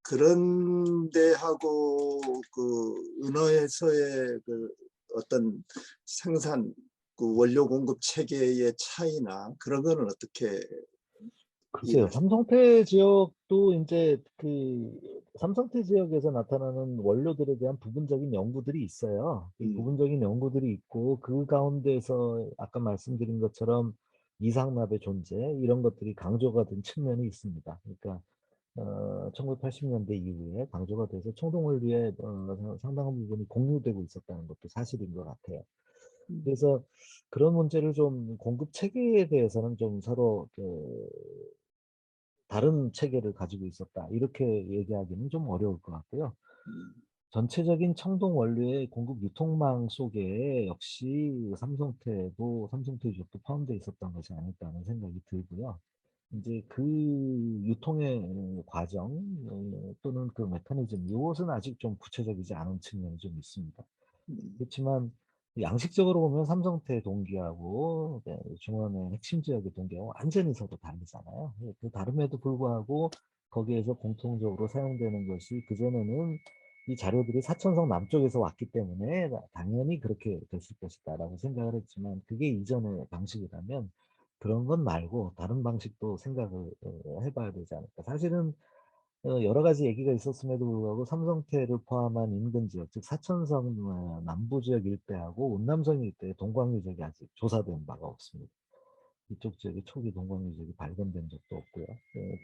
그런 데하고 그 은어에서의 그 어떤 생산 그 원료 공급 체계의 차이나 그런 거는 어떻게 글쎄요, 삼성태 지역도 이제 그 삼성태 지역에서 나타나는 원료들에 대한 부분적인 연구들이 있어요. 이 부분적인 연구들이 있고 그 가운데서 아까 말씀드린 것처럼 이상납의 존재 이런 것들이 강조가 된 측면이 있습니다. 그러니까 1980년대 이후에 강조가 돼서 총동원류의 상당한 부분이 공유되고 있었다는 것도 사실인 것 같아요. 그래서 그런 문제를 좀 공급 체계에 대해서는 좀 서로 다른 체계를 가지고 있었다. 이렇게 얘기하기는 좀 어려울 것 같고요. 전체적인 청동 원료의 공급 유통망 속에 역시 삼성태 지역도 포함되어 있었던 것이 아닐까 하는 생각이 들고요. 이제 그 유통의 과정 또는 그 메커니즘 이것은 아직 좀 구체적이지 않은 측면이 좀 있습니다. 그렇지만 양식적으로 보면 삼성태 동기하고 중원의 핵심 지역의 동기하고 완전히 서로 다르잖아요. 그 다름에도 불구하고 거기에서 공통적으로 사용되는 것이 그전에는 이 자료들이 사천성 남쪽에서 왔기 때문에 당연히 그렇게 됐을 것이다라고 생각을 했지만 그게 이전의 방식이라면 그런 건 말고 다른 방식도 생각을 해봐야 되지 않을까. 사실은 여러 가지 얘기가 있었음에도 불구하고 삼성태를 포함한 인근 지역, 즉 사천성 남부 지역 일대하고 운남성 일대의 동광 유적이 아직 조사된 바가 없습니다. 이쪽 지역의 초기 동광 유적이 발견된 적도 없고요.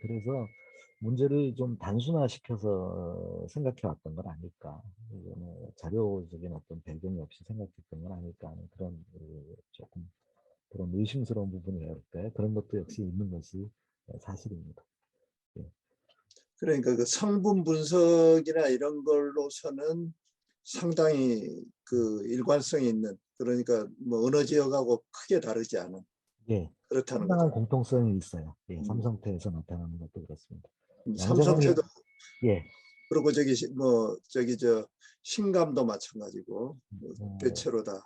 그래서 문제를 좀 단순화시켜서 생각해 왔던 건 아닐까. 자료적인 어떤 배경이 없이 생각했던 건 아닐까 하는 그런 조금 그런 의심스러운 부분이 있을까요? 그런 것도 역시 있는 것이 사실입니다. 예. 그러니까 그 성분 분석이나 이런 걸로서는 상당히 그 일관성이 있는 그러니까 뭐 어느 지역하고 크게 다르지 않은 예, 그렇다는 상당한 거죠. 공통성이 있어요. 예, 삼성태에서 나타나는 것도 그렇습니다. 양자광이 삼성태도 예, 그리고 저기 뭐 저기 저 신감도 마찬가지고 뭐 대체로다.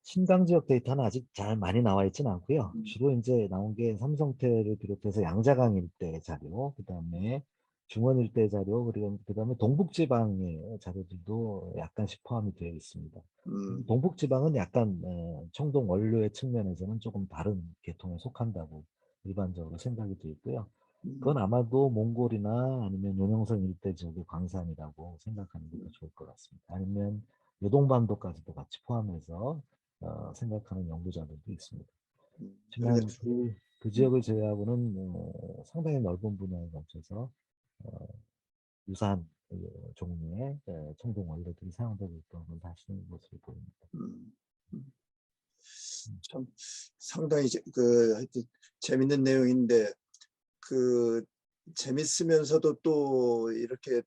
신강 지역 데이터는 아직 잘 많이 나와 있지는 않고요. 주로 이제 나온 게 삼성태를 비롯해서 양자강 일대 자료, 그다음에 중원 일대 자료, 그리고 그다음에 동북지방의 자료들도 약간씩 포함이 되어 있습니다. 동북지방은 약간 청동 원료의 측면에서는 조금 다른 계통에 속한다고 일반적으로 생각이 되고요. 그건 아마도 몽골이나 아니면 요명성 일대 지역의 광산이라고 생각하는 게 더 좋을 것 같습니다. 아니면 요동반도까지도 같이 포함해서 생각하는 연구자들도 있습니다. 그러니까 하지만 그 지역을 제외하고는 상당히 넓은 분야에 걸쳐서 유사한 종류의 청동 원료들이 사용되고 있다는 건 사실인 것으로 보입니다. 참 상당히 그 하여튼 재밌는 내용인데 그 재밌으면서도 또 이렇게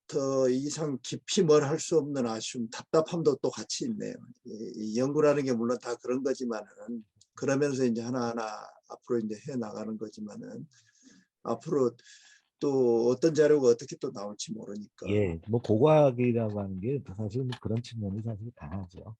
더 이상 깊이 뭘 할 수 없는 아쉬움, 답답함도 또 같이 있네요. 이 연구라는 게 물론 다 그런 거지만은 그러면서 이제 하나하나 앞으로 이제 해 나가는 거지만은 앞으로 또 어떤 자료가 어떻게 또 나올지 모르니까. 예, 뭐 고고학이라고 하는 게 사실 뭐 그런 측면이 사실 강하죠.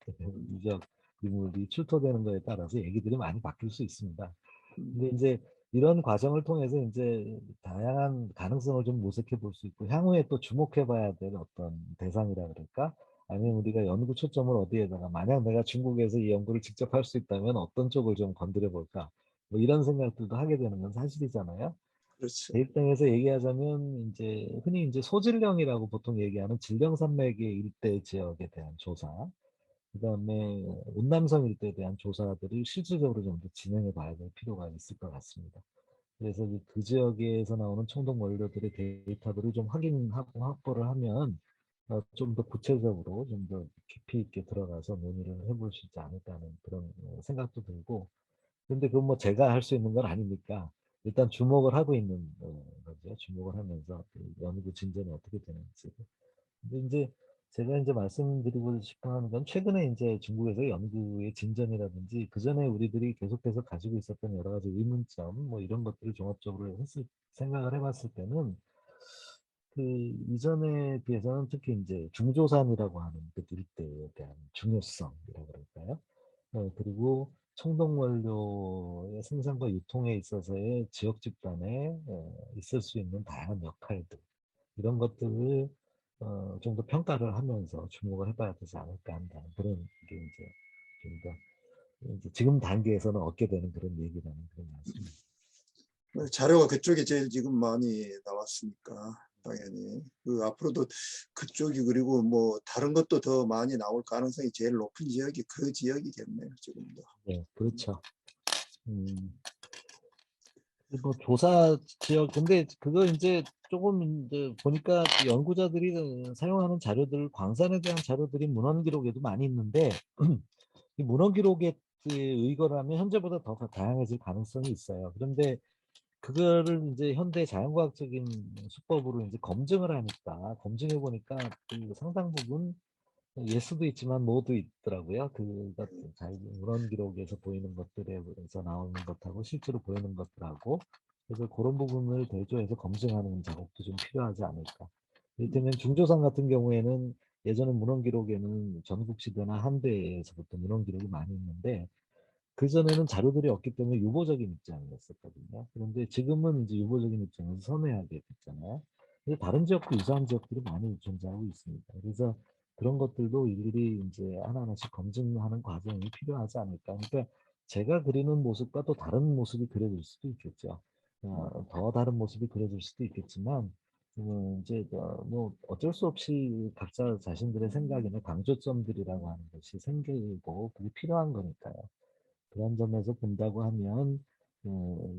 유적 인물이 출토되는 거에 따라서 얘기들이 많이 바뀔 수 있습니다. 근데 이제 이런 과정을 통해서 이제 다양한 가능성을 좀 모색해 볼 수 있고 향후에 또 주목해 봐야 될 어떤 대상이라 그럴까? 아니면 우리가 연구 초점을 어디에다가 만약 내가 중국에서 이 연구를 직접 할 수 있다면 어떤 쪽을 좀 건드려 볼까? 뭐 이런 생각들도 하게 되는 건 사실이잖아요. 그렇죠. 제 입장에서 얘기하자면 이제 흔히 이제 소질령이라고 보통 얘기하는 질령산맥의 일대 지역에 대한 조사, 그다음에 운남성 일대에 대한 조사들을 실질적으로 좀 더 진행해 봐야 될 필요가 있을 것 같습니다. 그래서 그 지역에서 나오는 청동 원료들의 데이터들을 좀 확인하고 확보를 하면 좀 더 구체적으로 좀 더 깊이 있게 들어가서 논의를 해볼 수 있지 않을까 하는 그런 생각도 들고, 근데 그건 뭐 제가 할 수 있는 건 아니니까 일단 주목을 하고 있는 거죠. 주목을 하면서 그 연구 진전이 어떻게 되는지. 근데 이제 제가 이제 말씀드리고 싶어 하는 건 최근에 이제 중국에서 연구의 진전이라든지 그 전에 우리들이 계속해서 가지고 있었던 여러 가지 의문점 뭐 이런 것들을 종합적으로 생각을 해봤을 때는 그 이전에 비해서는 특히 이제 중조산이라고 하는 그 일대에 대한 중요성이라고 그럴까요? 그리고 청동 원료의 생산과 유통에 있어서의 지역 집단에 있을 수 있는 다양한 역할들 이런 것들을 좀 더 평가를 하면서 주목을 해봐야 되지 않을까 한다. 그런 게 이제 좀 더 이제 지금 단계에서는 얻게 되는 그런 얘기라는 그런 말씀입니다. 자료가 그쪽에 제일 지금 많이 나왔으니까 당연히 그 앞으로도 그쪽이 그리고 뭐 다른 것도 더 많이 나올 가능성이 제일 높은 지역이 그 지역이겠네요 지금도. 네, 그렇죠. 뭐 조사 지역 근데 그거 이제 조금 이제 보니까 그 연구자들이 사용하는 자료들 광산에 대한 자료들이 문헌 기록에도 많이 있는데 이 문헌 기록에 의거라면 현재보다 더 다양해질 가능성이 있어요. 그런데 그거를 이제 현대 자연과학적인 수법으로 이제 검증을 하니까 검증해 보니까 그 상당 부분 예수도 있지만 노도 있더라고요. 그것 문헌 기록에서 보이는 것들에서 나오는 것하고 실제로 보이는 것들하고 그래서 그런 부분을 대조해서 검증하는 작업도 좀 필요하지 않을까. 이를테면 중조선 같은 경우에는 예전에 문헌 기록에는 전국시대나 한대에서부터 문헌 기록이 많이 있는데 그전에는 자료들이 없기 때문에 유보적인 입장이었었거든요. 그런데 지금은 이제 유보적인 입장에서 선회하게 됐잖아요. 근데 다른 지역도 유사한 지역들이 많이 존재하고 있습니다. 그래서 그런 것들도 일일이 이제 하나하나씩 검증하는 과정이 필요하지 않을까. 그러니까 제가 그리는 모습과 또 다른 모습이 그려질 수도 있겠죠. 더 다른 모습이 그려질 수도 있겠지만, 이제 뭐 어쩔 수 없이 각자 자신들의 생각이나 강조점들이라고 하는 것이 생기고 그게 필요한 거니까요. 그런 점에서 본다고 하면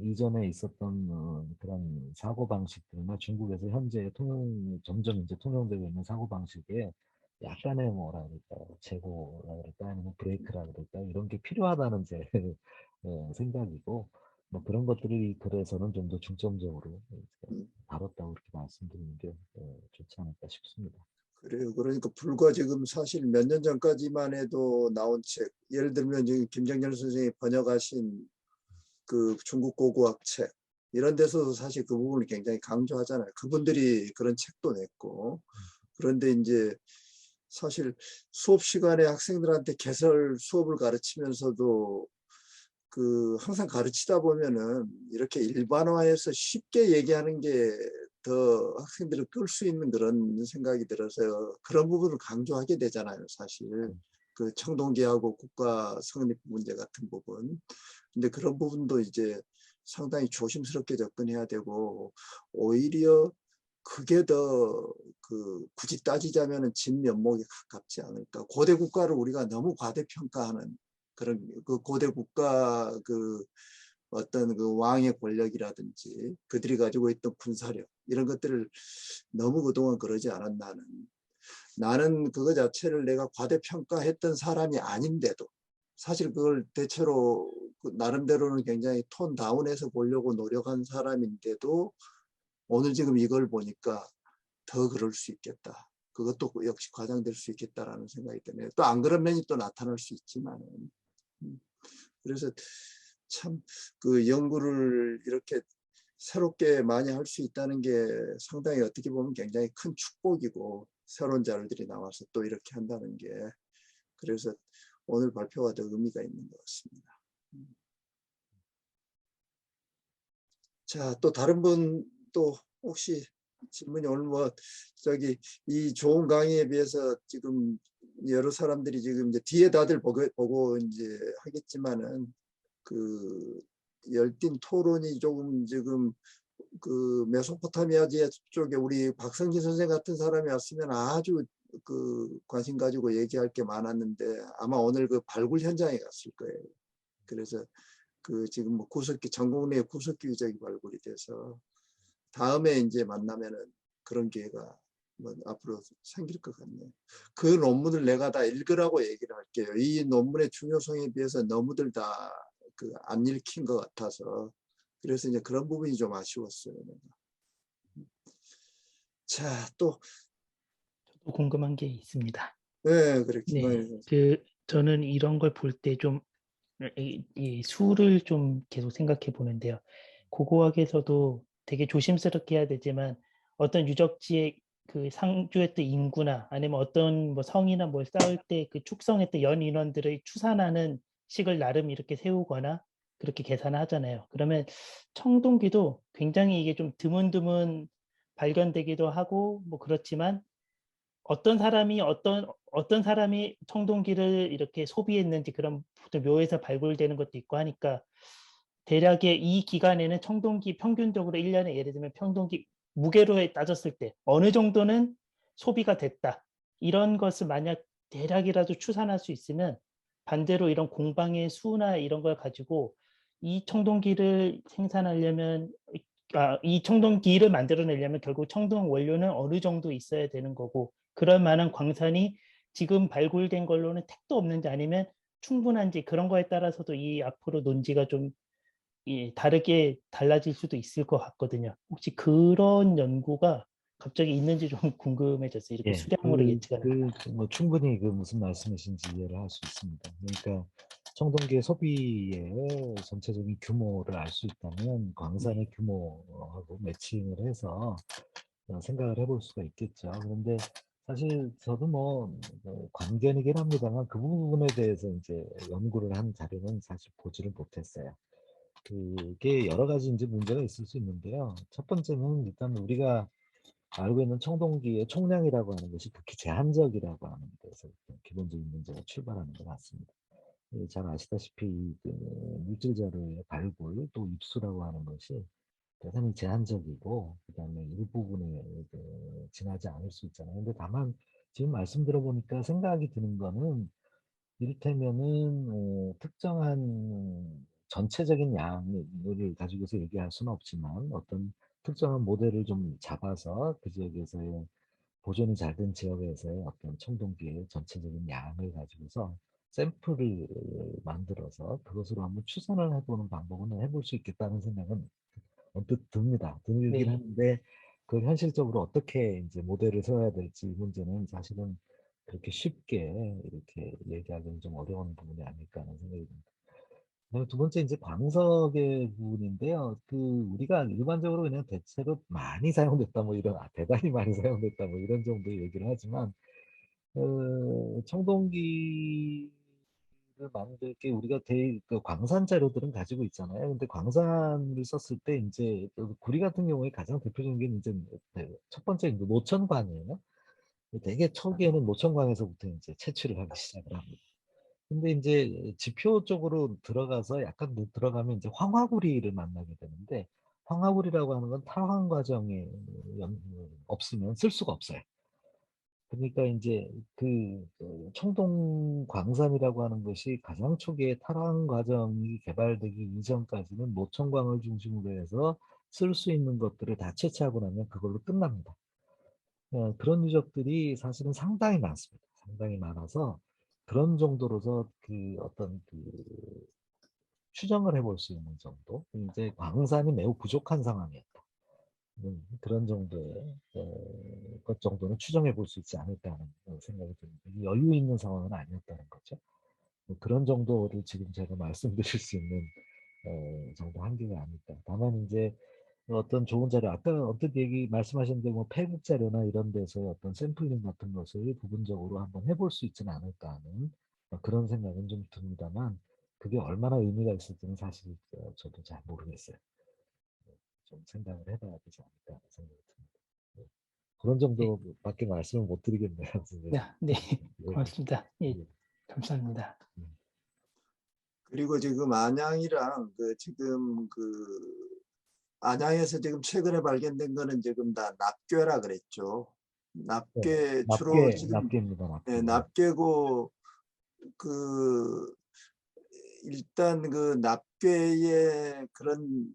이전에 있었던 그런 사고 방식들이나 중국에서 현재 점점 이제 통용되고 있는 사고 방식에 약간의 뭐라 그럴까요, 재고라 그럴까 아니면 브레이크라 그럴까 이런 게 필요하다는 제 생각이고 뭐 그런 것들을 이 글에서는 좀 더 중점적으로 다뤘다고 이렇게 말씀드리는 게 좋지 않을까 싶습니다. 그래요. 그러니까 불과 지금 사실 몇 년 전까지만 해도 나온 책, 예를 들면 지금 김정열 선생이 번역하신 그 중국 고고학 책 이런 데서도 사실 그 부분을 굉장히 강조하잖아요. 그분들이 그런 책도 냈고 그런데 이제 사실 수업 시간에 학생들한테 개설 수업을 가르치면서도 그 항상 가르치다 보면은 이렇게 일반화해서 쉽게 얘기하는 게 더 학생들을 끌 수 있는 그런 생각이 들어서 그런 부분을 강조하게 되잖아요, 사실. 그 청동기하고 국가 성립 문제 같은 부분. 근데 그런 부분도 이제 상당히 조심스럽게 접근해야 되고 오히려 그게 더 그 굳이 따지자면은 진면목에 가깝지 않을까. 고대 국가를 우리가 너무 과대평가하는 그런 그 고대 국가 그 어떤 그 왕의 권력이라든지 그들이 가지고 있던 군사력 이런 것들을 너무 그동안 그러지 않았나는. 나는 그거 자체를 내가 과대평가했던 사람이 아닌데도 사실 그걸 대체로 나름대로는 굉장히 톤 다운해서 보려고 노력한 사람인데도 오늘 지금 이걸 보니까 더 그럴 수 있겠다. 그것도 역시 과장될 수 있겠다라는 생각이 드네요. 또 안 그런 면이 또 나타날 수 있지만 그래서 참 그 연구를 이렇게 새롭게 많이 할 수 있다는 게 상당히 어떻게 보면 굉장히 큰 축복이고 새로운 자료들이 나와서 또 이렇게 한다는 게 그래서 오늘 발표가 더 의미가 있는 것 같습니다. 자, 또 다른 분 또 혹시 질문이 오늘 뭐 저기 이 좋은 강의에 비해서 지금 여러 사람들이 지금 이제 뒤에 다들 보고 이제 하겠지만은 그 열띤 토론이 조금 지금 그 메소포타미아 지역 쪽에 우리 박성진 선생 같은 사람이 왔으면 아주 그 관심 가지고 얘기할 게 많았는데 아마 오늘 그 발굴 현장에 갔을 거예요. 그래서 그 지금 뭐 구석기 전국 내 구석기적인 발굴이 돼서 다음에 이제 만나면은 그런 기회가 뭐 앞으로 생길 것 같네요. 그 논문을 내가 다 읽으라고 얘기를 할게요. 이 논문의 중요성에 비해서 너무들 다 그 안 읽힌 것 같아서 그래서 이제 그런 부분이 좀 아쉬웠어요. 내가. 자, 또 또 궁금한 게 있습니다. 네, 그래 네, 김광일 저는 이런 걸 볼 때 좀 이 수를 좀 계속 생각해 보는데요. 고고학에서도 되게 조심스럽게 해야 되지만 어떤 유적지의 그 상주했던 인구나 아니면 어떤 뭐 성이나 뭘 쌓을 때 그 축성했던 연 인원들의 추산하는 식을 나름 이렇게 세우거나 그렇게 계산을 하잖아요. 그러면 청동기도 굉장히 이게 좀 드문드문 발견되기도 하고 뭐 그렇지만 어떤 사람이 청동기를 이렇게 소비했는지 그런 보통 묘에서 발굴되는 것도 있고 하니까 대략의 이 기간에는 청동기 평균적으로 1년에 예를 들면 청동기 무게로 따졌을 때 어느 정도는 소비가 됐다. 이런 것을 만약 대략이라도 추산할 수 있으면 반대로 이런 공방의 수나 이런 걸 가지고 이 청동기를 생산하려면 이 청동기를 만들어내려면 결국 청동 원료는 어느 정도 있어야 되는 거고 그럴 만한 광산이 지금 발굴된 걸로는 택도 없는지 아니면 충분한지 그런 거에 따라서도 이 앞으로 논지가 좀 다르게 달라질 수도 있을 것 같거든요. 혹시 그런 연구가 갑자기 있는지 좀 궁금해졌어요. 이렇게 예, 수량으로 예측하는. 뭐 충분히 그 무슨 말씀이신지 이해를 할 수 있습니다. 그러니까 청동기의 소비의 전체적인 규모를 알 수 있다면 광산의 규모하고 매칭을 해서 생각을 해볼 수가 있겠죠. 그런데 사실 저도 뭐 관견이긴 합니다만 그 부분에 대해서 이제 연구를 한 자료는 사실 보지를 못했어요. 그게 여러 가지 이제 문제가 있을 수 있는데요. 첫 번째는 일단 우리가 알고 있는 청동기의 총량이라고 하는 것이 극히 제한적이라고 하는 데서 기본적인 문제가 출발하는 것 같습니다. 잘 아시다시피 그 물질 자료의 발굴 또 입수라고 하는 것이 대단히 제한적이고 그다음에 일부분에 지나지 않을 수 있잖아요. 근데 다만 지금 말씀 들어보니까 생각이 드는 거는 이를테면은 특정한 전체적인 양을 가지고서 얘기할 수는 없지만 어떤 특정한 모델을 좀 잡아서 그 지역에서의 보존이 잘 된 지역에서의 어떤 청동기의 전체적인 양을 가지고서 샘플을 만들어서 그것으로 한번 추산을 해보는 방법은 해볼 수 있겠다는 생각은 언뜻 듭니다. 들긴 네. 하는데 그걸 현실적으로 어떻게 이제 모델을 세워야 될지 이 문제는 사실은 그렇게 쉽게 이렇게 얘기하기는 좀 어려운 부분이 아닐까 하는 생각이 듭니다. 그다음에 두 번째 이제 광석의 부분인데요. 그 우리가 일반적으로 그냥 대체로 많이 사용됐다 뭐 이런 대단히 많이 사용됐다 뭐 이런 정도의 얘기를 하지만 청동기를 만들 게 우리가 그 광산 자료들은 가지고 있잖아요. 근데 광산을 썼을 때 이제 구리 같은 경우에 가장 대표적인 게 이제 첫 번째 이제 노천광이에요. 되게 초기에는 노천광에서부터 이제 채취를 하기 시작을 합니다. 근데 이제 지표 쪽으로 들어가서 약간 들어가면 이제 황화구리를 만나게 되는데 황화구리라고 하는 건 탈황 과정에 없으면 쓸 수가 없어요. 그러니까 이제 청동 광산이라고 하는 것이 가장 초기에 탈황 과정이 개발되기 이전까지는 노천광을 중심으로 해서 쓸 수 있는 것들을 다 채취하고 나면 그걸로 끝납니다. 그런 유적들이 사실은 상당히 많습니다. 상당히 많아서 그런 정도로서 어떤 추정을 해볼 수 있는 정도, 이제 광산이 매우 부족한 상황이었다. 그런 정도의 것 정도는 추정해 볼 수 있지 않을까 하는 생각이 듭니다. 여유 있는 상황은 아니었다는 거죠. 그런 정도를 지금 제가 말씀드릴 수 있는 정도 한계가 아닐까. 다만 이제 어떤 좋은 자료, 아까 언뜻 말씀하셨는데 뭐 폐국 자료나 이런 데서 어떤 샘플링 같은 것을 부분적으로 한번 해볼 수 있지는 않을까 하는 그런 생각은 좀 듭니다만 그게 얼마나 의미가 있을지는 사실 저도 잘 모르겠어요. 좀 생각을 해봐야 되지 않을까 하는 생각이 듭니다. 네. 그런 정도밖에 말씀을 못 드리겠네요. 선생님. 네, 예, 고맙습니다. 예, 예. 감사합니다. 그리고 지금 안양이랑 지금 안양에서 지금 최근에 발견된 거는 지금 다 납괴라 그랬죠. 납괴 주로 지금 납괴입니다. 납괴. 네, 납괴고 일단 납괴의 그런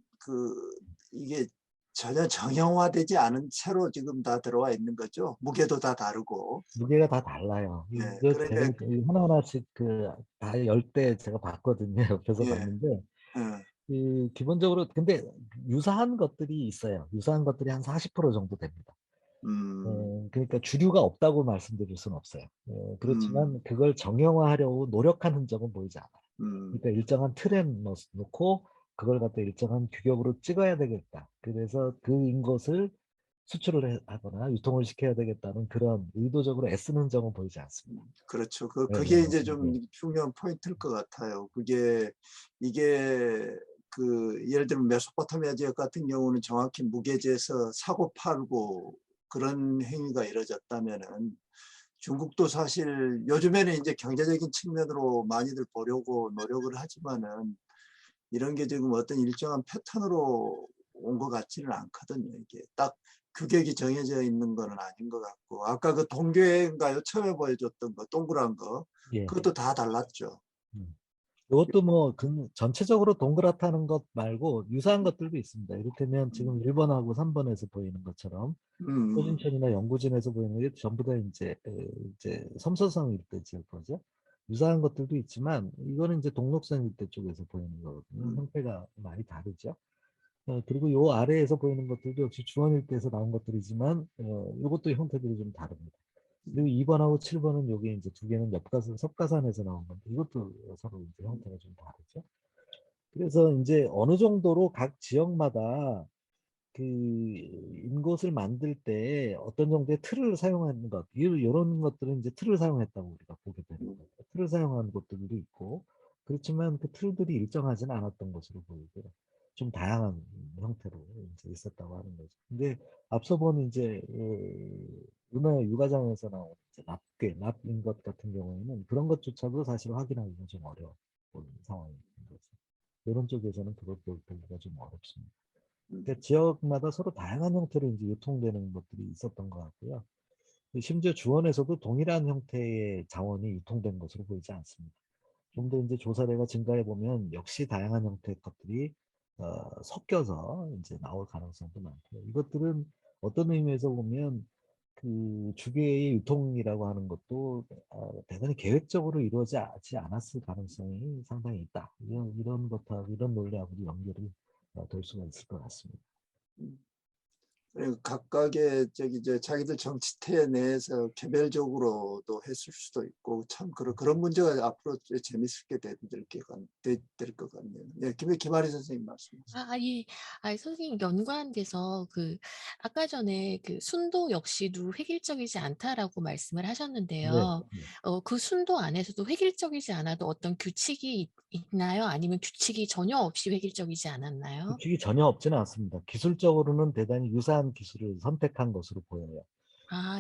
이게 전혀 정형화되지 않은 채로 지금 다 들어와 있는 거죠. 무게도 다 다르고. 무게가 다 달라요. 예, 이게 그러니까 제가 하나하나씩 다 열 때 제가 봤거든요. 옆에서 예, 봤는데 예, 기본적으로 근데 유사한 것들이 있어요. 유사한 것들이 한 40% 정도 됩니다. 그러니까 주류가 없다고 말씀드릴 수는 없어요. 그렇지만 그걸 정형화하려고 노력한 흔적은 보이지 않아요. 그러니까 일정한 틀에 놓고 그걸 갖다 일정한 규격으로 찍어야 되겠다. 그래서 그 인것을 수출을 하거나 유통을 시켜야 되겠다는 그런 의도적으로 애쓰는 점은 보이지 않습니다. 그렇죠. 네, 그게 네, 이제 좀 네. 중요한 포인트일 것 같아요. 이게 예를 들면 메소포타미아 지역 같은 경우는 정확히 무게재에서 사고 팔고 그런 행위가 이루어졌다면은 중국도 사실 요즘에는 이제 경제적인 측면으로 많이들 보려고 노력을 하지만은 이런 게 지금 어떤 일정한 패턴으로 온 것 같지는 않거든요. 이게 딱 규격이 정해져 있는 건 아닌 것 같고, 아까 그 동교회인가요? 처음에 보여줬던 거 동그란 거, 예. 그것도 다 달랐죠. 이것도 뭐 전체적으로 동그랗다는 것 말고 유사한 것들도 있습니다. 이를테면 지금 1번하고 3번에서 보이는 것처럼 소진천이나 영구진에서 보이는 게 전부 다 이제 섬서성 일대 지역 거죠. 유사한 것들도 있지만 이거는 이제 동록성 일대 쪽에서 보이는 거거든요. 형태가 많이 다르죠. 그리고 요 아래에서 보이는 것들도 역시 주원 일대에서 나온 것들이지만 이것도 형태들이 좀 다릅니다. 그리고 2번하고 7번은 여기 이제 두 개는 섭가산에서 나온 건데 이것도 서로 이제 형태가 좀 다르죠. 그래서 이제 어느 정도로 각 지역마다 그 인곳을 만들 때 어떤 정도의 틀을 사용하는 것, 이런 것들은 이제 틀을 사용했다고 우리가 보게 되는 거예요. 틀을 사용한 곳들도 있고, 그렇지만 그 틀들이 일정하지는 않았던 것으로 보이고요. 좀 다양한 형태로 이제 있었다고 하는 거죠. 근데 앞서 본 이제 은하 유가장에서 나온 이제 납인 것 같은 경우에는 그런 것조차도 사실 확인하기가 좀 어려운 상황인 거죠. 이런 쪽에서는 그걸 보기가 좀 어렵습니다. 그러니까 지역마다 서로 다양한 형태로 이제 유통되는 것들이 있었던 것 같고요. 심지어 주원에서도 동일한 형태의 자원이 유통된 것으로 보이지 않습니다. 좀 더 이제 조사례가 증가해 보면 역시 다양한 형태의 것들이 섞여서 이제 나올 가능성도 많고요. 이것들은 어떤 의미에서 보면 그 주계의 유통이라고 하는 것도 대단히 계획적으로 이루어지지 않았을 가능성이 상당히 있다. 이런 것하고 이런 논리하고 연결이 될 수가 있을 것 같습니다. 그리고 각각의 이제 자기들 정치태 내에서 개별적으로도 했을 수도 있고 참 그런 문제가 앞으로 재밌게 될 것 같네요. 예, 김아리 선생님 말씀하세요. 예. 선생님 연관돼서 아까 전에 순도 역시도 획일적이지 않다라고 말씀을 네, 하셨는데요. 네. 그 순도 안에서도 획일적이지 않아도 어떤 규칙이 있나요? 아니면 규칙이 전혀 없이 획일적이지 않았나요? 규칙이 전혀 없지는 않습니다. 기술적으로는 대단히 유사한 기술을 선택한 것으로 보여요.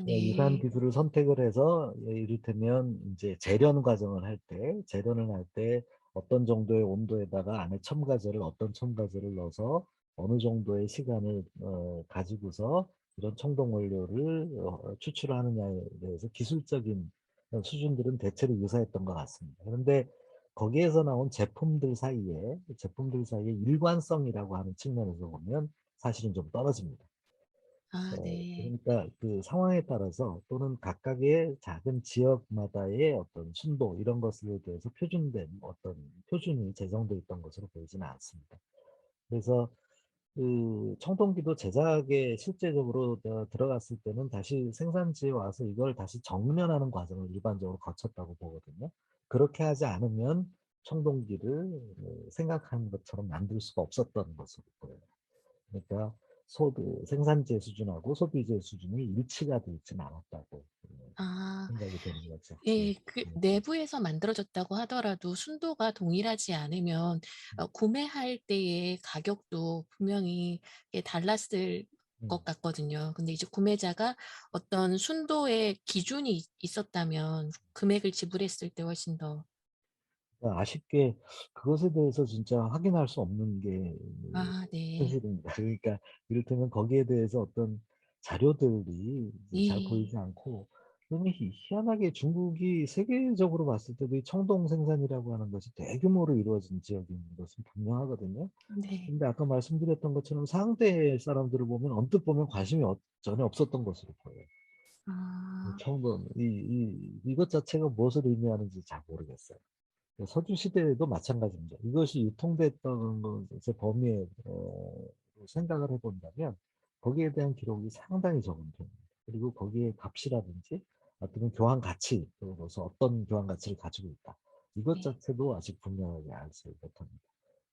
유사한 네. 기술을 선택을 해서 이를테면 이제 재련 과정을 재련을 할 때 어떤 정도의 온도에다가 안에 첨가제를 어떤 첨가제를 넣어서 어느 정도의 시간을 가지고서 이런 청동 원료를 추출하느냐에 대해서 기술적인 수준들은 대체로 유사했던 것 같습니다. 그런데 거기에서 나온 제품들 사이에 일관성이라고 하는 측면에서 보면 사실은 좀 떨어집니다. 네. 그러니까 그 상황에 따라서 또는 각각의 작은 지역마다의 어떤 순도 이런 것에 대해서 표준된 어떤 표준이 제정되어 있던 것으로 보이지는 않습니다. 그래서 그 청동기도 제작에 실제적으로 들어갔을 때는 다시 생산지에 와서 이걸 다시 정련하는 과정을 일반적으로 거쳤다고 보거든요. 그렇게 하지 않으면 청동기를 생각한 것처럼 만들 수가 없었던 것으로 보여요. 그러니까 생산재 수준하고 소비재 수준이 일치가 되어 있지는 않았다고 생각이 되는 거죠. 예. 내부에서 만들어졌다고 하더라도 순도가 동일하지 않으면 구매할 때의 가격도 분명히 달랐을 것 같거든요. 근데 이제 구매자가 어떤 순도의 기준이 있었다면 금액을 지불했을 때 훨씬 더 아쉽게 그것에 대해서 진짜 확인할 수 없는 게 네. 현실입니다. 그러니까 이를테면 거기에 대해서 어떤 자료들이 이제 잘 예. 보이지 않고 그러면 희한하게 중국이 세계적으로 봤을 때도 이 청동 생산이라고 하는 것이 대규모로 이루어진 지역인 것은 분명하거든요. 네. 근데 아까 말씀드렸던 것처럼 상대 사람들을 보면 언뜻 보면 관심이 전혀 없었던 것으로 보여요. 청동 이것 자체가 무엇을 의미하는지 잘 모르겠어요. 서주 시대에도 마찬가지입니다. 이것이 유통됐던 것의 범위에 생각을 해본다면 거기에 대한 기록이 상당히 적은 편입니다. 그리고 거기에 값이라든지 어떤 교환 가치로서 어떤 교환 가치를 가지고 있다. 이것 네. 자체도 아직 분명하게 알지 못합니다.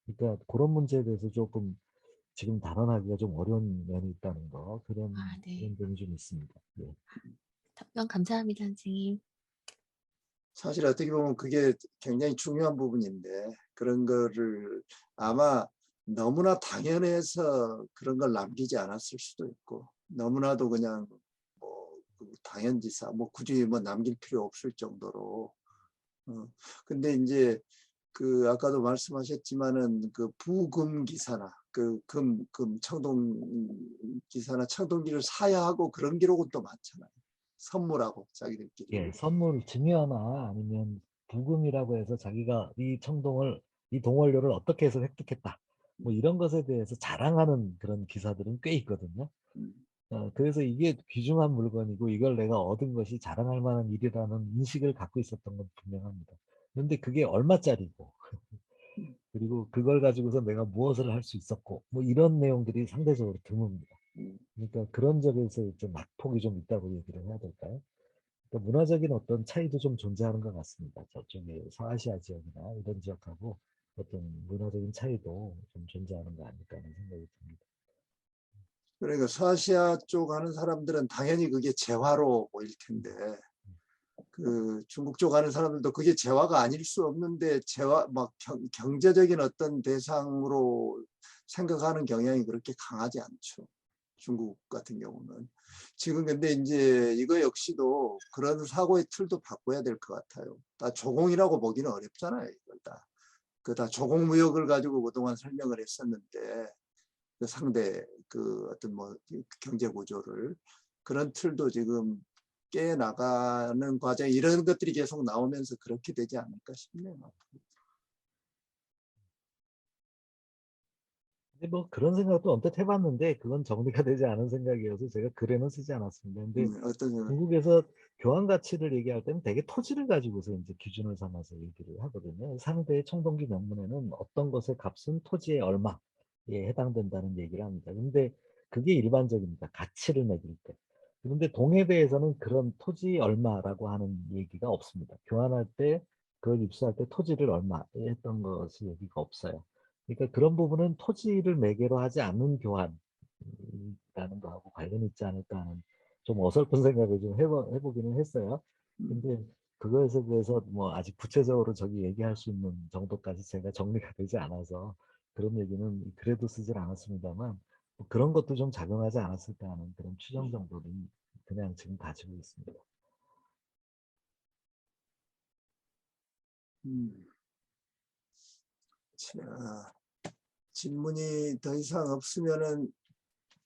그러니까 그런 문제에 대해서 조금 지금 단언하기가 좀 어려운 면이 있다는 거, 그런 네. 점이 좀 있습니다. 예. 답변 감사합니다, 선생님. 사실 어떻게 보면 그게 굉장히 중요한 부분인데 그런 거를 아마 너무나 당연해서 그런 걸 남기지 않았을 수도 있고 너무나도 그냥 뭐 당연지사 뭐 굳이 뭐 남길 필요 없을 정도로 근데 이제 그 아까도 말씀하셨지만은 그 부금 기사나 그 금 청동 기사나 청동기를 사야 하고 그런 기록은 또 많잖아요. 선물하고 자기들끼리. 예, 선물 증여나 아니면 부금이라고 해서 자기가 이 동원료를 어떻게 해서 획득했다. 뭐 이런 것에 대해서 자랑하는 그런 기사들은 꽤 있거든요. 음, 그래서 이게 귀중한 물건이고 이걸 내가 얻은 것이 자랑할 만한 일이라는 인식을 갖고 있었던 건 분명합니다. 그런데 그게 얼마짜리고 그리고 그걸 가지고서 내가 무엇을 할 수 있었고 뭐 이런 내용들이 상대적으로 드뭅니다. 음. 그러니까 그런 점에서 좀 낙폭이 좀 있다고 얘기를 해야 될까요? 그러니까 문화적인 어떤 차이도 좀 존재하는 것 같습니다. 저쪽에 서아시아 지역이나 이런 지역하고 어떤 문화적인 차이도 좀 존재하는 거 아닐까 하는 생각이 듭니다. 그러니까 서아시아 쪽 하는 사람들은 당연히 그게 재화로 보일 텐데 그 중국 쪽 하는 사람들도 그게 재화가 아닐 수 없는데 재화 막 경제적인 어떤 대상으로 생각하는 경향이 그렇게 강하지 않죠. 중국 같은 경우는 지금 근데 이제 이거 역시도 그런 사고의 틀도 바꿔야 될 것 같아요. 다 조공이라고 보기는 어렵잖아요. 이걸 다. 그 다 조공무역을 가지고 그동안 설명을 했었는데 그 상대 그 어떤 뭐 경제 구조를 그런 틀도 지금 깨 나가는 과정 이런 것들이 계속 나오면서 그렇게 되지 않을까 싶네요. 근데 뭐 그런 생각도 언뜻 해봤는데 그건 정리가 되지 않은 생각이어서 제가 글에는 쓰지 않았습니다. 근데 어떤 중국에서 교환 가치를 얘기할 때는 대개 토지를 가지고서 이제 기준을 삼아서 얘기를 하거든요. 상대의 청동기 명문에는 어떤 것의 값은 토지의 얼마에 해당된다는 얘기를 합니다. 근데 그게 일반적입니다. 가치를 매길 때. 그런데 동해대에서는 그런 토지 얼마라고 하는 얘기가 없습니다. 교환할 때 그걸 입수할 때 토지를 얼마에 했던 것이 얘기가 없어요. 그러니까 그런 부분은 토지를 매개로 하지 않는 교환이라는 거하고 관련이 있지 않을까 하는 좀 어설픈 생각을 좀 해보기는 했어요. 근데 그거에서 그래서 뭐 아직 구체적으로 저기 얘기할 수 있는 정도까지 제가 정리가 되지 않아서 그런 얘기는 그래도 쓰질 않았습니다만 뭐 그런 것도 좀 작용하지 않았을까 하는 그런 추정 정도는 그냥 지금 가지고 있습니다. 자, 질문이 더 이상 없으면은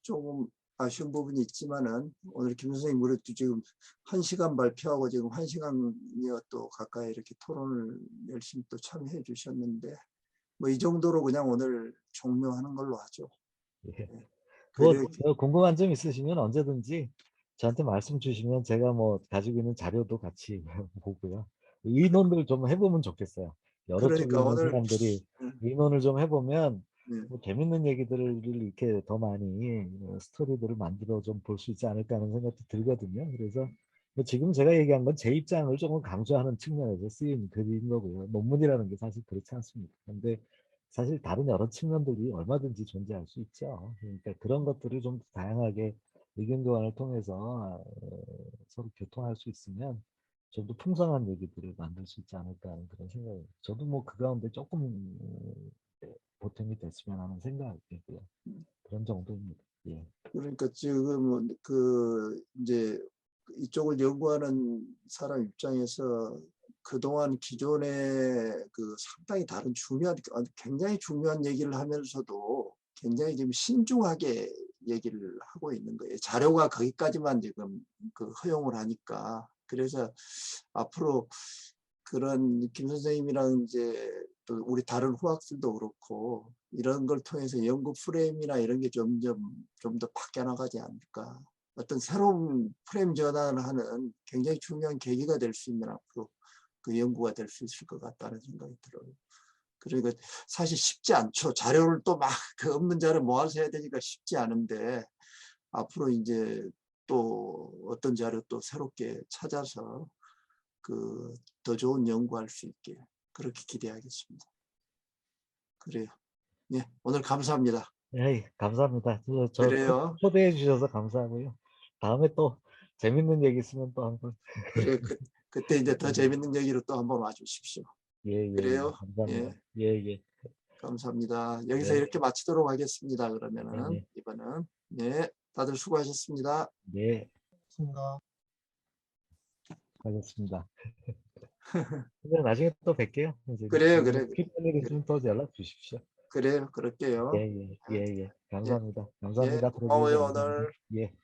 조금 아쉬운 부분이 있지만은 오늘 김 선생님 그래도 지금 1시간 발표하고 지금 1시간여 또 가까이 이렇게 토론을 열심히 또 참여해 주셨는데 뭐 이 정도로 그냥 오늘 종료하는 걸로 하죠. 예. 네. 뭐 그래, 궁금한 점 있으시면 언제든지 저한테 말씀 주시면 제가 뭐 가지고 있는 자료도 같이 보고요. 의논을 좀 해보면 좋겠어요. 여러 쪽에 그러니까 있는 오늘 사람들이 의논을 좀 해보면 네. 뭐 재밌는 얘기들을 이렇게 더 많이 스토리들을 만들어 좀 볼 수 있지 않을까 하는 생각도 들거든요. 그래서 뭐 지금 제가 얘기한 건 제 입장을 조금 강조하는 측면에서 쓰인 글인 거고요. 논문이라는 게 사실 그렇지 않습니다. 근데 사실 다른 여러 측면들이 얼마든지 존재할 수 있죠. 그러니까 그런 것들을 좀 다양하게 의견 교환을 통해서 서로 교통할 수 있으면 좀 더 풍성한 얘기들을 만들 수 있지 않을까 하는 그런 생각이. 저도 뭐 그 가운데 조금 보탬이 됐으면 하는 생각이고요. 그런 정도입니다. 예. 그러니까 지금 그 이제 이쪽을 연구하는 사람 입장에서 그동안 기존의 그 상당히 다른 굉장히 중요한 얘기를 하면서도 굉장히 지금 신중하게 얘기를 하고 있는 거예요. 자료가 거기까지만 지금 그 허용을 하니까. 그래서 앞으로 그런 김 선생님이랑 이제 또 우리 다른 후학들도 그렇고 이런 걸 통해서 연구 프레임이나 이런 게 점점 좀 더 바뀌어 나가지 않을까. 어떤 새로운 프레임 전환을 하는 굉장히 중요한 계기가 될 수 있는 앞으로 그 연구가 될 수 있을 것 같다는 생각이 들어요. 그러니까 사실 쉽지 않죠. 자료를 또 막 그 없는 자료 모아서 해야 되니까 쉽지 않은데 앞으로 이제 또 어떤 자료 또 새롭게 찾아서 더 좋은 연구할 수 있게 그렇게 기대하겠습니다. 그래요. 네, 오늘 감사합니다. 네, 감사합니다. 저 그래요. 초대해 주셔서 감사하고요. 다음에 또 재밌는 얘기 있으면 또 한번. 그래, 그때 이제 더 재밌는 얘기로 또 한번 와주십시오. 예, 예, 그래요? 감사합니다. 예, 예. 감사합니다. 여기서 네. 이렇게 마치도록 하겠습니다. 그러면은 네. 이번은 네, 다들 수고하셨습니다. 네, 맞습니다. 알겠습니다. 그럼 나중에 또 뵐게요. 선생님. 그래요, 그래, 필요한 일 있으면 또 연락 주십시오. 그래요, 그럴게요. 예, 예, 예, 예. 감사합니다. 감사합니다. 예, 고마워요, 들어주셔서 감사합니다. 오늘. 예.